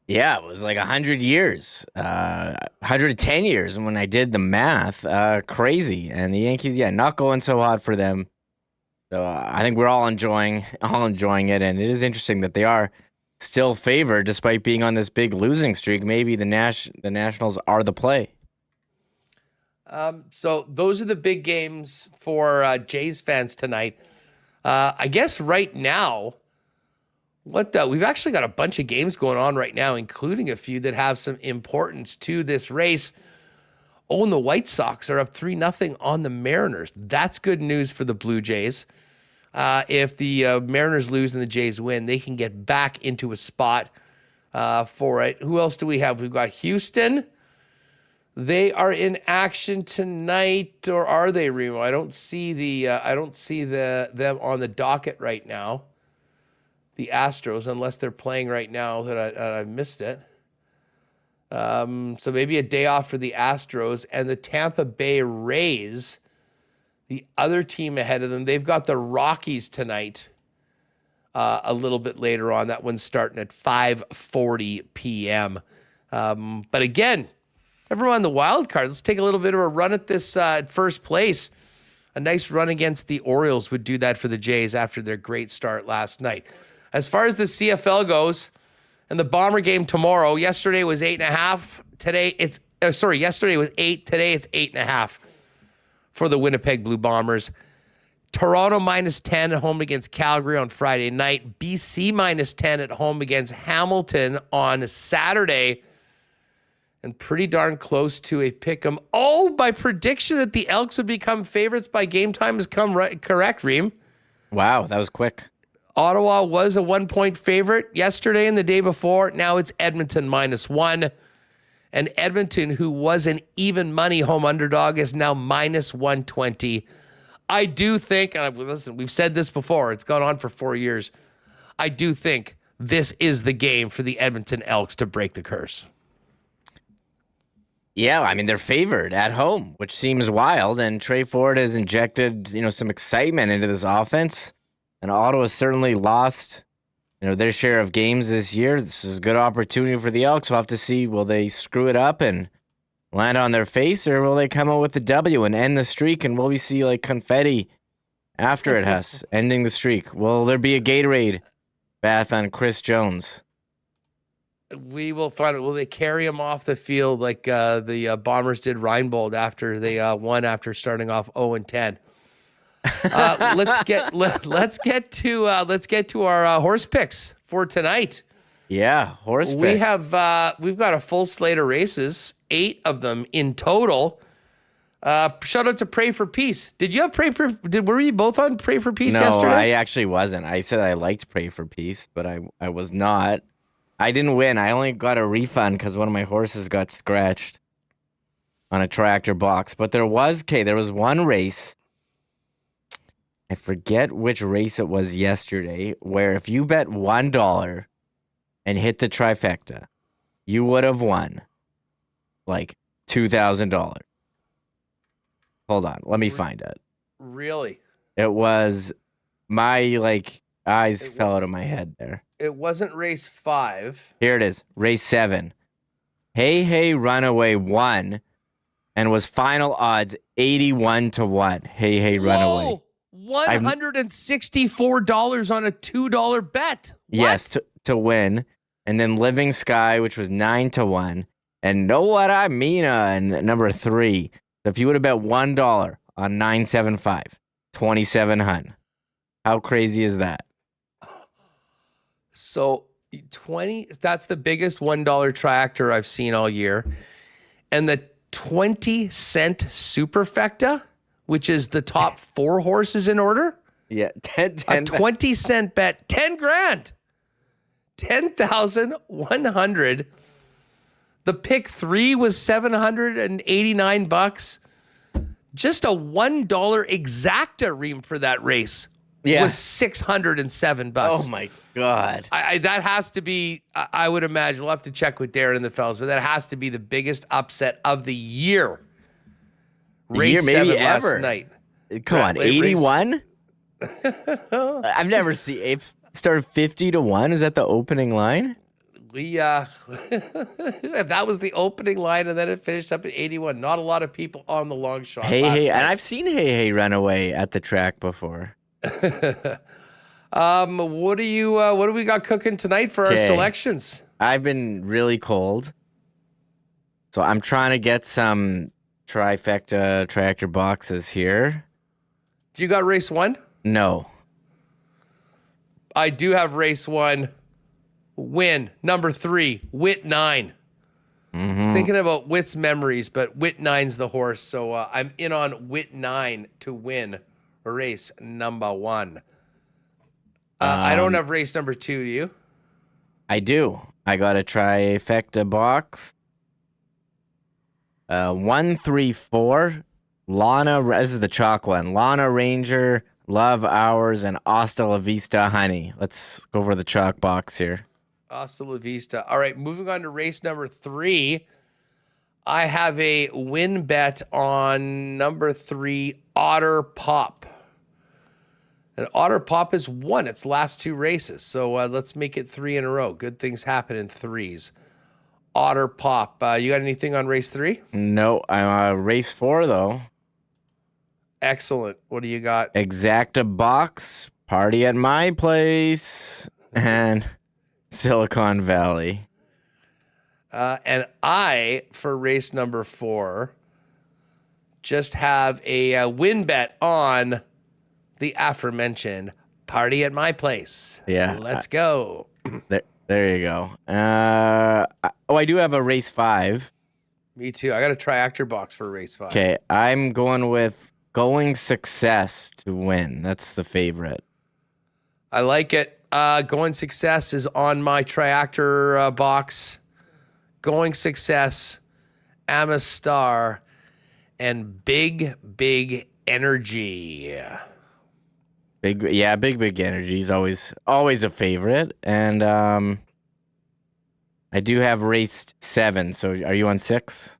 Yeah, it was like 100 years, 110 years. And when I did the math, crazy. And the Yankees, not going so hot for them. So I think we're all enjoying it. And it is interesting that they are still favored despite being on this big losing streak. Maybe the Nationals are the play. So those are the big games for Jays fans tonight. I guess right now, we've actually got a bunch of games going on right now, including a few that have some importance to this race. And the White Sox are up 3-0 on the Mariners. That's good news for the Blue Jays. If the Mariners lose and the Jays win, they can get back into a spot for it. Who else do we have? We've got Houston. They are in action tonight, or are they, Remo? I don't see them on the docket right now. The Astros, unless they're playing right now that I missed it. So maybe a day off for the Astros and the Tampa Bay Rays. The other team ahead of them, they've got the Rockies tonight a little bit later on. That one's starting at 5:40 p.m. But again, everyone on the wild card, let's take a little bit of a run at this at first place. A nice run against the Orioles would do that for the Jays after their great start last night. As far as the CFL goes, and the Bomber game tomorrow, yesterday was 8.5. Yesterday was 8. Today it's 8.5 for the Winnipeg Blue Bombers. Toronto minus 10 at home against Calgary on Friday night. BC minus 10 at home against Hamilton on Saturday. And pretty darn close to a pick'em. Oh, my prediction that the Elks would become favorites by game time has come correct, Reem. Wow, that was quick. Ottawa was a 1-point favorite yesterday and the day before. Now it's Edmonton minus 1. And Edmonton, who was an even money home underdog, is now minus 120. I do think, and listen, we've said this before, it's gone on for 4 years. I do think this is the game for the Edmonton Elks to break the curse. Yeah, I mean, they're favored at home, which seems wild. And Trey Ford has injected, some excitement into this offense. And Ottawa certainly lost, their share of games this year. This is a good opportunity for the Elks. We'll have to see, will they screw it up and land on their face, or will they come out with the W and end the streak? And will we see like confetti after it, Huss, ending the streak? Will there be a Gatorade bath on Chris Jones? We will find it. Will they carry him off the field like the Bombers did Reinbold after they won after starting off 0-10? Let's get to our horse picks for tonight. Yeah, horse picks. We've got a full slate of races, 8 of them in total. Shout out to Pray for Peace. Did you have were you both on Pray for Peace yesterday? No, I actually wasn't. I said I liked Pray for Peace, but I was not. I didn't win. I only got a refund because one of my horses got scratched on a tractor box. But there was one race. I forget which race it was yesterday, where if you bet $1 and hit the trifecta, you would have won like $2,000. Hold on, let me find it. Really? It was my eyes fell out of my head there. It wasn't race 5. Here it is, race 7. Hey Hey Runaway won and was final odds 81-1. Hey Hey Runaway. $164 on a $2 bet. What? Yes, to win. And then Living Sky, which was 9-1. And Know What I Mean and number 3. So if you would have bet $1 on 975, 2,700. How crazy is that? So 20, that's the biggest $1 tractor I've seen all year. And the 20-cent superfecta, which is the top 4 horses in order. Yeah, a 20-cent bet, 10 grand. 10,100. The pick 3 was $789. Just a $1 exacta ream for that race was $607. Oh my God. That has to be, I would imagine, we'll have to check with Darren and the fellas, but that has to be the biggest upset of the year. Race maybe 7 ever. last night. Come on, 81? I've never seen it started 50-1. Is that the opening line? That was the opening line, and then it finished up at 81. Not a lot of people on the long shot. Hey, and I've seen Hey Hey Runaway at the track before. What do we got cooking tonight for our selections? I've been really cold, so I'm trying to get some trifecta tractor boxes here. Do you got race 1? No. I do have race 1. Win. Number 3. Whit 9. I was thinking about Whit's memories, but Whit 9's the horse, so I'm in on Whit 9 to win race number 1. I don't have race number 2, do you? I do. I got a trifecta box. 1, 3, 4. Lana, this is the chalk one. Lana Ranger, Love Hours, and Hasta La Vista Honey. Let's go over the chalk box here. Hasta La Vista. All right, moving on to race number 3. I have a win bet on number 3, Otter Pop. And Otter Pop has won its last 2 races, so let's make it 3 in a row. Good things happen in 3s. Otter Pop. You got anything on race 3? No, I'm race 4 though. Excellent. What do you got? Exacta box, Party at My Place, and Silicon Valley. And I, for race number 4, just have a win bet on the aforementioned Party at My Place. Yeah. Let's go. There you go. I do have a race 5. Me too. I got a triactor box for race 5. Okay, I'm going with Going Success to win. That's the favorite. I like it. Going Success is on my triactor box. Going Success, Amistar, and Big Energy. Big Energy is always a favorite. And I do have race 7. So are you on 6?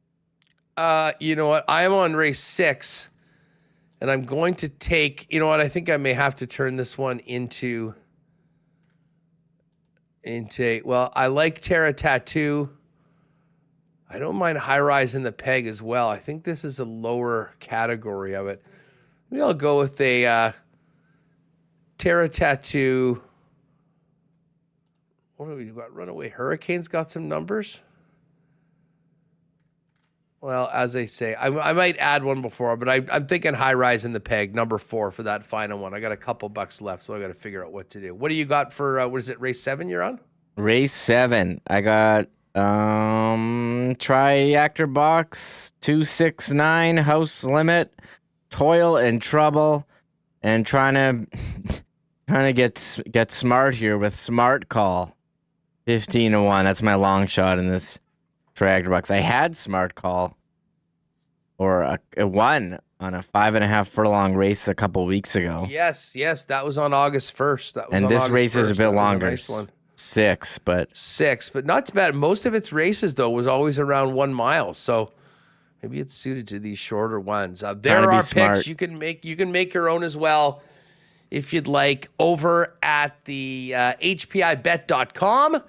You know what? I am on race 6, and I'm going to take. You know what? I think I may have to turn this one into. Well, I like Terra Tattoo. I don't mind High Rise in the Peg as well. I think this is a lower category of it. Maybe I'll go with a Terra Tattoo. What do we got? Runaway Hurricanes got some numbers. Well, as I say, I might add one before, but I'm thinking High Rise in the Peg, number 4 for that final one. I got a couple bucks left, so I got to figure out what to do. What do you got for, what is it, race 7 you're on? Race 7. I got Triactor Box, 269, House Limit, Toil and Trouble, and trying to get smart here with Smart Call. 15-1. That's my long shot in this Triactor Box. I had Smart Call or a 1 on a 5.5 furlong race a couple weeks ago. Yes, that was on August 1st. That was and on this August race 1st. is a bit longer. Nice one. 6, but not too bad. Most of its races though was always around 1 mile, so maybe it's suited to these shorter ones. There are picks you can make. You can make your own as well if you'd like over at the HPIBet.com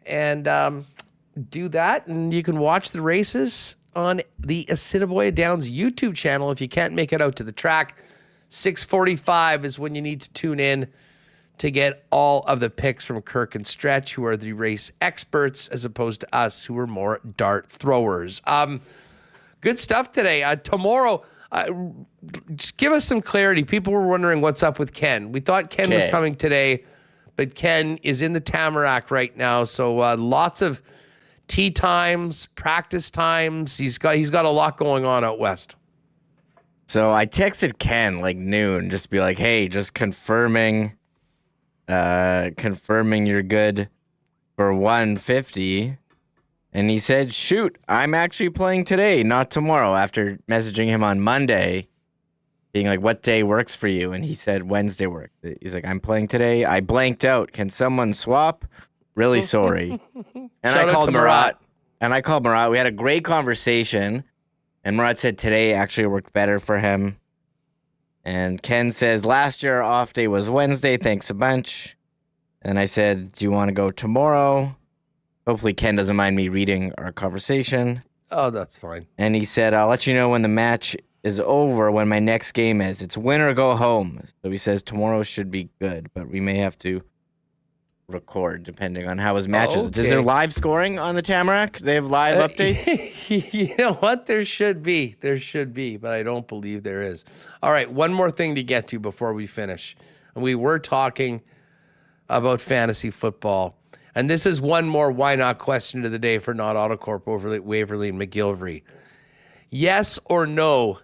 and do that, and you can watch the races on the Assiniboia Downs YouTube channel if you can't make it out to the track. 6:45 is when you need to tune in to get all of the picks from Kirk and Stretch, who are the race experts, as opposed to us, who are more dart throwers. Good stuff today. Tomorrow, just give us some clarity. People were wondering what's up with Ken. We thought Ken was coming today, but Ken is in the Tamarack right now, so lots of tee times, practice times. He's got a lot going on out west. So I texted Ken like noon, just be like, hey, just confirming you're good for 150. And he said, shoot, I'm actually playing today, not tomorrow, after messaging him on Monday, being like, what day works for you? And he said, Wednesday work. He's like, I'm playing today. I blanked out. Can someone swap? Really sorry. And I called Murat. We had a great conversation. And Murat said today actually worked better for him. And Ken says, last year our off day was Wednesday. Thanks a bunch. And I said, do you want to go tomorrow? Hopefully Ken doesn't mind me reading our conversation. Oh, that's fine. And he said, I'll let you know when the match is over, when my next game is. It's win or go home. So he says tomorrow should be good, but we may have to record depending on how his match is. Is there live scoring on the Tamarack? They have live updates? You know what? There should be, but I don't believe there is. All right, one more thing to get to before we finish. And we were talking about fantasy football. And this is one more why not question of the day for Not Autocorp, Waverly, and McGillivray. Yes or no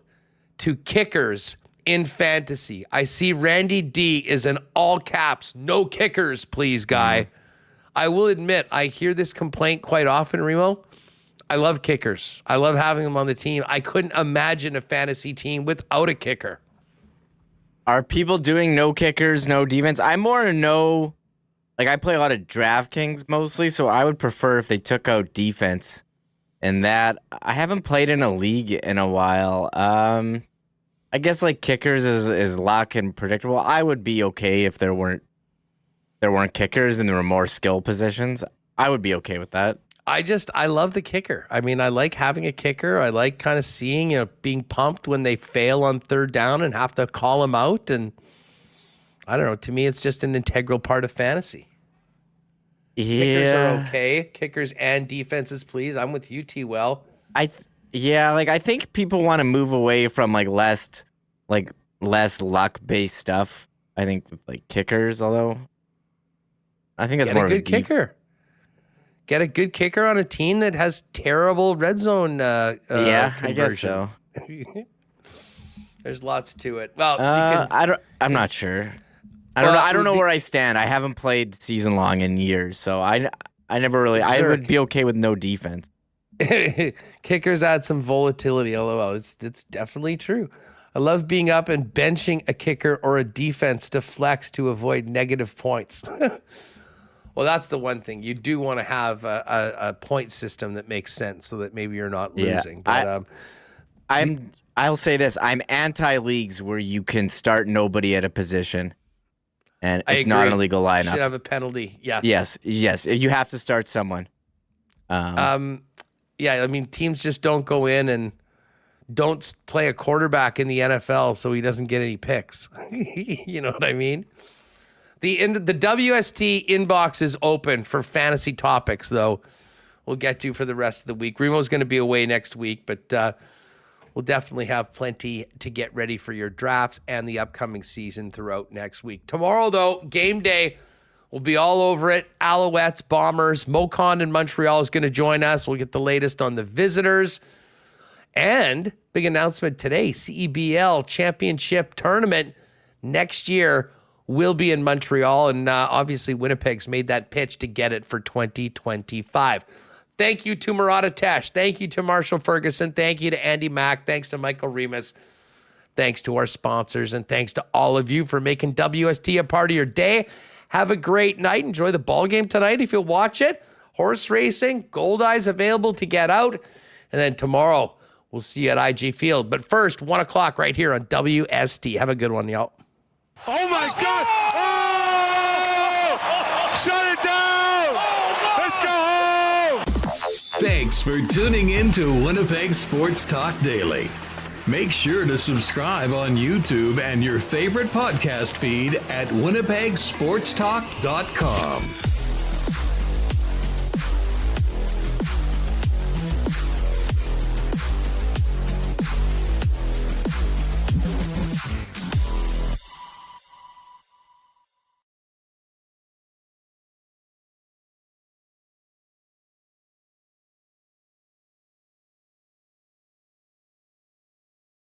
to kickers in fantasy? I see Randy D is in all caps. No kickers, please, guy. I will admit, I hear this complaint quite often, Remo. I love kickers. I love having them on the team. I couldn't imagine a fantasy team without a kicker. Are people doing no kickers, no defense? I'm more no. Like, I play a lot of DraftKings mostly, so I would prefer if they took out defense. And that, I haven't played in a league in a while. I guess like kickers is luck and predictable. I would be okay if there weren't kickers and there were more skill positions. I would be okay with that. I love the kicker. I mean, I like having a kicker. I like kind of seeing, being pumped when they fail on third down and have to call them out. And I don't know. To me, it's just an integral part of fantasy. Yeah. Kickers are okay. Kickers and defenses, please. I'm with you, T-Well. I think people want to move away from less luck-based stuff. I think with kickers, although I think that's more of a good kicker. Get a good kicker on a team that has terrible red zone yeah, conversion. I guess so. There's lots to it. Well, I'm not sure. I don't know where I stand. I haven't played season long in years, so I never really. Sure. I would be okay with no defense. Kickers add some volatility. LOL. It's definitely true. I love being up and benching a kicker or a defense to flex to avoid negative points. Well, that's the one thing. You do want to have a point system that makes sense so that maybe you're not losing. But, I'll say this. I'm anti-leagues where you can start nobody at a position and it's not an illegal lineup. You should have a penalty. Yes. You have to start someone. Yeah, I mean, teams just don't go in and don't play a quarterback in the NFL so he doesn't get any picks. You know what I mean? The WST inbox is open for fantasy topics, though. We'll get to for the rest of the week. Remo's going to be away next week, but we'll definitely have plenty to get ready for your drafts and the upcoming season throughout next week. Tomorrow, though, game day. We'll be all over it. Alouettes, Bombers. Mocon in Montreal is going to join us. We'll get the latest on the visitors. And big announcement today, CEBL Championship Tournament next year will be in Montreal. And obviously Winnipeg's made that pitch to get it for 2025. Thank you to Murat. Thank you to Marshall Ferguson. Thank you to Andy Mack. Thanks to Michael Remis. Thanks to our sponsors. And thanks to all of you for making WST a part of your day. Have a great night. Enjoy the ball game tonight if you'll watch it. Horse racing, Gold Eyes available to get out. And then tomorrow, we'll see you at IG Field. But first, 1 o'clock right here on WST. Have a good one, y'all. Oh, my God. Oh! Shut it down. Let's go home. Thanks for tuning in to Winnipeg Sports Talk Daily. Make sure to subscribe on YouTube and your favorite podcast feed at winnipegsportstalk.com.